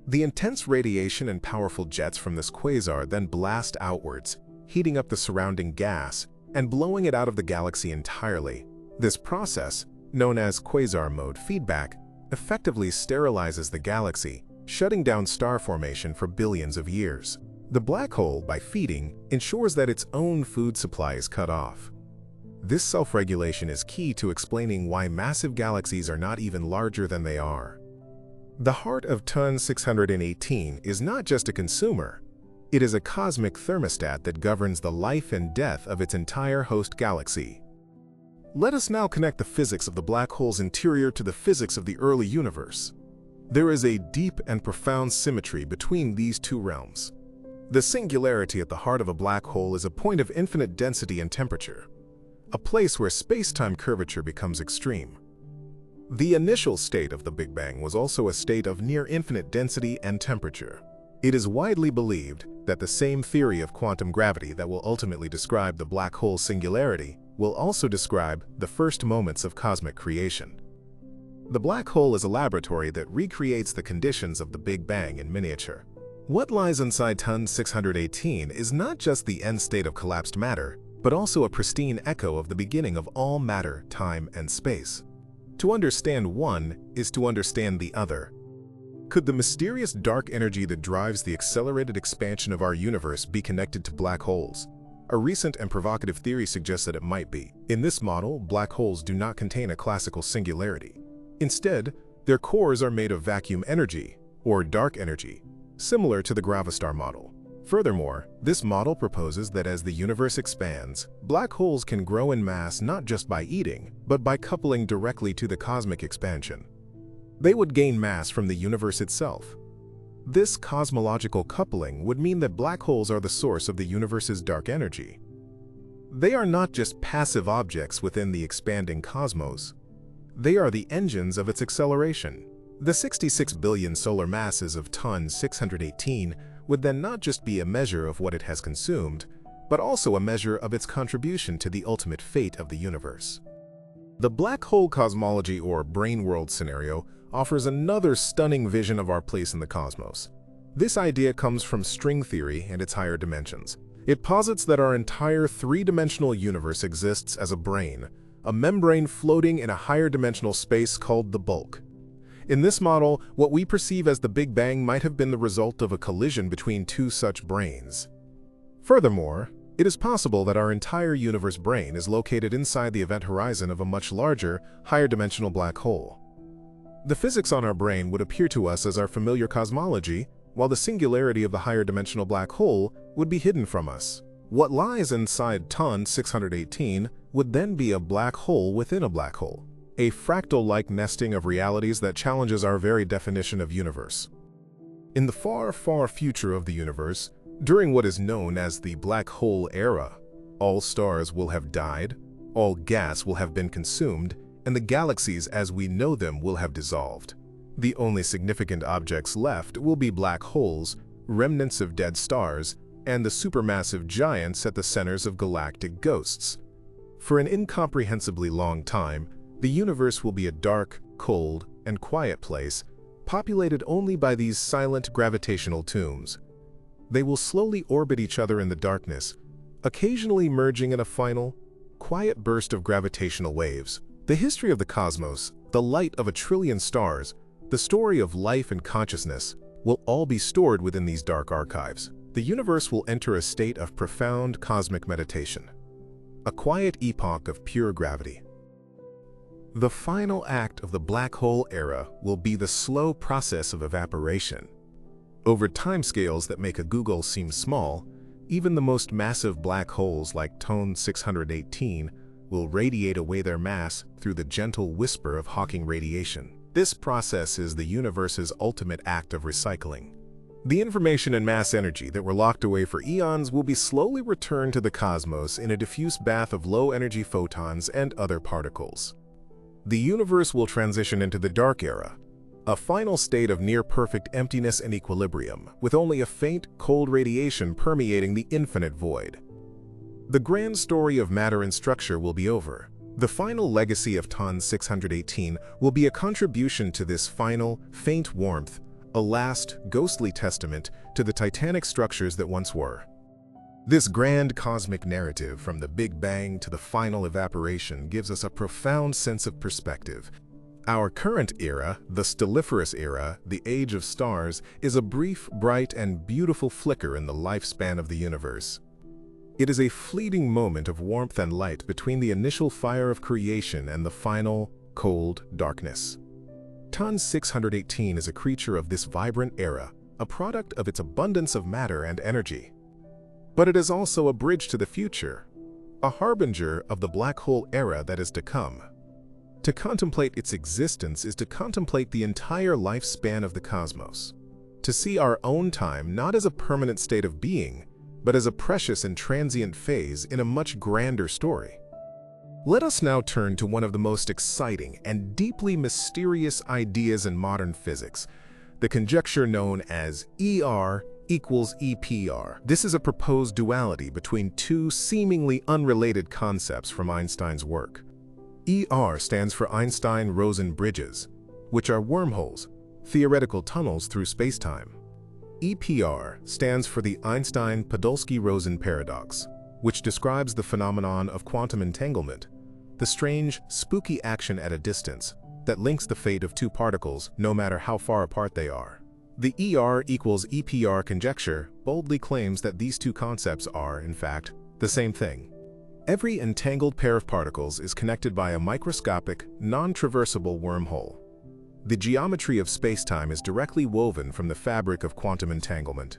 The intense radiation and powerful jets from this quasar then blast outwards, heating up the surrounding gas and blowing it out of the galaxy entirely. This process, known as quasar mode feedback, effectively sterilizes the galaxy, shutting down star formation for billions of years. The black hole, by feeding, ensures that its own food supply is cut off. This self-regulation is key to explaining why massive galaxies are not even larger than they are. The heart of TON 618 is not just a consumer. It is a cosmic thermostat that governs the life and death of its entire host galaxy. Let us now connect the physics of the black hole's interior to the physics of the early universe. There is a deep and profound symmetry between these two realms. The singularity at the heart of a black hole is a point of infinite density and temperature, a place where space-time curvature becomes extreme. The initial state of the Big Bang was also a state of near-infinite density and temperature. It is widely believed that the same theory of quantum gravity that will ultimately describe the black hole's singularity will also describe the first moments of cosmic creation. The black hole is a laboratory that recreates the conditions of the Big Bang in miniature. What lies inside TON 618 is not just the end state of collapsed matter, but also a pristine echo of the beginning of all matter, time, and space. To understand one is to understand the other. Could the mysterious dark energy that drives the accelerated expansion of our universe be connected to black holes? A recent and provocative theory suggests that it might be. In this model, black holes do not contain a classical singularity. Instead, their cores are made of vacuum energy, or dark energy, similar to the Gravistar model. Furthermore, this model proposes that as the universe expands, black holes can grow in mass not just by eating, but by coupling directly to the cosmic expansion. They would gain mass from the universe itself. This cosmological coupling would mean that black holes are the source of the universe's dark energy. They are not just passive objects within the expanding cosmos. They are the engines of its acceleration. The 66 billion solar masses of TON 618 would then not just be a measure of what it has consumed, but also a measure of its contribution to the ultimate fate of the universe. The black hole cosmology or brain world scenario offers another stunning vision of our place in the cosmos. This idea comes from string theory and its higher dimensions. It posits that our entire three-dimensional universe exists as a brain, a membrane floating in a higher dimensional space called the bulk. In this model, what we perceive as the Big Bang might have been the result of a collision between two such brains. Furthermore, it is possible that our entire universe brain is located inside the event horizon of a much larger, higher dimensional black hole. The physics on our brain would appear to us as our familiar cosmology, while the singularity of the higher dimensional black hole would be hidden from us. What lies inside TON 618 would then be a black hole within a black hole, a fractal-like nesting of realities that challenges our very definition of universe. In the far, far future of the universe, during what is known as the black hole era, all stars will have died, all gas will have been consumed, and the galaxies as we know them will have dissolved. The only significant objects left will be black holes, remnants of dead stars, and the supermassive giants at the centers of galactic ghosts. For an incomprehensibly long time, the universe will be a dark, cold, and quiet place, populated only by these silent gravitational tombs. They will slowly orbit each other in the darkness, occasionally merging in a final, quiet burst of gravitational waves. The history of the cosmos, the light of a trillion stars, the story of life and consciousness will all be stored within these dark archives. The universe will enter a state of profound cosmic meditation, a quiet epoch of pure gravity. The final act of the black hole era will be the slow process of evaporation. Over timescales that make a Google seem small, even the most massive black holes like TON 618 will radiate away their mass through the gentle whisper of Hawking radiation. This process is the universe's ultimate act of recycling. The information and mass energy that were locked away for eons will be slowly returned to the cosmos in a diffuse bath of low-energy photons and other particles. The universe will transition into the dark era, a final state of near-perfect emptiness and equilibrium, with only a faint, cold radiation permeating the infinite void. The grand story of matter and structure will be over. The final legacy of TON 618 will be a contribution to this final, faint warmth, a last, ghostly testament to the titanic structures that once were. This grand cosmic narrative from the Big Bang to the final evaporation gives us a profound sense of perspective. Our current era, the stelliferous era, the age of stars, is a brief, bright, and beautiful flicker in the lifespan of the universe. It is a fleeting moment of warmth and light between the initial fire of creation and the final, cold darkness. TON 618 is a creature of this vibrant era, a product of its abundance of matter and energy. But it is also a bridge to the future, a harbinger of the black hole era that is to come. To contemplate its existence is to contemplate the entire lifespan of the cosmos, to see our own time not as a permanent state of being, but as a precious and transient phase in a much grander story. Let us now turn to one of the most exciting and deeply mysterious ideas in modern physics, the conjecture known as ER equals EPR. This is a proposed duality between two seemingly unrelated concepts from Einstein's work. ER stands for Einstein-Rosen bridges, which are wormholes, theoretical tunnels through spacetime. EPR stands for the Einstein-Podolsky-Rosen paradox, which describes the phenomenon of quantum entanglement, the strange, spooky action at a distance that links the fate of two particles no matter how far apart they are. The ER equals EPR conjecture boldly claims that these two concepts are, in fact, the same thing. Every entangled pair of particles is connected by a microscopic, non-traversable wormhole. The geometry of spacetime is directly woven from the fabric of quantum entanglement.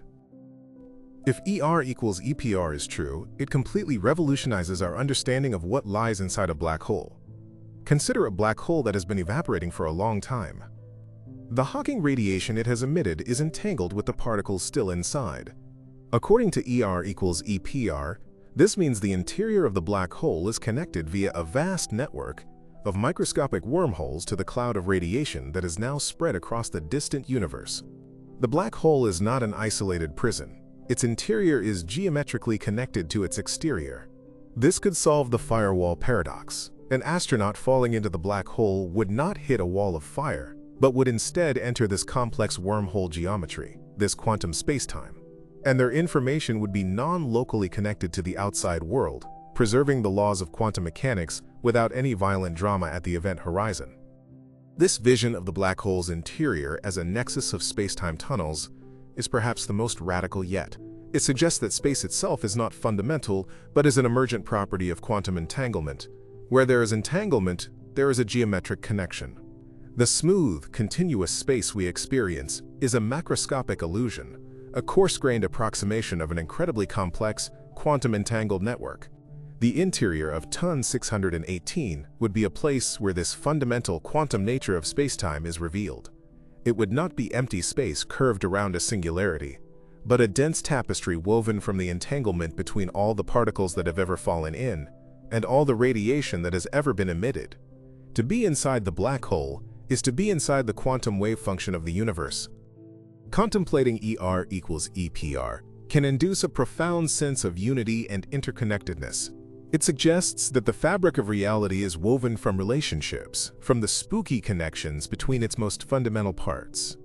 If ER equals EPR is true, it completely revolutionizes our understanding of what lies inside a black hole. Consider a black hole that has been evaporating for a long time. The Hawking radiation it has emitted is entangled with the particles still inside. According to ER equals EPR, this means the interior of the black hole is connected via a vast network of microscopic wormholes to the cloud of radiation that is now spread across the distant universe. The black hole is not an isolated prison. Its interior is geometrically connected to its exterior. This could solve the firewall paradox. An astronaut falling into the black hole would not hit a wall of fire, but would instead enter this complex wormhole geometry, this quantum spacetime, and their information would be non-locally connected to the outside world, preserving the laws of quantum mechanics without any violent drama at the event horizon. This vision of the black hole's interior as a nexus of spacetime tunnels is perhaps the most radical yet. It suggests that space itself is not fundamental, but is an emergent property of quantum entanglement. Where there is entanglement, there is a geometric connection. The smooth, continuous space we experience is a macroscopic illusion, a coarse-grained approximation of an incredibly complex, quantum-entangled network. The interior of TON 618 would be a place where this fundamental quantum nature of spacetime is revealed. It would not be empty space curved around a singularity, but a dense tapestry woven from the entanglement between all the particles that have ever fallen in, and all the radiation that has ever been emitted. To be inside the black hole is to be inside the quantum wave function of the universe. Contemplating ER equals EPR can induce a profound sense of unity and interconnectedness. It suggests that the fabric of reality is woven from relationships, from the spooky connections between its most fundamental parts.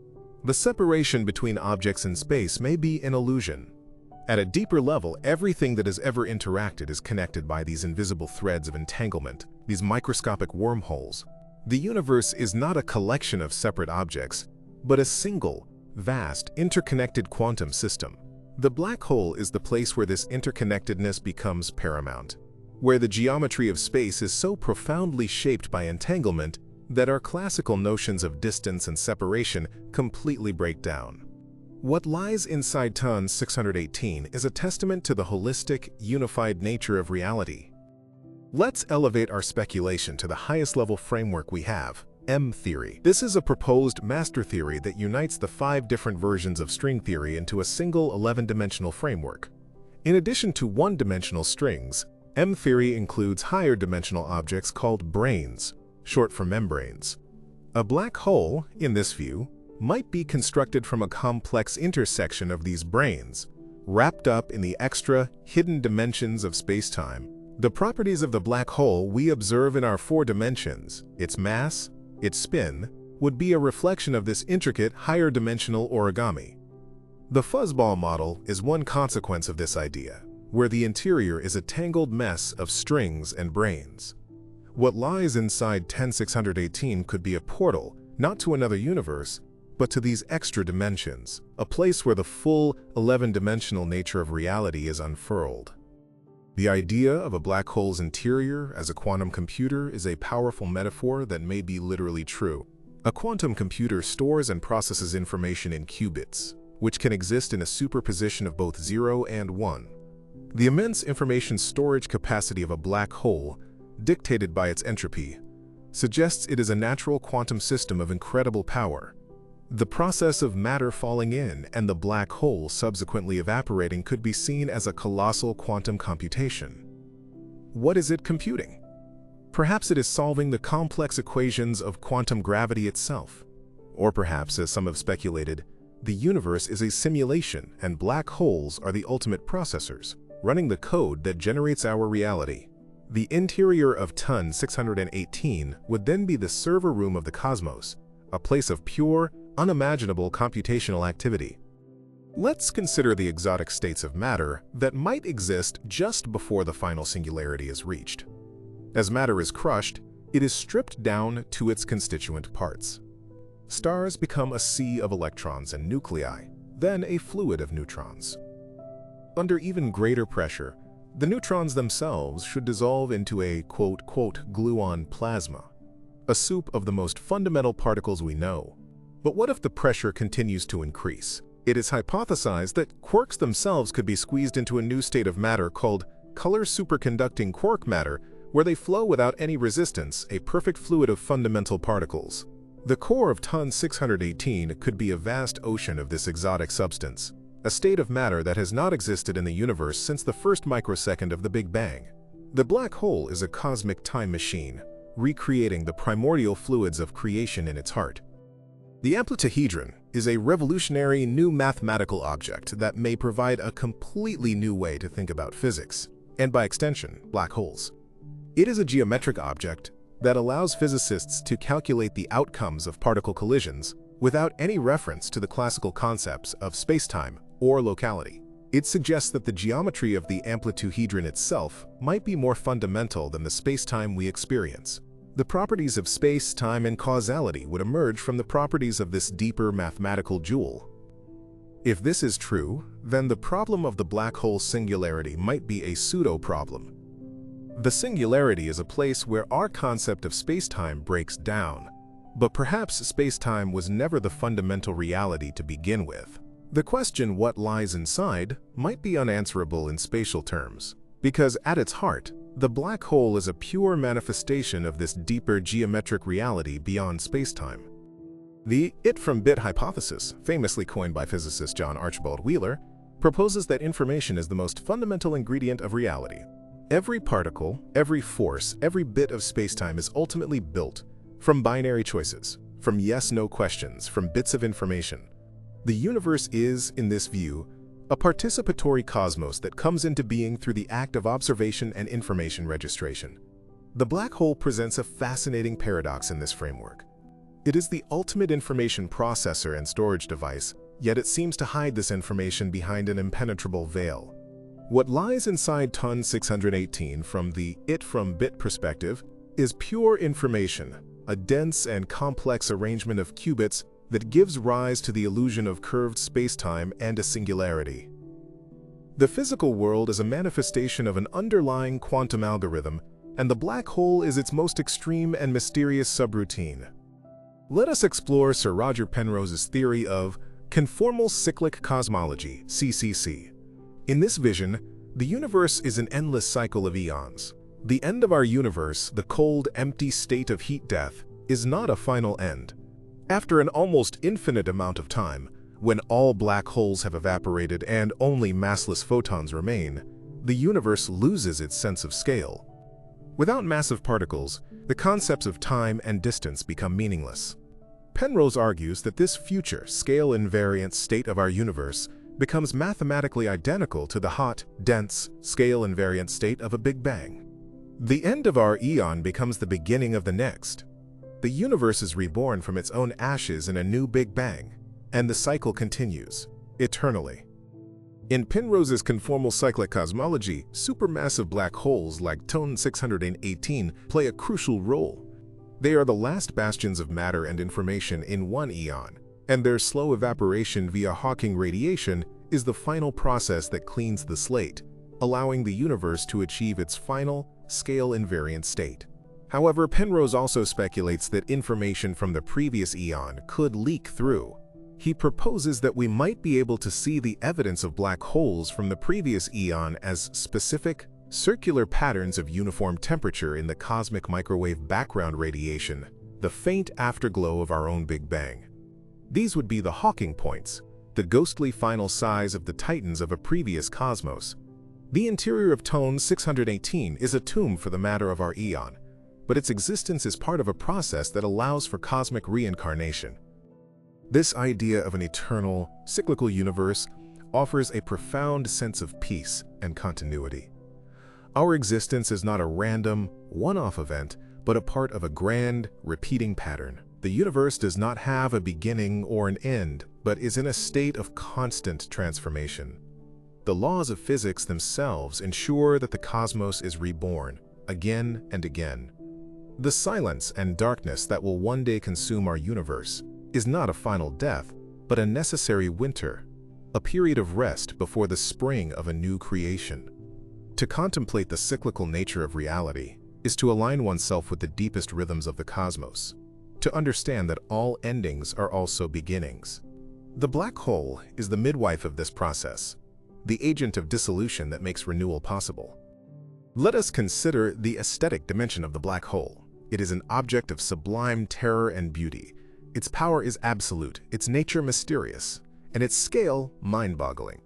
The separation between objects in space may be an illusion. At a deeper level, everything that has ever interacted is connected by these invisible threads of entanglement, these microscopic wormholes. The universe is not a collection of separate objects, but a single, vast, interconnected quantum system. The black hole is the place where this interconnectedness becomes paramount, where the geometry of space is so profoundly shaped by entanglement that our classical notions of distance and separation completely break down. What lies inside ton 618 is a testament to the holistic, unified nature of reality. Let's elevate our speculation to the highest level framework we have, M-theory. This is a proposed master theory that unites the 5 different versions of string theory into a single 11-dimensional framework. In addition to one-dimensional strings, M-theory includes higher dimensional objects called branes, short for membranes. A black hole, in this view, might be constructed from a complex intersection of these branes, wrapped up in the extra, hidden dimensions of space-time. The properties of the black hole we observe in our 4 dimensions, its mass, its spin, would be a reflection of this intricate, higher-dimensional origami. The fuzzball model is one consequence of this idea, where the interior is a tangled mess of strings and branes. What lies inside 10618 could be a portal, not to another universe, but to these extra dimensions, a place where the full 11-dimensional nature of reality is unfurled. The idea of a black hole's interior as a quantum computer is a powerful metaphor that may be literally true. A quantum computer stores and processes information in qubits, which can exist in a superposition of both 0 and 1. The immense information storage capacity of a black hole, dictated by its entropy, suggests it is a natural quantum system of incredible power. The process of matter falling in and the black hole subsequently evaporating could be seen as a colossal quantum computation. What is it computing? Perhaps it is solving the complex equations of quantum gravity itself. Or perhaps, as some have speculated, the universe is a simulation and black holes are the ultimate processors, running the code that generates our reality. The interior of ton 618 would then be the server room of the cosmos, a place of pure, unimaginable computational activity. Let's consider the exotic states of matter that might exist just before the final singularity is reached. As matter is crushed, it is stripped down to its constituent parts. Stars become a sea of electrons and nuclei, then a fluid of neutrons. Under even greater pressure, the neutrons themselves should dissolve into a quote-quote gluon plasma, a soup of the most fundamental particles we know. But what if the pressure continues to increase? It is hypothesized that quarks themselves could be squeezed into a new state of matter called color superconducting quark matter, where they flow without any resistance, a perfect fluid of fundamental particles. The core of ton 618 could be a vast ocean of this exotic substance, a state of matter that has not existed in the universe since the first microsecond of the Big Bang. The black hole is a cosmic time machine, recreating the primordial fluids of creation in its heart. The amplituhedron is a revolutionary new mathematical object that may provide a completely new way to think about physics, and by extension, black holes. It is a geometric object that allows physicists to calculate the outcomes of particle collisions without any reference to the classical concepts of spacetime or locality. It suggests that the geometry of the amplituhedron itself might be more fundamental than the spacetime we experience. The properties of space, time, and causality would emerge from the properties of this deeper mathematical jewel. If this is true, then the problem of the black hole singularity might be a pseudo-problem. The singularity is a place where our concept of space-time breaks down, but perhaps space-time was never the fundamental reality to begin with. The question what lies inside might be unanswerable in spatial terms, because at its heart, the black hole is a pure manifestation of this deeper geometric reality beyond spacetime. The it-from-bit hypothesis, famously coined by physicist John Archibald Wheeler, proposes that information is the most fundamental ingredient of reality. Every particle, every force, every bit of spacetime is ultimately built from binary choices, from yes-no questions, from bits of information. The universe is, in this view, a participatory cosmos that comes into being through the act of observation and information registration. The black hole presents a fascinating paradox in this framework. It is the ultimate information processor and storage device, yet it seems to hide this information behind an impenetrable veil. What lies inside ton 618 from the it-from-bit perspective is pure information, a dense and complex arrangement of qubits that gives rise to the illusion of curved spacetime and a singularity. The physical world is a manifestation of an underlying quantum algorithm, and the black hole is its most extreme and mysterious subroutine. Let us explore Sir Roger Penrose's theory of Conformal cyclic cosmology, CCC. In this vision, the universe is an endless cycle of eons. The end of our universe, the cold, empty state of heat death, is not a final end. After an almost infinite amount of time, when all black holes have evaporated and only massless photons remain, the universe loses its sense of scale. Without massive particles, the concepts of time and distance become meaningless. Penrose argues that this future, scale-invariant state of our universe becomes mathematically identical to the hot, dense, scale-invariant state of a Big Bang. The end of our eon becomes the beginning of the next. The universe is reborn from its own ashes in a new Big Bang, and the cycle continues, eternally. In Penrose's conformal cyclic cosmology, supermassive black holes like TON 618 play a crucial role. They are the last bastions of matter and information in one eon, and their slow evaporation via Hawking radiation is the final process that cleans the slate, allowing the universe to achieve its final, scale-invariant state. However, Penrose also speculates that information from the previous eon could leak through. He proposes that we might be able to see the evidence of black holes from the previous eon as specific, circular patterns of uniform temperature in the cosmic microwave background radiation, the faint afterglow of our own Big Bang. These would be the Hawking points, the ghostly final size of the titans of a previous cosmos. The interior of TON 618 is a tomb for the matter of our eon, but its existence is part of a process that allows for cosmic reincarnation. This idea of an eternal, cyclical universe offers a profound sense of peace and continuity. Our existence is not a random, one-off event, but a part of a grand, repeating pattern. The universe does not have a beginning or an end, but is in a state of constant transformation. The laws of physics themselves ensure that the cosmos is reborn, again and again. The silence and darkness that will one day consume our universe is not a final death, but a necessary winter, a period of rest before the spring of a new creation. To contemplate the cyclical nature of reality is to align oneself with the deepest rhythms of the cosmos, to understand that all endings are also beginnings. The black hole is the midwife of this process, the agent of dissolution that makes renewal possible. Let us consider the aesthetic dimension of the black hole. It is an object of sublime terror and beauty. Its power is absolute, its nature mysterious, and its scale mind-boggling.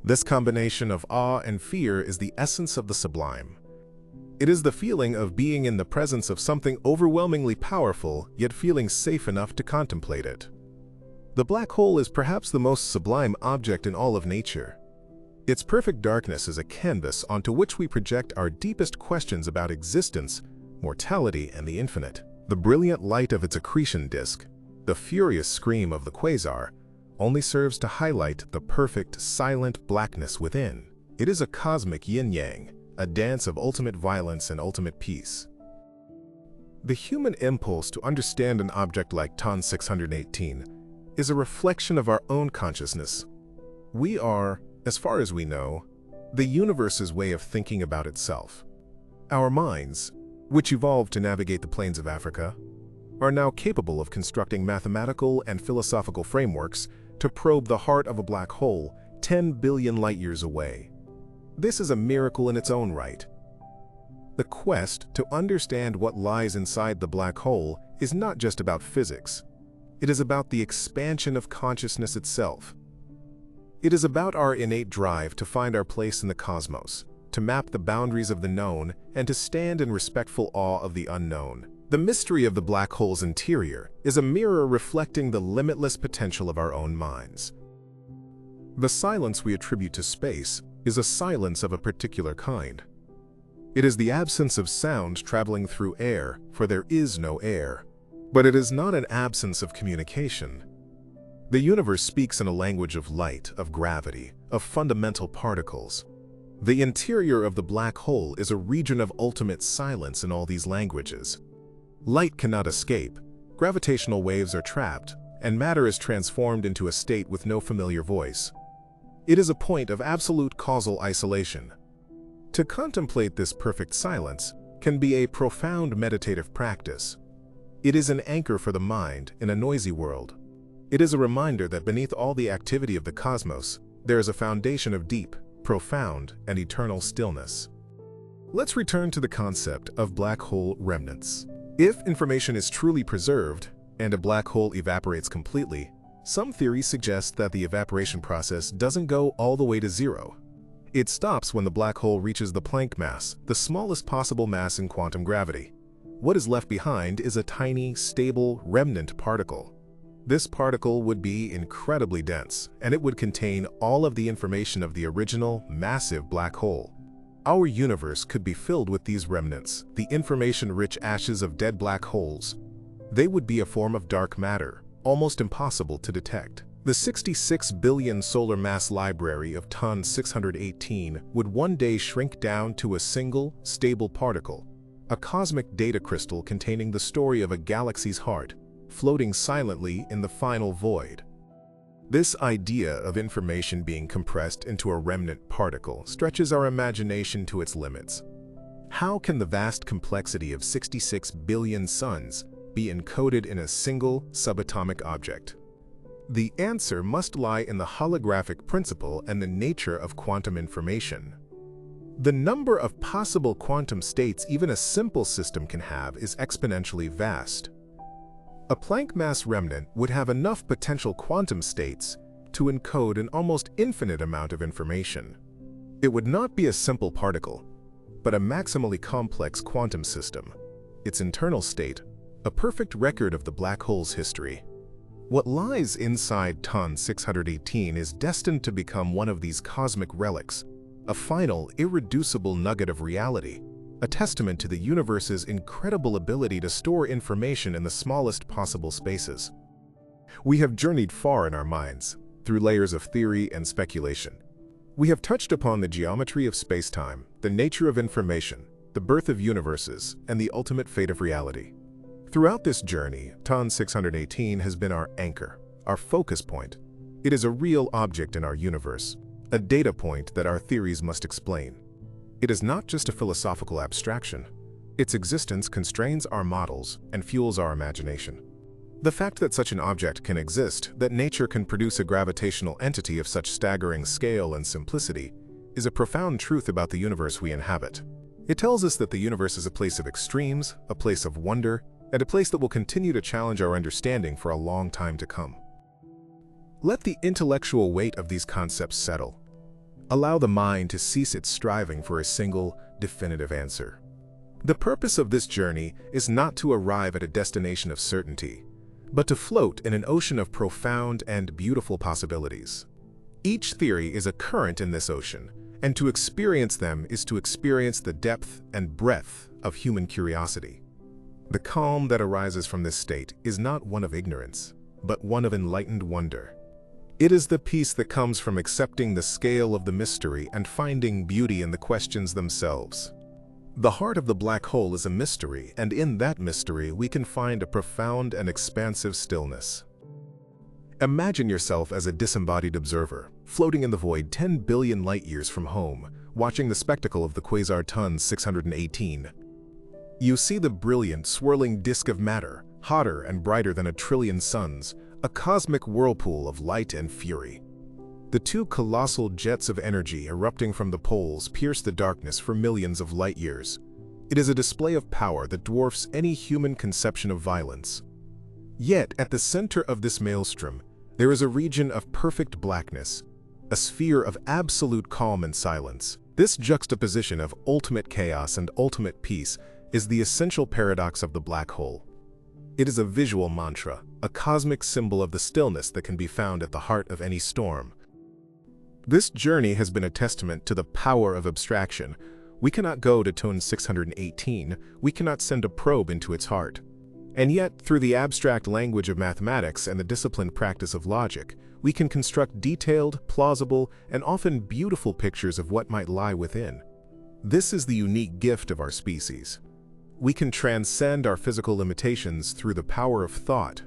This combination of awe and fear is the essence of the sublime. It is the feeling of being in the presence of something overwhelmingly powerful, yet feeling safe enough to contemplate it. The black hole is perhaps the most sublime object in all of nature. Its perfect darkness is a canvas onto which we project our deepest questions about existence, mortality, and the infinite. The brilliant light of its accretion disk, the furious scream of the quasar, only serves to highlight the perfect, silent blackness within. It is a cosmic yin-yang, a dance of ultimate violence and ultimate peace. The human impulse to understand an object like TON 618 is a reflection of our own consciousness. We are, as far as we know, the universe's way of thinking about itself. Our minds, which evolved to navigate the plains of Africa, are now capable of constructing mathematical and philosophical frameworks to probe the heart of a black hole 10 billion light-years away. This is a miracle in its own right. The quest to understand what lies inside the black hole is not just about physics. It is about the expansion of consciousness itself. It is about our innate drive to find our place in the cosmos, to map the boundaries of the known, and to stand in respectful awe of the unknown. The mystery of the black hole's interior is a mirror reflecting the limitless potential of our own minds. The silence we attribute to space is a silence of a particular kind. It is the absence of sound traveling through air, for there is no air. But it is not an absence of communication. The universe speaks in a language of light, of gravity, of fundamental particles. The interior of the black hole is a region of ultimate silence in all these languages. Light cannot escape, gravitational waves are trapped, and matter is transformed into a state with no familiar voice. It is a point of absolute causal isolation. To contemplate this perfect silence can be a profound meditative practice. It is an anchor for the mind in a noisy world. It is a reminder that beneath all the activity of the cosmos, there is a foundation of deep, profound, and eternal stillness. Let's return to the concept of black hole remnants. If information is truly preserved, and a black hole evaporates completely, some theories suggest that the evaporation process doesn't go all the way to zero. It stops when the black hole reaches the Planck mass, the smallest possible mass in quantum gravity. What is left behind is a tiny, stable, remnant particle. This particle would be incredibly dense, and it would contain all of the information of the original, massive black hole. Our universe could be filled with these remnants, the information-rich ashes of dead black holes. They would be a form of dark matter, almost impossible to detect. The 66 billion solar mass library of Ton 618 would one day shrink down to a single, stable particle, a cosmic data crystal containing the story of a galaxy's heart, floating silently in the final void. This idea of information being compressed into a remnant particle stretches our imagination to its limits. How can the vast complexity of 66 billion suns be encoded in a single subatomic object? The answer must lie in the holographic principle and the nature of quantum information. The number of possible quantum states even a simple system can have is exponentially vast. A Planck mass remnant would have enough potential quantum states to encode an almost infinite amount of information. It would not be a simple particle, but a maximally complex quantum system, its internal state, a perfect record of the black hole's history. What lies inside Ton 618 is destined to become one of these cosmic relics, a final, irreducible nugget of reality, a testament to the universe's incredible ability to store information in the smallest possible spaces. We have journeyed far in our minds, through layers of theory and speculation. We have touched upon the geometry of space-time, the nature of information, the birth of universes, and the ultimate fate of reality. Throughout this journey, Ton 618 has been our anchor, our focus point. It is a real object in our universe, a data point that our theories must explain. It is not just a philosophical abstraction. Its existence constrains our models and fuels our imagination. The fact that such an object can exist, that nature can produce a gravitational entity of such staggering scale and simplicity, is a profound truth about the universe we inhabit. It tells us that the universe is a place of extremes, a place of wonder, and a place that will continue to challenge our understanding for a long time to come. Let the intellectual weight of these concepts settle. Allow the mind to cease its striving for a single, definitive answer. The purpose of this journey is not to arrive at a destination of certainty, but to float in an ocean of profound and beautiful possibilities. Each theory is a current in this ocean, and to experience them is to experience the depth and breadth of human curiosity. The calm that arises from this state is not one of ignorance, but one of enlightened wonder. It is the peace that comes from accepting the scale of the mystery and finding beauty in the questions themselves. The heart of the black hole is a mystery, and in that mystery we can find a profound and expansive stillness. Imagine yourself as a disembodied observer, floating in the void 10 billion light-years from home, watching the spectacle of the quasar Ton 618. You see the brilliant, swirling disk of matter, hotter and brighter than a trillion suns, a cosmic whirlpool of light and fury. The two colossal jets of energy erupting from the poles pierce the darkness for millions of light-years. It is a display of power that dwarfs any human conception of violence. Yet, at the center of this maelstrom, there is a region of perfect blackness, a sphere of absolute calm and silence. This juxtaposition of ultimate chaos and ultimate peace is the essential paradox of the black hole. It is a visual mantra, a cosmic symbol of the stillness that can be found at the heart of any storm. This journey has been a testament to the power of abstraction. We cannot go to Ton 618, we cannot send a probe into its heart. And yet, through the abstract language of mathematics and the disciplined practice of logic, we can construct detailed, plausible, and often beautiful pictures of what might lie within. This is the unique gift of our species. We can transcend our physical limitations through the power of thought.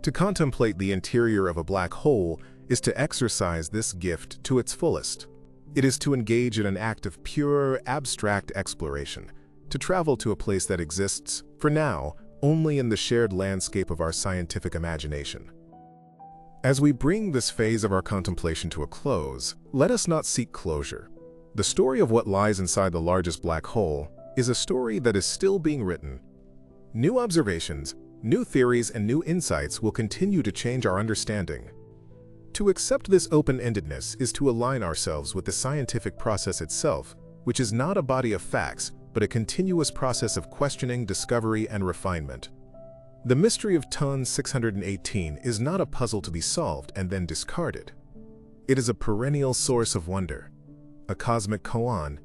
To contemplate the interior of a black hole is to exercise this gift to its fullest. It is to engage in an act of pure, abstract exploration, to travel to a place that exists, for now, only in the shared landscape of our scientific imagination. As we bring this phase of our contemplation to a close, let us not seek closure. The story of what lies inside the largest black hole is a story that is still being written. New observations, new theories, and new insights will continue to change our understanding. To accept this open-endedness is to align ourselves with the scientific process itself, which is not a body of facts, but a continuous process of questioning, discovery, and refinement. The mystery of Ton 618 is not a puzzle to be solved and then discarded. It is a perennial source of wonder, a cosmic koan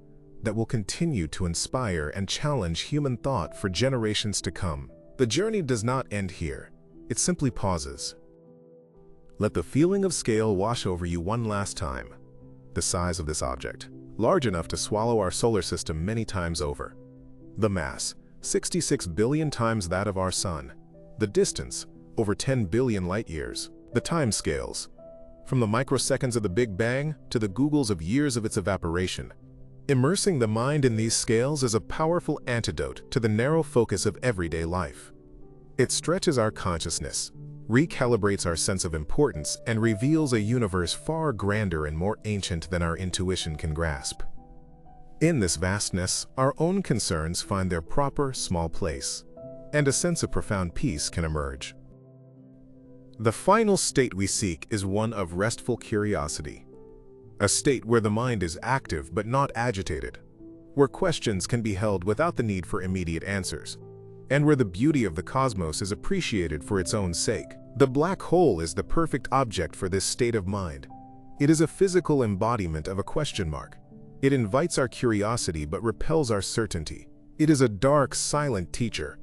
that will continue to inspire and challenge human thought for generations to come. The journey does not end here, it simply pauses. Let the feeling of scale wash over you one last time. The size of this object, large enough to swallow our solar system many times over. The mass, 66 billion times that of our Sun. The distance, over 10 billion light-years. The time scales, from the microseconds of the Big Bang to the googles of years of its evaporation. Immersing the mind in these scales is a powerful antidote to the narrow focus of everyday life. It stretches our consciousness, recalibrates our sense of importance, and reveals a universe far grander and more ancient than our intuition can grasp. In this vastness, our own concerns find their proper, small place, and a sense of profound peace can emerge. The final state we seek is one of restful curiosity, a state where the mind is active but not agitated, where questions can be held without the need for immediate answers, and where the beauty of the cosmos is appreciated for its own sake. The black hole is the perfect object for this state of mind. It is a physical embodiment of a question mark. It invites our curiosity but repels our certainty. It is a dark, silent teacher,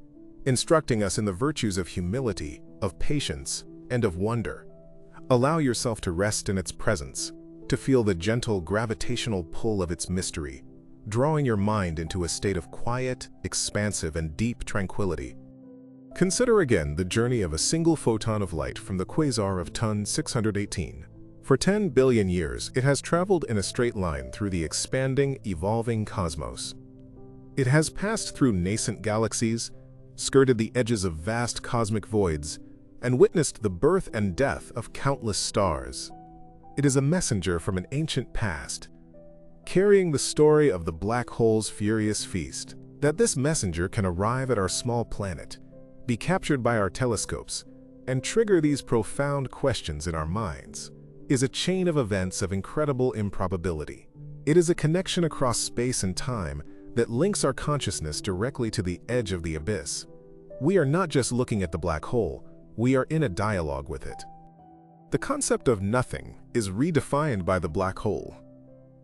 instructing us in the virtues of humility, of patience, and of wonder. Allow yourself to rest in its presence, to feel the gentle gravitational pull of its mystery, drawing your mind into a state of quiet, expansive, and deep tranquility. Consider again the journey of a single photon of light from the quasar of Ton 618. For 10 billion years, it has traveled in a straight line through the expanding, evolving cosmos. It has passed through nascent galaxies, skirted the edges of vast cosmic voids, and witnessed the birth and death of countless stars. It is a messenger from an ancient past, carrying the story of the black hole's furious feast. That this messenger can arrive at our small planet, be captured by our telescopes, and trigger these profound questions in our minds, is a chain of events of incredible improbability. It is a connection across space and time that links our consciousness directly to the edge of the abyss. We are not just looking at the black hole, we are in a dialogue with it. The concept of nothing is redefined by the black hole.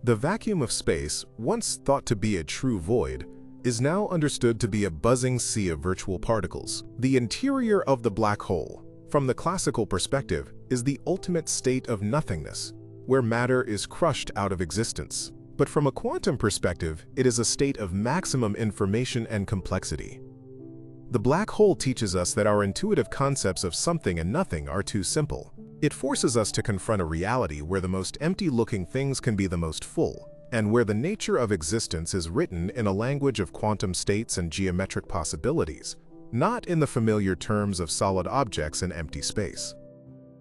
The vacuum of space, once thought to be a true void, is now understood to be a buzzing sea of virtual particles. The interior of the black hole, from the classical perspective, is the ultimate state of nothingness, where matter is crushed out of existence. But from a quantum perspective, it is a state of maximum information and complexity. The black hole teaches us that our intuitive concepts of something and nothing are too simple. It forces us to confront a reality where the most empty-looking things can be the most full, and where the nature of existence is written in a language of quantum states and geometric possibilities, not in the familiar terms of solid objects and empty space.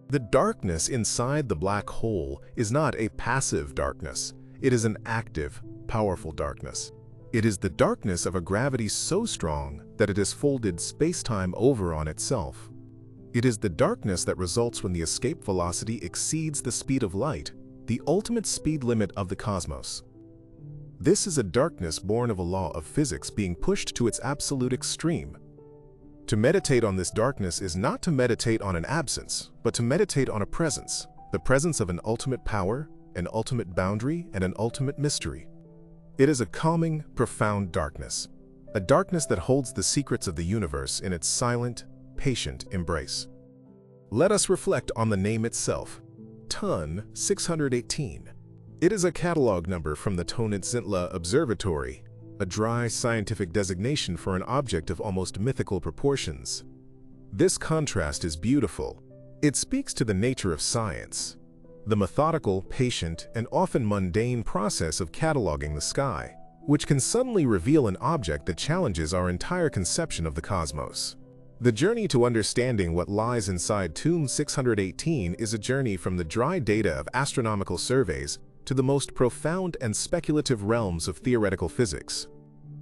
The darkness inside the black hole is not a passive darkness. It is an active, powerful darkness. It is the darkness of a gravity so strong that it has folded space-time over on itself. It is the darkness that results when the escape velocity exceeds the speed of light, the ultimate speed limit of the cosmos. This is a darkness born of a law of physics being pushed to its absolute extreme. To meditate on this darkness is not to meditate on an absence, but to meditate on a presence, the presence of an ultimate power, an ultimate boundary, and an ultimate mystery. It is a calming, profound darkness, a darkness that holds the secrets of the universe in its silent, patient embrace. Let us reflect on the name itself, Ton 618. It is a catalog number from the Tonnentzintler Observatory, a dry scientific designation for an object of almost mythical proportions. This contrast is beautiful. It speaks to the nature of science, the methodical, patient, and often mundane process of cataloging the sky, which can suddenly reveal an object that challenges our entire conception of the cosmos. The journey to understanding what lies inside Tomb 618 is a journey from the dry data of astronomical surveys to the most profound and speculative realms of theoretical physics.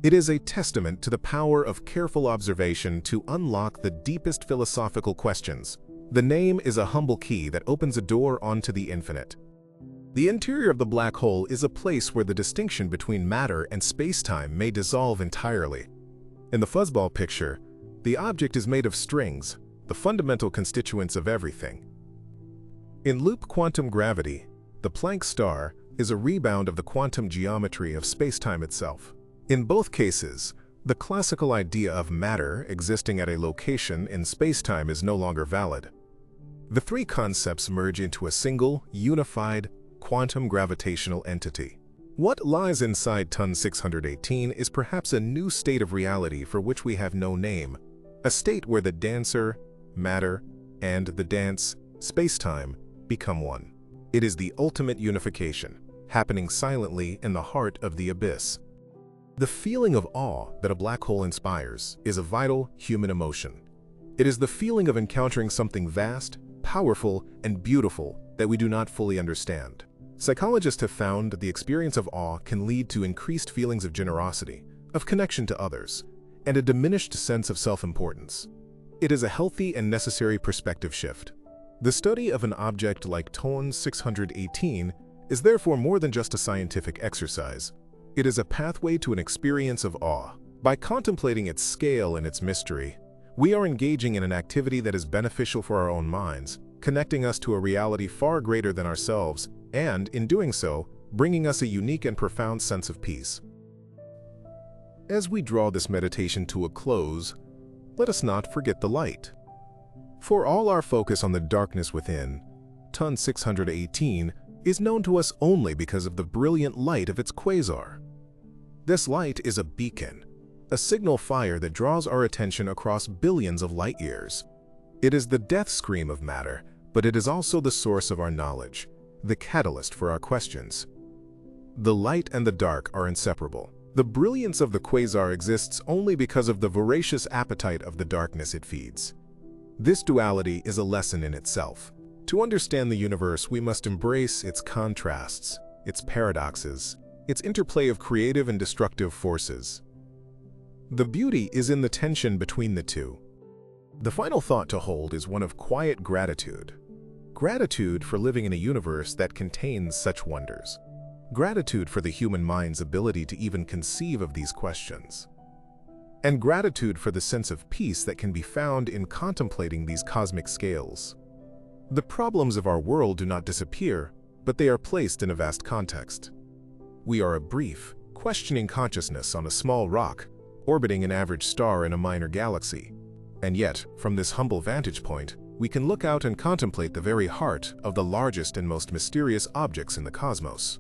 It is a testament to the power of careful observation to unlock the deepest philosophical questions. The name is a humble key that opens a door onto the infinite. The interior of the black hole is a place where the distinction between matter and space-time may dissolve entirely. In the fuzzball picture, the object is made of strings, the fundamental constituents of everything. In loop quantum gravity, the Planck star is a rebound of the quantum geometry of space-time itself. In both cases, the classical idea of matter existing at a location in space-time is no longer valid. The three concepts merge into a single, unified, quantum gravitational entity. What lies inside TON 618 is perhaps a new state of reality for which we have no name, a state where the dancer, matter, and the dance, space-time, become one. It is the ultimate unification, happening silently in the heart of the abyss. The feeling of awe that a black hole inspires is a vital human emotion. It is the feeling of encountering something vast, powerful, and beautiful that we do not fully understand. Psychologists have found that the experience of awe can lead to increased feelings of generosity, of connection to others, and a diminished sense of self-importance. It is a healthy and necessary perspective shift. The study of an object like TON 618 is therefore more than just a scientific exercise. It is a pathway to an experience of awe. By contemplating its scale and its mystery, we are engaging in an activity that is beneficial for our own minds, connecting us to a reality far greater than ourselves, and, in doing so, bringing us a unique and profound sense of peace. As we draw this meditation to a close, let us not forget the light. For all our focus on the darkness within, TON 618 is known to us only because of the brilliant light of its quasar. This light is a beacon, a signal fire that draws our attention across billions of light years. It is the death scream of matter, but it is also the source of our knowledge, the catalyst for our questions. The light and the dark are inseparable. The brilliance of the quasar exists only because of the voracious appetite of the darkness it feeds. This duality is a lesson in itself. To understand the universe, we must embrace its contrasts, its paradoxes, its interplay of creative and destructive forces. The beauty is in the tension between the two. The final thought to hold is one of quiet gratitude. Gratitude for living in a universe that contains such wonders. Gratitude for the human mind's ability to even conceive of these questions. And gratitude for the sense of peace that can be found in contemplating these cosmic scales. The problems of our world do not disappear, but they are placed in a vast context. We are a brief, questioning consciousness on a small rock, orbiting an average star in a minor galaxy. And yet, from this humble vantage point, we can look out and contemplate the very heart of the largest and most mysterious objects in the cosmos.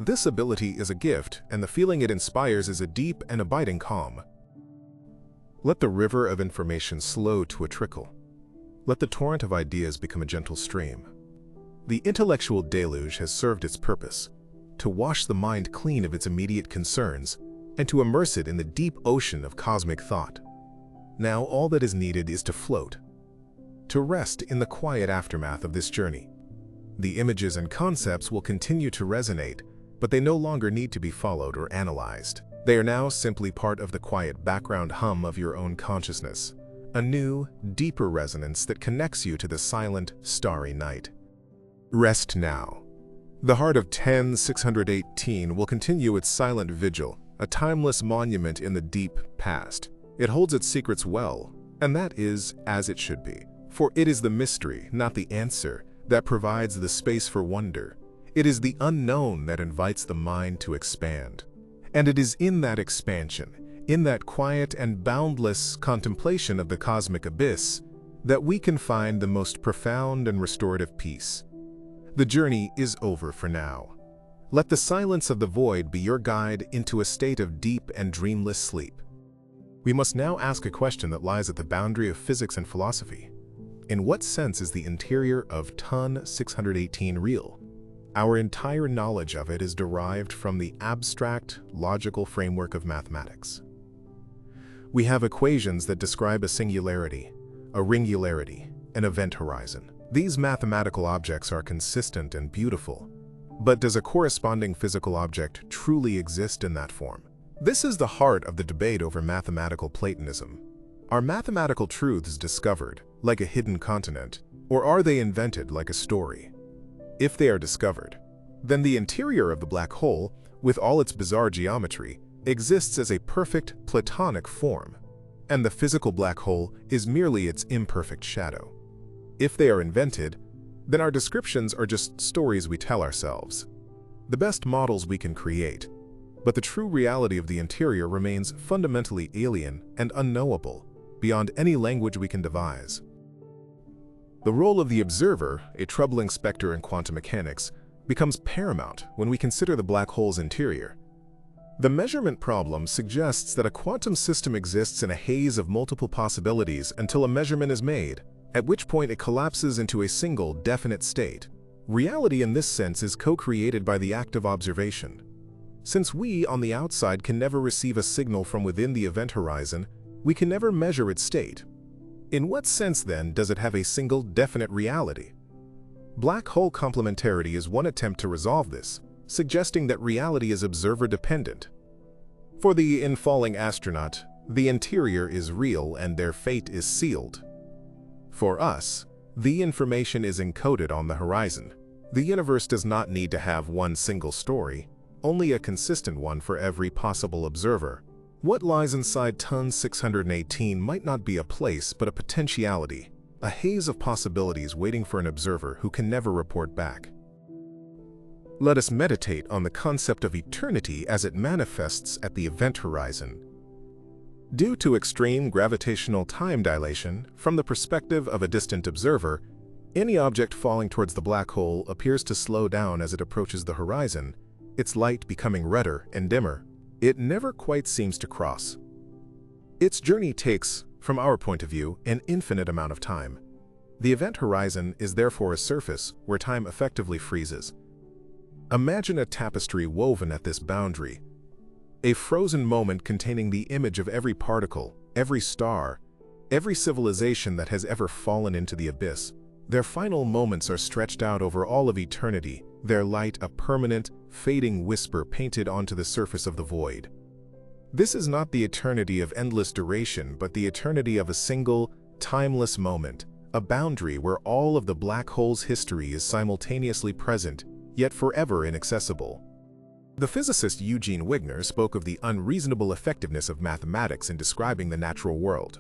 This ability is a gift, and the feeling it inspires is a deep and abiding calm. Let the river of information slow to a trickle. Let the torrent of ideas become a gentle stream. The intellectual deluge has served its purpose, to wash the mind clean of its immediate concerns, and to immerse it in the deep ocean of cosmic thought. Now all that is needed is to float, to rest in the quiet aftermath of this journey. The images and concepts will continue to resonate, but they no longer need to be followed or analyzed. They are now simply part of the quiet background hum of your own consciousness, a new, deeper resonance that connects you to the silent, starry night. Rest now. The heart of TON 618 will continue its silent vigil, a timeless monument in the deep past. It holds its secrets well, and that is as it should be. For it is the mystery, not the answer, that provides the space for wonder. It is the unknown that invites the mind to expand. And it is in that expansion, in that quiet and boundless contemplation of the cosmic abyss, that we can find the most profound and restorative peace. The journey is over for now. Let the silence of the void be your guide into a state of deep and dreamless sleep. We must now ask a question that lies at the boundary of physics and philosophy. In what sense is the interior of TON 618 real? Our entire knowledge of it is derived from the abstract, logical framework of mathematics. We have equations that describe a singularity, a ringularity, an event horizon. These mathematical objects are consistent and beautiful. But does a corresponding physical object truly exist in that form? This is the heart of the debate over mathematical Platonism. Are mathematical truths discovered, like a hidden continent, or are they invented like a story? If they are discovered, then the interior of the black hole, with all its bizarre geometry, exists as a perfect Platonic form, and the physical black hole is merely its imperfect shadow. If they are invented, then our descriptions are just stories we tell ourselves, the best models we can create, but the true reality of the interior remains fundamentally alien and unknowable, beyond any language we can devise. The role of the observer, a troubling specter in quantum mechanics, becomes paramount when we consider the black hole's interior. The measurement problem suggests that a quantum system exists in a haze of multiple possibilities until a measurement is made, at which point it collapses into a single, definite state. Reality in this sense is co-created by the act of observation. Since we, on the outside, can never receive a signal from within the event horizon, we can never measure its state. In what sense, then, does it have a single, definite reality? Black hole complementarity is one attempt to resolve this, suggesting that reality is observer-dependent. For the infalling astronaut, the interior is real and their fate is sealed. For us, the information is encoded on the horizon. The universe does not need to have one single story, only a consistent one for every possible observer. What lies inside ton 618 might not be a place but a potentiality, a haze of possibilities waiting for an observer who can never report back. Let us meditate on the concept of eternity as it manifests at the event horizon. Due to extreme gravitational time dilation, from the perspective of a distant observer, any object falling towards the black hole appears to slow down as it approaches the horizon, its light becoming redder and dimmer. It never quite seems to cross. Its journey takes, from our point of view, an infinite amount of time. The event horizon is therefore a surface where time effectively freezes. Imagine a tapestry woven at this boundary, a frozen moment containing the image of every particle, every star, every civilization that has ever fallen into the abyss. Their final moments are stretched out over all of eternity, their light a permanent, fading whisper painted onto the surface of the void. This is not the eternity of endless duration, but the eternity of a single, timeless moment, a boundary where all of the black hole's history is simultaneously present, yet forever inaccessible. The physicist Eugene Wigner spoke of the unreasonable effectiveness of mathematics in describing the natural world.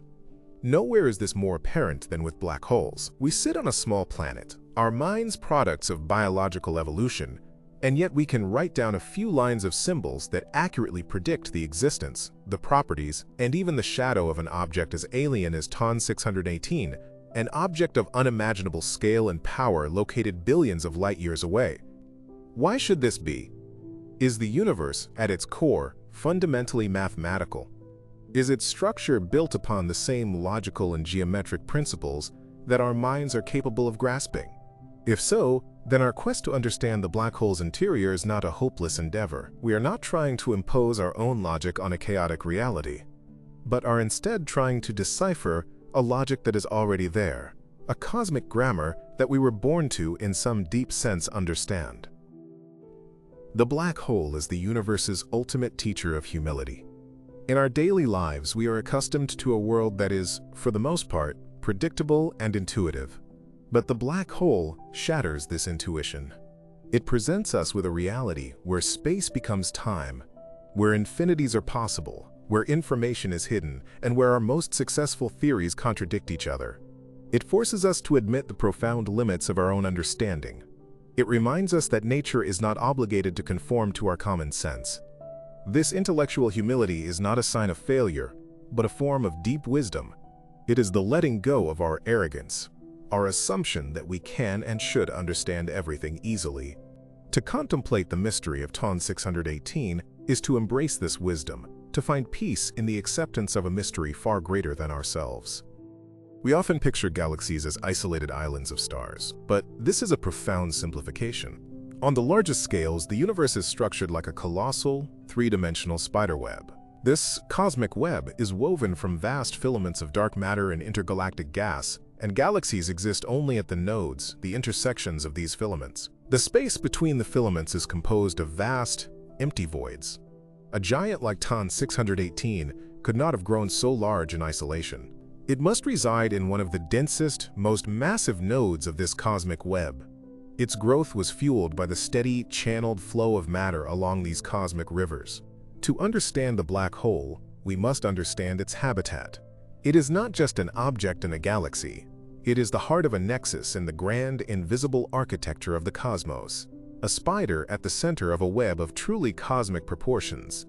Nowhere is this more apparent than with black holes. We sit on a small planet, our minds products of biological evolution, and yet we can write down a few lines of symbols that accurately predict the existence, the properties, and even the shadow of an object as alien as ton 618, an object of unimaginable scale and power located billions of light years away. Why should this be? Is the universe, at its core, fundamentally mathematical? Is its structure built upon the same logical and geometric principles that our minds are capable of grasping? If so, then our quest to understand the black hole's interior is not a hopeless endeavor. We are not trying to impose our own logic on a chaotic reality, but are instead trying to decipher a logic that is already there, a cosmic grammar that we were born to in some deep sense understand. The black hole is the universe's ultimate teacher of humility. In our daily lives, we are accustomed to a world that is, for the most part, predictable and intuitive. But the black hole shatters this intuition. It presents us with a reality where space becomes time, where infinities are possible, where information is hidden, and where our most successful theories contradict each other. It forces us to admit the profound limits of our own understanding. It reminds us that nature is not obligated to conform to our common sense. This intellectual humility is not a sign of failure, but a form of deep wisdom. It is the letting go of our arrogance, our assumption that we can and should understand everything easily. To contemplate the mystery of ton 618 is to embrace this wisdom, to find peace in the acceptance of a mystery far greater than ourselves. We often picture galaxies as isolated islands of stars, but this is a profound simplification. On the largest scales, the universe is structured like a colossal, three-dimensional spiderweb. This cosmic web is woven from vast filaments of dark matter and intergalactic gas, and galaxies exist only at the nodes, the intersections of these filaments. The space between the filaments is composed of vast, empty voids. A giant like Ton 618 could not have grown so large in isolation. It must reside in one of the densest, most massive nodes of this cosmic web. Its growth was fueled by the steady, channeled flow of matter along these cosmic rivers. To understand the black hole, we must understand its habitat. It is not just an object in a galaxy. It is the heart of a nexus in the grand, invisible architecture of the cosmos, a spider at the center of a web of truly cosmic proportions.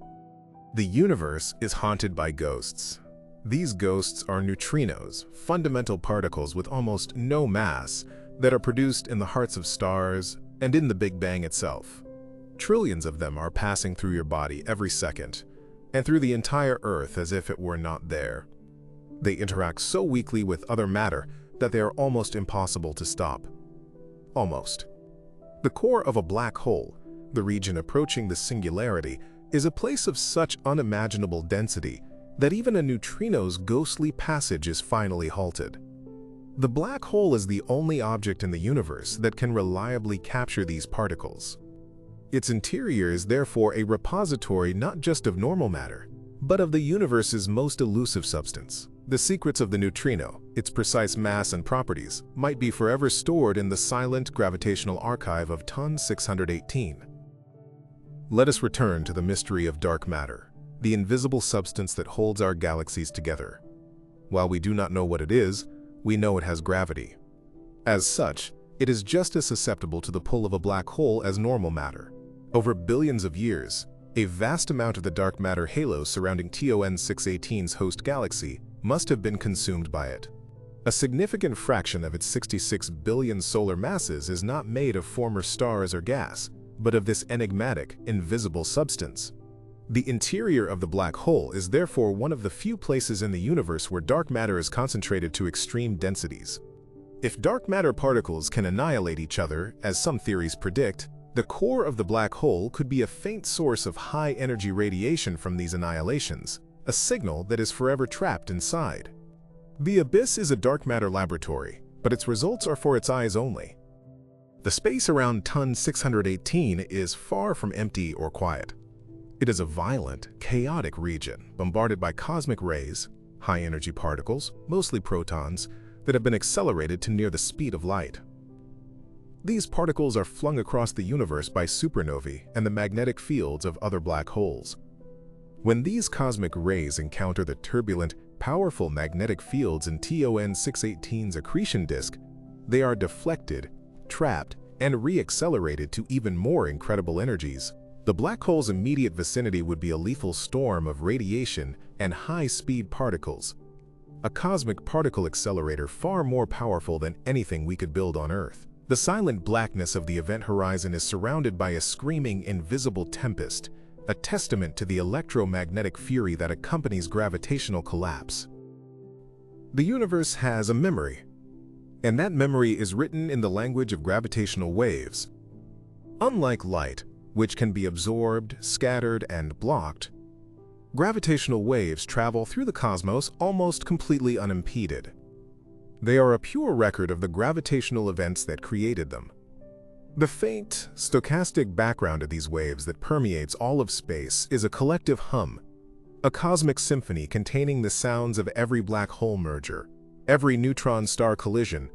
The universe is haunted by ghosts. These ghosts are neutrinos, fundamental particles with almost no mass that are produced in the hearts of stars and in the Big Bang itself. Trillions of them are passing through your body every second, and through the entire Earth as if it were not there. They interact so weakly with other matter that they are almost impossible to stop. Almost. The core of a black hole, the region approaching the singularity, is a place of such unimaginable density that even a neutrino's ghostly passage is finally halted. The black hole is the only object in the universe that can reliably capture these particles. Its interior is therefore a repository not just of normal matter, but of the universe's most elusive substance. The secrets of the neutrino, its precise mass and properties, might be forever stored in the silent gravitational archive of Ton 618. Let us return to the mystery of dark matter, the invisible substance that holds our galaxies together. While we do not know what it is, we know it has gravity. As such, it is just as susceptible to the pull of a black hole as normal matter. Over billions of years, a vast amount of the dark matter halo surrounding TON 618's host galaxy must have been consumed by it. A significant fraction of its 66 billion solar masses is not made of former stars or gas, but of this enigmatic, invisible substance. The interior of the black hole is therefore one of the few places in the universe where dark matter is concentrated to extreme densities. If dark matter particles can annihilate each other, as some theories predict, the core of the black hole could be a faint source of high-energy radiation from these annihilations, a signal that is forever trapped inside. The abyss is a dark matter laboratory, but its results are for its eyes only. The space around Ton 618 is far from empty or quiet. It is a violent, chaotic region bombarded by cosmic rays, high-energy particles, mostly protons, that have been accelerated to near the speed of light. These particles are flung across the universe by supernovae and the magnetic fields of other black holes. When these cosmic rays encounter the turbulent, powerful magnetic fields in TON 618's accretion disk, they are deflected, trapped, and re-accelerated to even more incredible energies. The black hole's immediate vicinity would be a lethal storm of radiation and high-speed particles, a cosmic particle accelerator far more powerful than anything we could build on Earth. The silent blackness of the event horizon is surrounded by a screaming, invisible tempest, a testament to the electromagnetic fury that accompanies gravitational collapse. The universe has a memory, and that memory is written in the language of gravitational waves. Unlike light, which can be absorbed, scattered, and blocked, gravitational waves travel through the cosmos almost completely unimpeded. They are a pure record of the gravitational events that created them. The faint, stochastic background of these waves that permeates all of space is a collective hum, a cosmic symphony containing the sounds of every black hole merger, every neutron-star collision,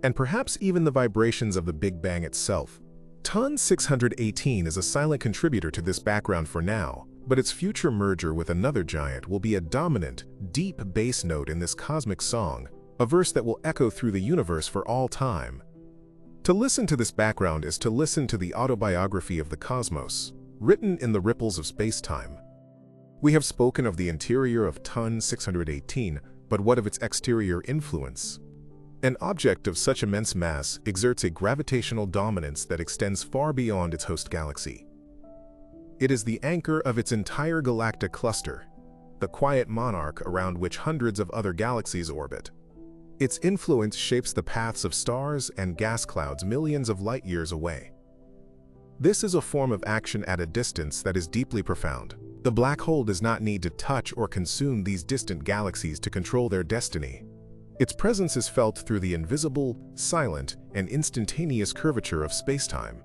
and perhaps even the vibrations of the Big Bang itself. Ton 618 is a silent contributor to this background for now, but its future merger with another giant will be a dominant, deep bass note in this cosmic song, a verse that will echo through the universe for all time. To listen to this background is to listen to the autobiography of the cosmos, written in the ripples of space-time. We have spoken of the interior of Ton 618, but what of its exterior influence? An object of such immense mass exerts a gravitational dominance that extends far beyond its host galaxy. It is the anchor of its entire galactic cluster, the quiet monarch around which hundreds of other galaxies orbit. Its influence shapes the paths of stars and gas clouds millions of light-years away. This is a form of action at a distance that is deeply profound. The black hole does not need to touch or consume these distant galaxies to control their destiny. Its presence is felt through the invisible, silent, and instantaneous curvature of space-time.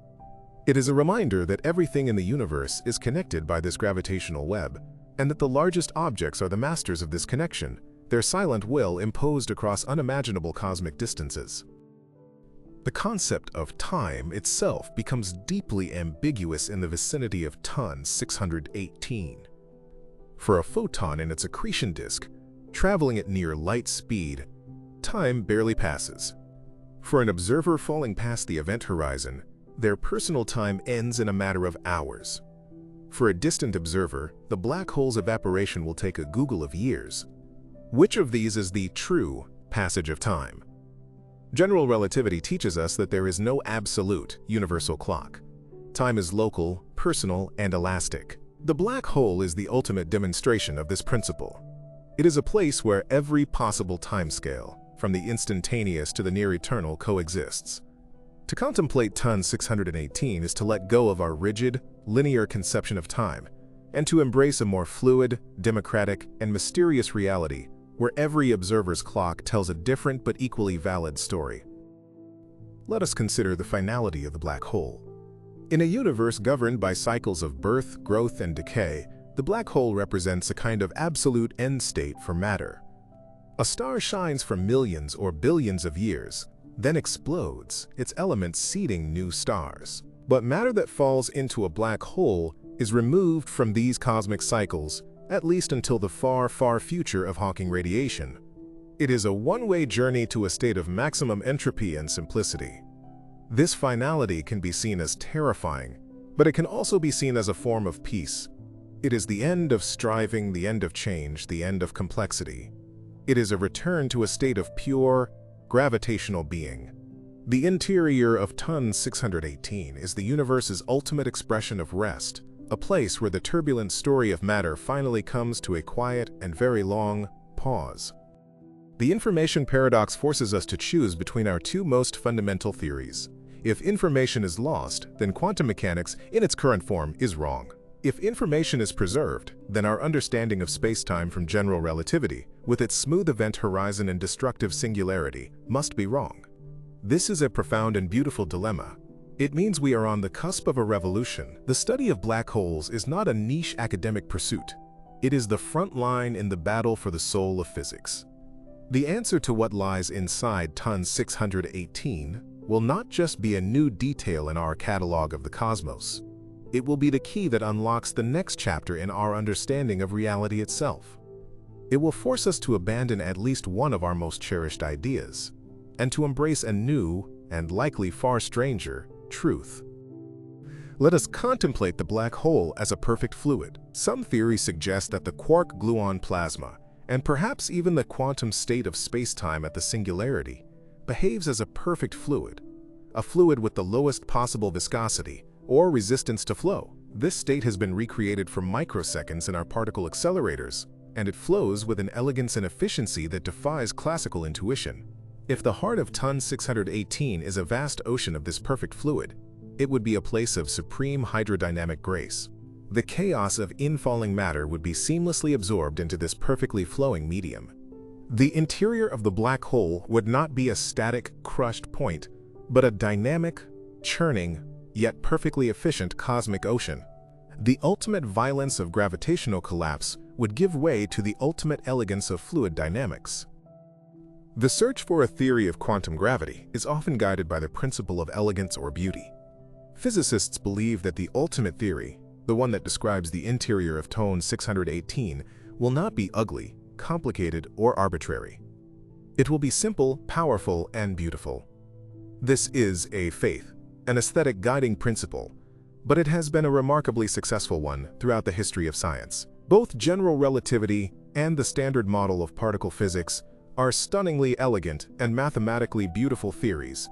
It is a reminder that everything in the universe is connected by this gravitational web, and that the largest objects are the masters of this connection, their silent will imposed across unimaginable cosmic distances. The concept of time itself becomes deeply ambiguous in the vicinity of ton 618. For a photon in its accretion disk, traveling at near light speed, time barely passes. For an observer falling past the event horizon, their personal time ends in a matter of hours. For a distant observer, the black hole's evaporation will take a Google of years. Which of these is the true passage of time? General relativity teaches us that there is no absolute, universal clock. Time is local, personal, and elastic. The black hole is the ultimate demonstration of this principle. It is a place where every possible timescale, from the instantaneous to the near-eternal, coexists. To contemplate ton 618 is to let go of our rigid, linear conception of time, and to embrace a more fluid, democratic, and mysterious reality where every observer's clock tells a different but equally valid story. Let us consider the finality of the black hole. In a universe governed by cycles of birth, growth, and decay, the black hole represents a kind of absolute end state for matter. A star shines for millions or billions of years, then explodes, its elements seeding new stars. But matter that falls into a black hole is removed from these cosmic cycles, at least until the far, far future of Hawking radiation. It is a one-way journey to a state of maximum entropy and simplicity. This finality can be seen as terrifying, but it can also be seen as a form of peace. It is the end of striving, the end of change, the end of complexity. It is a return to a state of pure, gravitational being. The interior of ton 618 is the universe's ultimate expression of rest, a place where the turbulent story of matter finally comes to a quiet and very long pause. The information paradox forces us to choose between our two most fundamental theories. If information is lost, then quantum mechanics, in its current form, is wrong. If information is preserved, then our understanding of space-time from general relativity, with its smooth event horizon and destructive singularity, must be wrong. This is a profound and beautiful dilemma. It means we are on the cusp of a revolution. The study of black holes is not a niche academic pursuit. It is the front line in the battle for the soul of physics. The answer to what lies inside ton 618 will not just be a new detail in our catalog of the cosmos. It will be the key that unlocks the next chapter in our understanding of reality itself. It will force us to abandon at least one of our most cherished ideas, and to embrace a new, and likely far stranger, truth. Let us contemplate the black hole as a perfect fluid. Some theories suggest that the quark-gluon plasma, and perhaps even the quantum state of space-time at the singularity, behaves as a perfect fluid, a fluid with the lowest possible viscosity, or resistance to flow. This state has been recreated for microseconds in our particle accelerators, and it flows with an elegance and efficiency that defies classical intuition. If the heart of ton 618 is a vast ocean of this perfect fluid, it would be a place of supreme hydrodynamic grace. The chaos of infalling matter would be seamlessly absorbed into this perfectly flowing medium. The interior of the black hole would not be a static, crushed point, but a dynamic, churning, yet perfectly efficient cosmic ocean. The ultimate violence of gravitational collapse would give way to the ultimate elegance of fluid dynamics. The search for a theory of quantum gravity is often guided by the principle of elegance or beauty. Physicists believe that the ultimate theory, the one that describes the interior of ton 618, will not be ugly, complicated, or arbitrary. It will be simple, powerful, and beautiful. This is a faith, an aesthetic guiding principle, but it has been a remarkably successful one throughout the history of science. Both general relativity and the standard model of particle physics are stunningly elegant and mathematically beautiful theories.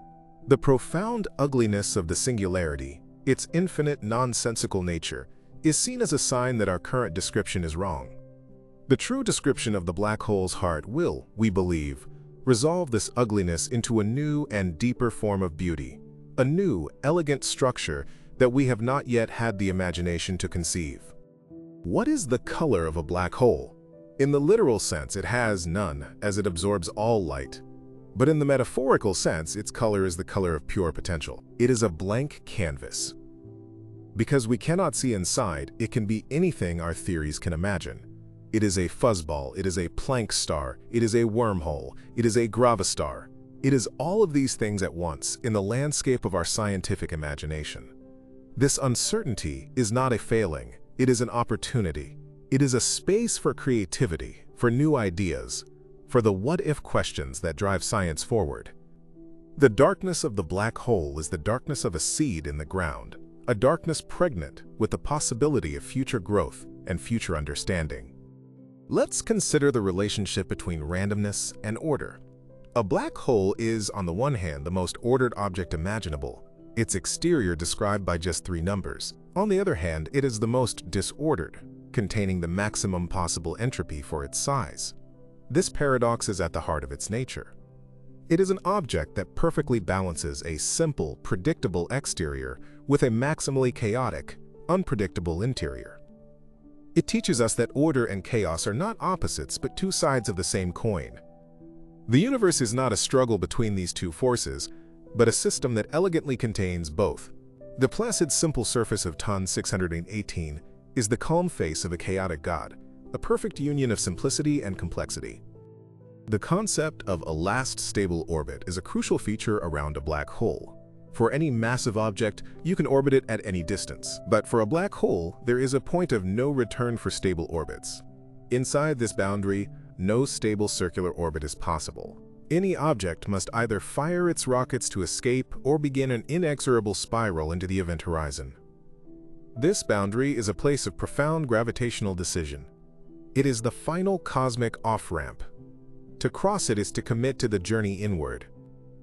The profound ugliness of the singularity, its infinite nonsensical nature, is seen as a sign that our current description is wrong. The true description of the black hole's heart will, we believe, resolve this ugliness into a new and deeper form of beauty, a new, elegant structure that we have not yet had the imagination to conceive. What is the color of a black hole? In the literal sense, it has none, as it absorbs all light. But in the metaphorical sense, its color is the color of pure potential. It is a blank canvas. Because we cannot see inside, it can be anything our theories can imagine. It is a fuzzball, it is a Planck star, it is a wormhole, it is a gravastar. It is all of these things at once in the landscape of our scientific imagination. This uncertainty is not a failing, it is an opportunity. It is a space for creativity, for new ideas, for the what-if questions that drive science forward. The darkness of the black hole is the darkness of a seed in the ground, a darkness pregnant with the possibility of future growth and future understanding. Let's consider the relationship between randomness and order. A black hole is, on the one hand, the most ordered object imaginable, its exterior described by just 3 numbers. On the other hand, it is the most disordered, containing the maximum possible entropy for its size. This paradox is at the heart of its nature. It is an object that perfectly balances a simple, predictable exterior with a maximally chaotic, unpredictable interior. It teaches us that order and chaos are not opposites but 2 sides of the same coin. The universe is not a struggle between these 2 forces, but a system that elegantly contains both. The placid simple surface of Ton 618 is the calm face of a chaotic God, a perfect union of simplicity and complexity. The concept of a last stable orbit is a crucial feature around a black hole. For any massive object, you can orbit it at any distance, but for a black hole, there is a point of no return for stable orbits. Inside this boundary, no stable circular orbit is possible. Any object must either fire its rockets to escape or begin an inexorable spiral into the event horizon. This boundary is a place of profound gravitational decision. It is the final cosmic off-ramp. To cross it is to commit to the journey inward.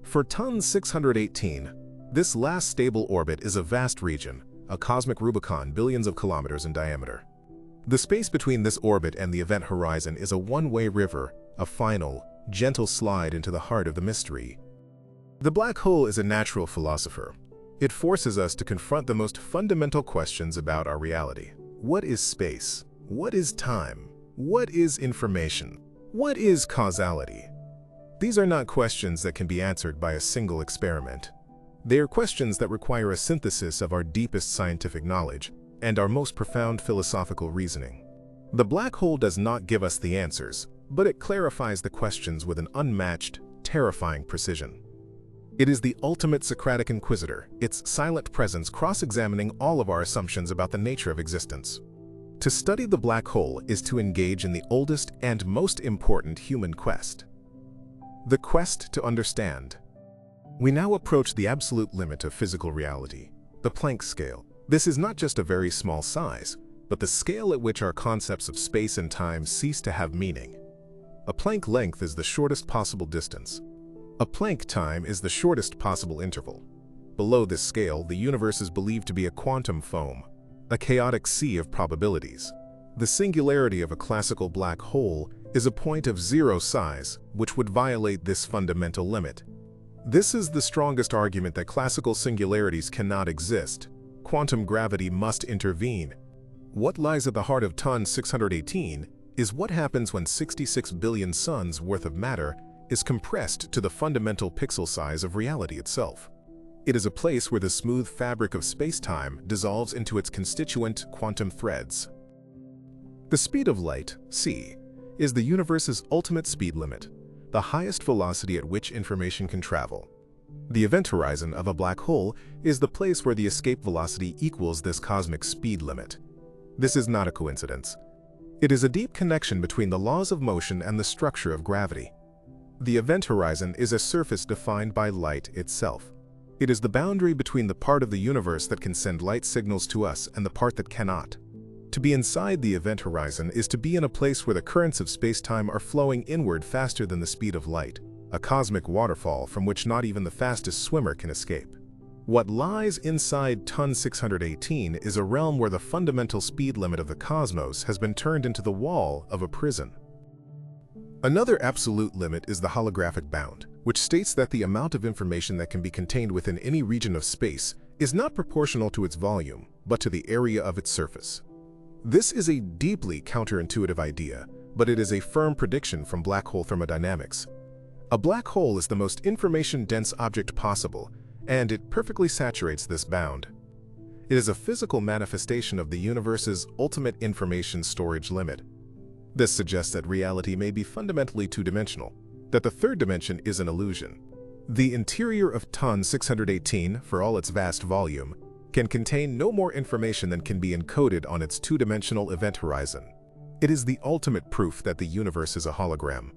For Ton 618, this last stable orbit is a vast region, a cosmic Rubicon billions of kilometers in diameter. The space between this orbit and the event horizon is a one-way river, a final, gentle slide into the heart of the mystery. The black hole is a natural philosopher. It forces us to confront the most fundamental questions about our reality. What is space? What is time? What is information? What is causality? These are not questions that can be answered by a single experiment. They are questions that require a synthesis of our deepest scientific knowledge and our most profound philosophical reasoning. The black hole does not give us the answers, but it clarifies the questions with an unmatched, terrifying precision. It is the ultimate Socratic inquisitor, its silent presence cross-examining all of our assumptions about the nature of existence. To study the black hole is to engage in the oldest and most important human quest. The quest to understand. We now approach the absolute limit of physical reality, the Planck scale. This is not just a very small size, but the scale at which our concepts of space and time cease to have meaning. A Planck length is the shortest possible distance. A Planck time is the shortest possible interval. Below this scale, the universe is believed to be a quantum foam, a chaotic sea of probabilities. The singularity of a classical black hole is a point of 0 size, which would violate this fundamental limit. This is the strongest argument that classical singularities cannot exist. Quantum gravity must intervene. What lies at the heart of Ton 618 is what happens when 66 billion suns worth of matter is compressed to the fundamental pixel size of reality itself. It is a place where the smooth fabric of space-time dissolves into its constituent quantum threads. The speed of light, c, is the universe's ultimate speed limit, the highest velocity at which information can travel. The event horizon of a black hole is the place where the escape velocity equals this cosmic speed limit. This is not a coincidence. It is a deep connection between the laws of motion and the structure of gravity. The event horizon is a surface defined by light itself. It is the boundary between the part of the universe that can send light signals to us and the part that cannot. To be inside the event horizon is to be in a place where the currents of space-time are flowing inward faster than the speed of light, a cosmic waterfall from which not even the fastest swimmer can escape. What lies inside Ton 618 is a realm where the fundamental speed limit of the cosmos has been turned into the wall of a prison. Another absolute limit is the holographic bound, which states that the amount of information that can be contained within any region of space is not proportional to its volume, but to the area of its surface. This is a deeply counterintuitive idea, but it is a firm prediction from black hole thermodynamics. A black hole is the most information-dense object possible, and it perfectly saturates this bound. It is a physical manifestation of the universe's ultimate information storage limit. This suggests that reality may be fundamentally two-dimensional, that the third dimension is an illusion. The interior of TON 618, for all its vast volume, can contain no more information than can be encoded on its two-dimensional event horizon. It is the ultimate proof that the universe is a hologram.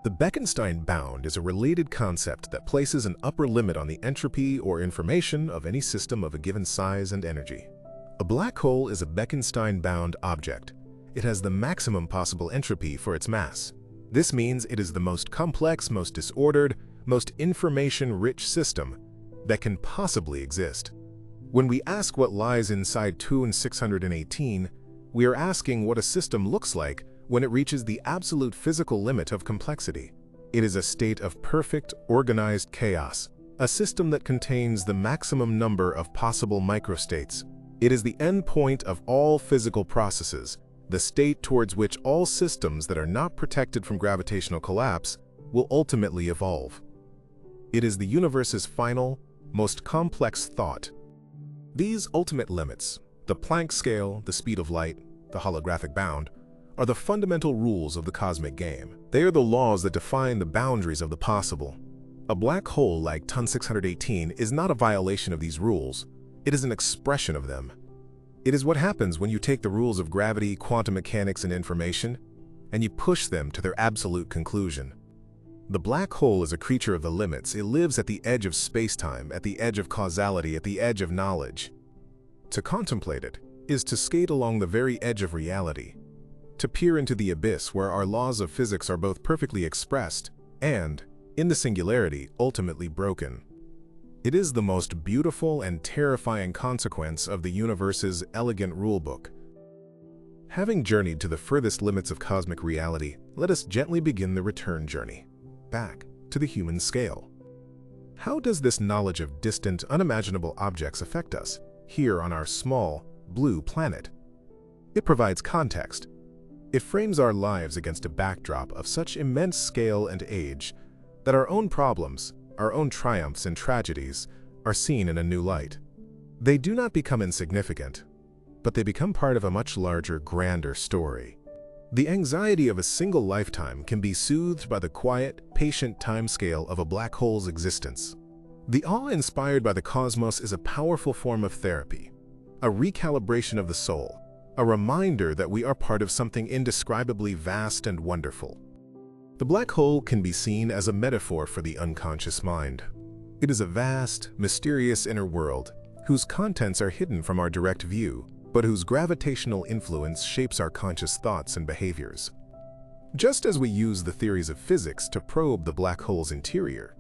The Bekenstein bound is a related concept that places an upper limit on the entropy or information of any system of a given size and energy. A black hole is a Bekenstein-bound object. It has the maximum possible entropy for its mass. This means it is the most complex, most disordered, most information-rich system that can possibly exist. When we ask what lies inside TON 618, we are asking what a system looks like when it reaches the absolute physical limit of complexity. It is a state of perfect, organized chaos, a system that contains the maximum number of possible microstates. It is the endpoint of all physical processes, the state towards which all systems that are not protected from gravitational collapse will ultimately evolve. It is the universe's final, most complex thought. These ultimate limits, the Planck scale, the speed of light, the holographic bound, are the fundamental rules of the cosmic game. They are the laws that define the boundaries of the possible. A black hole like TON 618 is not a violation of these rules. It is an expression of them. It is what happens when you take the rules of gravity, quantum mechanics, and information, and you push them to their absolute conclusion. The black hole is a creature of the limits. It lives at the edge of space-time, at the edge of causality, at the edge of knowledge. To contemplate it is to skate along the very edge of reality, to peer into the abyss where our laws of physics are both perfectly expressed and, in the singularity, ultimately broken. It is the most beautiful and terrifying consequence of the universe's elegant rulebook. Having journeyed to the furthest limits of cosmic reality, let us gently begin the return journey, back to the human scale. How does this knowledge of distant, unimaginable objects affect us, here on our small, blue planet? It provides context. It frames our lives against a backdrop of such immense scale and age that our own problems, our own triumphs and tragedies, are seen in a new light. They do not become insignificant, but they become part of a much larger, grander story. The anxiety of a single lifetime can be soothed by the quiet, patient timescale of a black hole's existence. The awe inspired by the cosmos is a powerful form of therapy, a recalibration of the soul, a reminder that we are part of something indescribably vast and wonderful. The black hole can be seen as a metaphor for the unconscious mind. It is a vast, mysterious inner world whose contents are hidden from our direct view, but whose gravitational influence shapes our conscious thoughts and behaviors. Just as we use the theories of physics to probe the black hole's interior,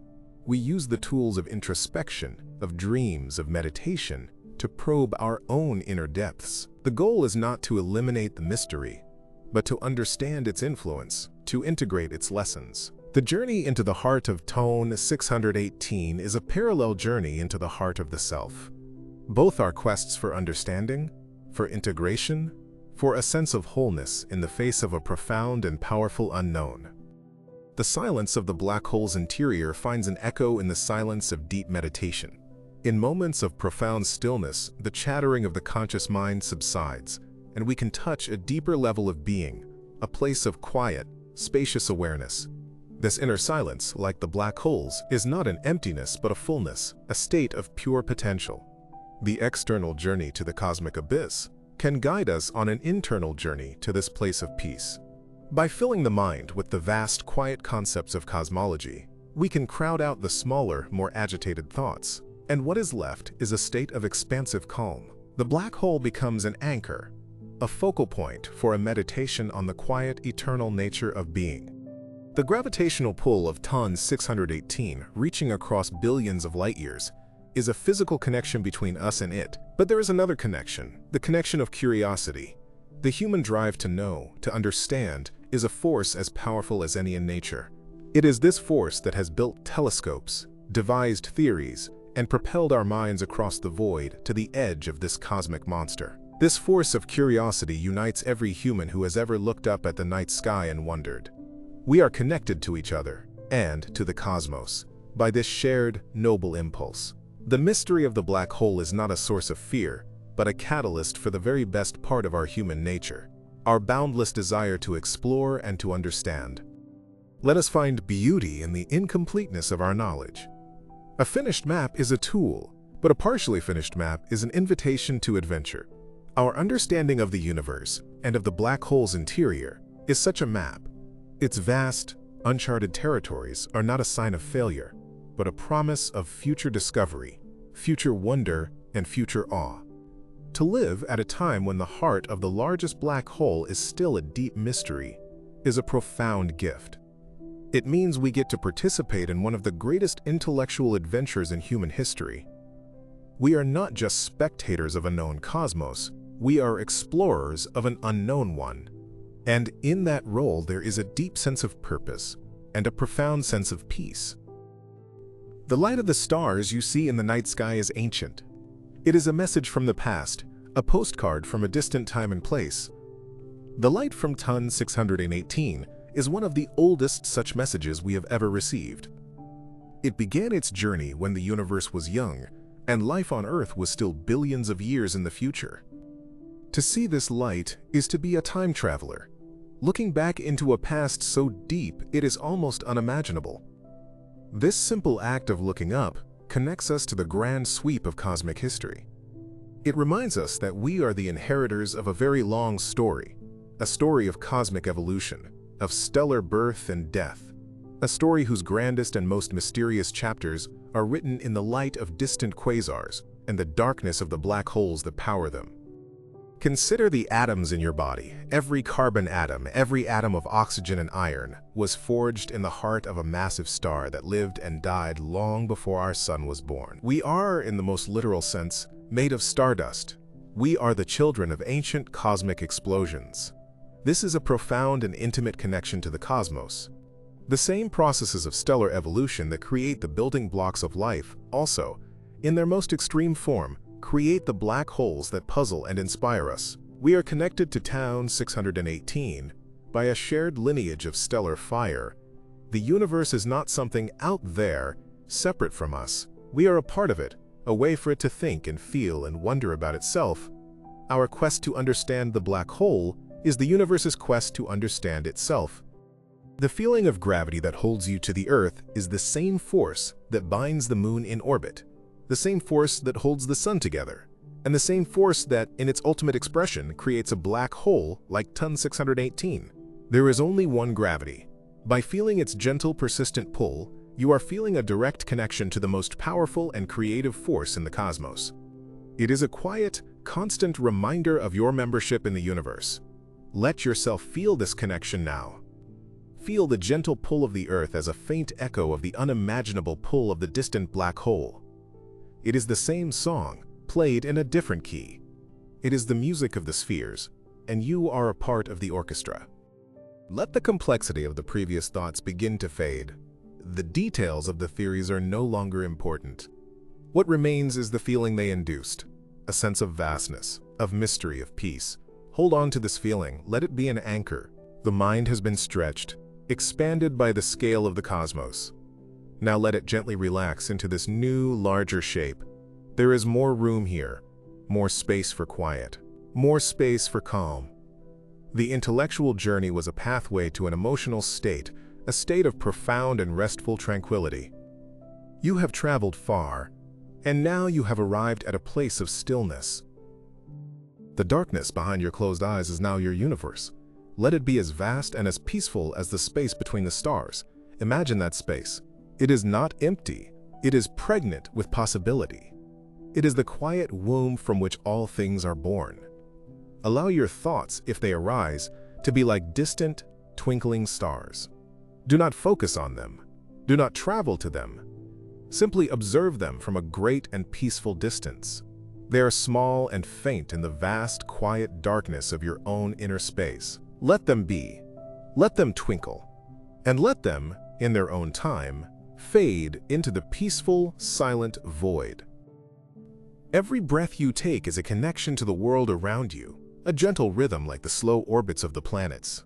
we use the tools of introspection, of dreams, of meditation, to probe our own inner depths. The goal is not to eliminate the mystery, but to understand its influence, to integrate its lessons. The journey into the heart of TON 618 is a parallel journey into the heart of the self. Both are quests for understanding, for integration, for a sense of wholeness in the face of a profound and powerful unknown. The silence of the black hole's interior finds an echo in the silence of deep meditation. In moments of profound stillness, the chattering of the conscious mind subsides, and we can touch a deeper level of being, a place of quiet, spacious awareness. This inner silence, like the black hole's, is not an emptiness but a fullness, a state of pure potential. The external journey to the cosmic abyss can guide us on an internal journey to this place of peace. By filling the mind with the vast, quiet concepts of cosmology, we can crowd out the smaller, more agitated thoughts, and what is left is a state of expansive calm. The black hole becomes an anchor, a focal point for a meditation on the quiet, eternal nature of being. The gravitational pull of TON 618, reaching across billions of light-years, is a physical connection between us and it. But there is another connection, the connection of curiosity. The human drive to know, to understand, is a force as powerful as any in nature. It is this force that has built telescopes, devised theories, and propelled our minds across the void to the edge of this cosmic monster. This force of curiosity unites every human who has ever looked up at the night sky and wondered. We are connected to each other and to the cosmos by this shared, noble impulse. The mystery of the black hole is not a source of fear, but a catalyst for the very best part of our human nature, our boundless desire to explore and to understand. Let us find beauty in the incompleteness of our knowledge. A finished map is a tool, but a partially finished map is an invitation to adventure. Our understanding of the universe and of the black hole's interior is such a map. Its vast, uncharted territories are not a sign of failure, but a promise of future discovery, future wonder, and future awe. To live at a time when the heart of the largest black hole is still a deep mystery is a profound gift. It means we get to participate in one of the greatest intellectual adventures in human history. We are not just spectators of a known cosmos, we are explorers of an unknown one. And in that role there is a deep sense of purpose and a profound sense of peace. The light of the stars you see in the night sky is ancient. It is a message from the past, a postcard from a distant time and place. The light from Ton 618 is one of the oldest such messages we have ever received. It began its journey when the universe was young, and life on Earth was still billions of years in the future. To see this light is to be a time traveler, looking back into a past so deep it is almost unimaginable. This simple act of looking up connects us to the grand sweep of cosmic history. It reminds us that we are the inheritors of a very long story, a story of cosmic evolution, of stellar birth and death, a story whose grandest and most mysterious chapters are written in the light of distant quasars and the darkness of the black holes that power them. Consider the atoms in your body. Every carbon atom, every atom of oxygen and iron, was forged in the heart of a massive star that lived and died long before our sun was born. We are, in the most literal sense, made of stardust. We are the children of ancient cosmic explosions. This is a profound and intimate connection to the cosmos. The same processes of stellar evolution that create the building blocks of life also, in their most extreme form, create the black holes that puzzle and inspire us. We are connected to Ton 618 by a shared lineage of stellar fire. The universe is not something out there, separate from us. We are a part of it, a way for it to think and feel and wonder about itself. Our quest to understand the black hole is the universe's quest to understand itself. The feeling of gravity that holds you to the Earth is the same force that binds the moon in orbit, the same force that holds the sun together, and the same force that, in its ultimate expression, creates a black hole like Ton 618. There is only one gravity. By feeling its gentle, persistent pull, you are feeling a direct connection to the most powerful and creative force in the cosmos. It is a quiet, constant reminder of your membership in the universe. Let yourself feel this connection now. Feel the gentle pull of the Earth as a faint echo of the unimaginable pull of the distant black hole. It is the same song, played in a different key. It is the music of the spheres, and you are a part of the orchestra. Let the complexity of the previous thoughts begin to fade. The details of the theories are no longer important. What remains is the feeling they induced, a sense of vastness, of mystery, of peace. Hold on to this feeling, let it be an anchor. The mind has been stretched, expanded by the scale of the cosmos. Now let it gently relax into this new, larger shape. There is more room here, more space for quiet, more space for calm. The intellectual journey was a pathway to an emotional state, a state of profound and restful tranquility. You have traveled far, and now you have arrived at a place of stillness. The darkness behind your closed eyes is now your universe. Let it be as vast and as peaceful as the space between the stars. Imagine that space. It is not empty. It is pregnant with possibility. It is the quiet womb from which all things are born. Allow your thoughts, if they arise, to be like distant, twinkling stars. Do not focus on them. Do not travel to them. Simply observe them from a great and peaceful distance. They are small and faint in the vast, quiet darkness of your own inner space. Let them be. Let them twinkle. And let them, in their own time, fade into the peaceful, silent void. Every breath you take is a connection to the world around you, a gentle rhythm like the slow orbits of the planets.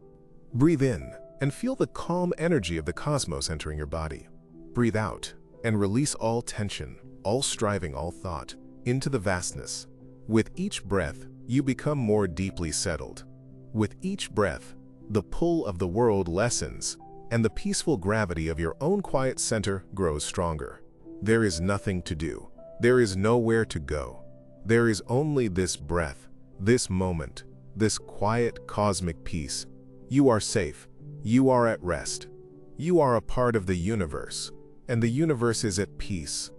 Breathe in and feel the calm energy of the cosmos entering your body. Breathe out and release all tension, all striving, all thought, into the vastness. With each breath, you become more deeply settled. With each breath, the pull of the world lessens, and the peaceful gravity of your own quiet center grows stronger. There is nothing to do. There is nowhere to go. There is only this breath, this moment, this quiet cosmic peace. You are safe. You are at rest. You are a part of the universe, and the universe is at peace.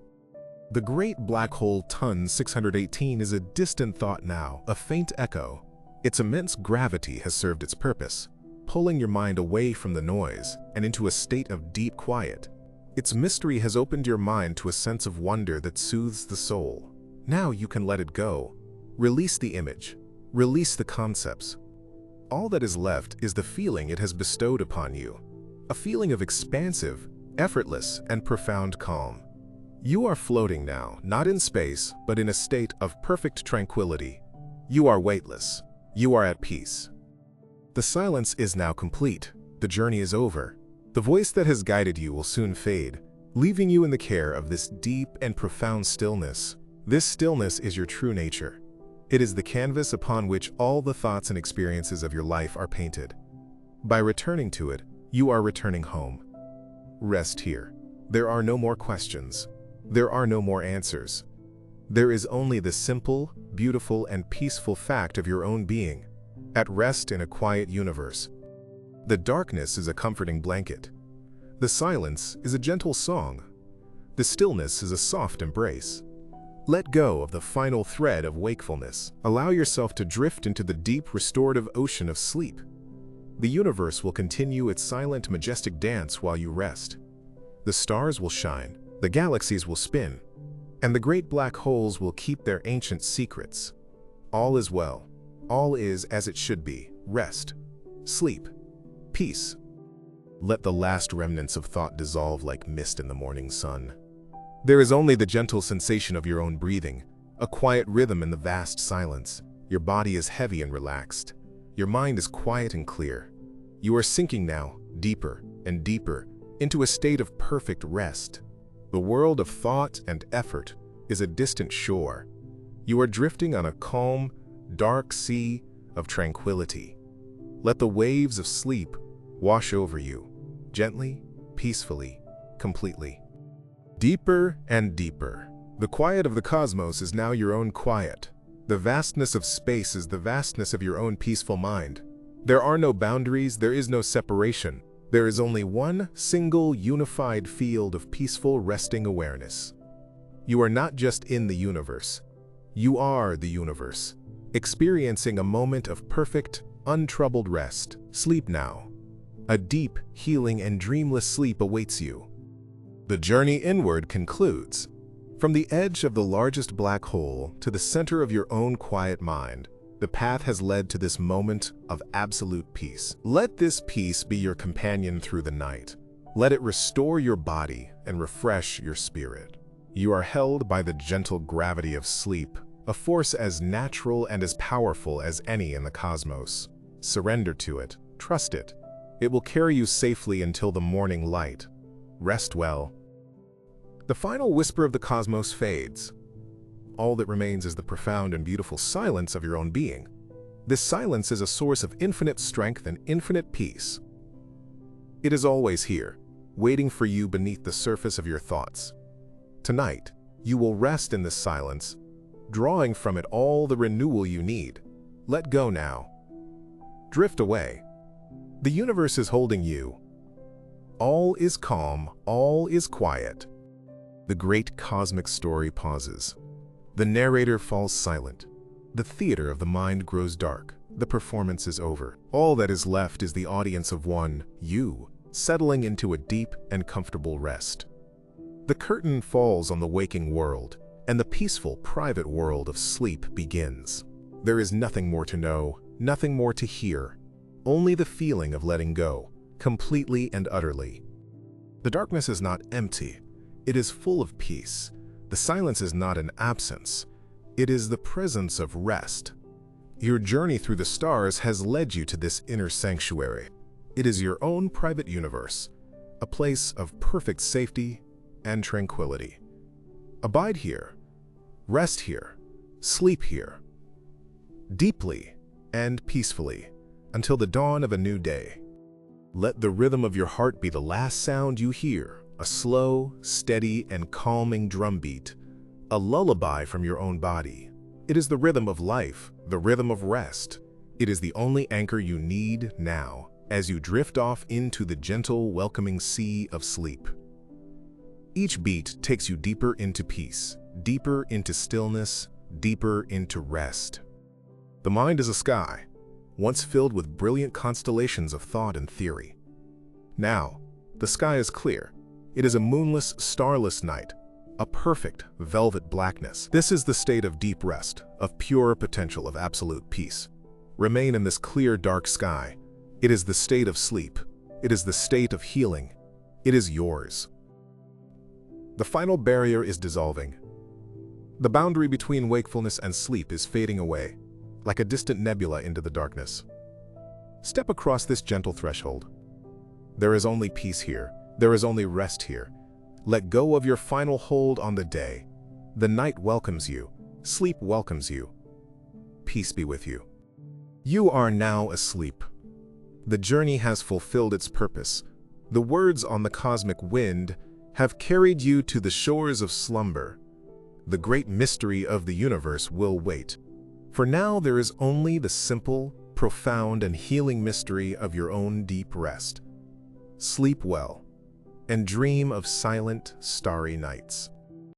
The great black hole Ton 618 is a distant thought now, a faint echo. Its immense gravity has served its purpose, pulling your mind away from the noise and into a state of deep quiet. Its mystery has opened your mind to a sense of wonder that soothes the soul. Now you can let it go. Release the image. Release the concepts. All that is left is the feeling it has bestowed upon you, a feeling of expansive, effortless, and profound calm. You are floating now, not in space, but in a state of perfect tranquility. You are weightless. You are at peace. The silence is now complete. The journey is over. The voice that has guided you will soon fade, leaving you in the care of this deep and profound stillness. This stillness is your true nature. It is the canvas upon which all the thoughts and experiences of your life are painted. By returning to it, you are returning home. Rest here. There are no more questions. There are no more answers. There is only the simple, beautiful, and peaceful fact of your own being, at rest in a quiet universe. The darkness is a comforting blanket. The silence is a gentle song. The stillness is a soft embrace. Let go of the final thread of wakefulness. Allow yourself to drift into the deep, restorative ocean of sleep. The universe will continue its silent, majestic dance while you rest. The stars will shine, the galaxies will spin, and the great black holes will keep their ancient secrets. All is well. All is as it should be. Rest. Sleep. Peace. Let the last remnants of thought dissolve like mist in the morning sun. There is only the gentle sensation of your own breathing, a quiet rhythm in the vast silence. Your body is heavy and relaxed. Your mind is quiet and clear. You are sinking now, deeper and deeper, into a state of perfect rest. The world of thought and effort is a distant shore. You are drifting on a calm, dark sea of tranquility. Let the waves of sleep wash over you, gently, peacefully, completely. Deeper and deeper. The quiet of the cosmos is now your own quiet. The vastness of space is the vastness of your own peaceful mind. There are no boundaries, there is no separation. There is only one single unified field of peaceful resting awareness. You are not just in the universe. You are the universe, experiencing a moment of perfect, untroubled rest. Sleep now. A deep, healing, and dreamless sleep awaits you. The journey inward concludes. From the edge of the largest black hole to the center of your own quiet mind, the path has led to this moment of absolute peace. Let this peace be your companion through the night. Let it restore your body and refresh your spirit. You are held by the gentle gravity of sleep, a force as natural and as powerful as any in the cosmos. Surrender to it. Trust it. It will carry you safely until the morning light. Rest well. The final whisper of the cosmos fades. All that remains is the profound and beautiful silence of your own being. This silence is a source of infinite strength and infinite peace. It is always here, waiting for you beneath the surface of your thoughts. Tonight, you will rest in this silence, drawing from it all the renewal you need. Let go now. Drift away. The universe is holding you. All is calm, all is quiet. The great cosmic story pauses. The narrator falls silent. The theater of the mind grows dark. The performance is over. All that is left is the audience of one, you, settling into a deep and comfortable rest. The curtain falls on the waking world, and the peaceful, private world of sleep begins. There is nothing more to know, nothing more to hear, only the feeling of letting go, completely and utterly. The darkness is not empty. It is full of peace. The silence is not an absence. It is the presence of rest. Your journey through the stars has led you to this inner sanctuary. It is your own private universe, a place of perfect safety and tranquility. Abide here, rest here, sleep here, deeply and peacefully, until the dawn of a new day. Let the rhythm of your heart be the last sound you hear, a slow, steady, and calming drumbeat, a lullaby from your own body. It is the rhythm of life, the rhythm of rest. It is the only anchor you need now, as you drift off into the gentle, welcoming sea of sleep. Each beat takes you deeper into peace, deeper into stillness, deeper into rest. The mind is a sky, once filled with brilliant constellations of thought and theory. Now, the sky is clear. It is a moonless, starless night, a perfect velvet blackness. This is the state of deep rest, of pure potential, of absolute peace. Remain in this clear, dark sky. It is the state of sleep. It is the state of healing. It is yours. The final barrier is dissolving. The boundary between wakefulness and sleep is fading away, like a distant nebula into the darkness. Step across this gentle threshold. There is only peace here. There is only rest here. Let go of your final hold on the day. The night welcomes you. Sleep welcomes you. Peace be with you. You are now asleep. The journey has fulfilled its purpose. The words on the cosmic wind have carried you to the shores of slumber. The great mystery of the universe will wait. For now there is only the simple, profound, and healing mystery of your own deep rest. Sleep well, and dream of silent, starry nights.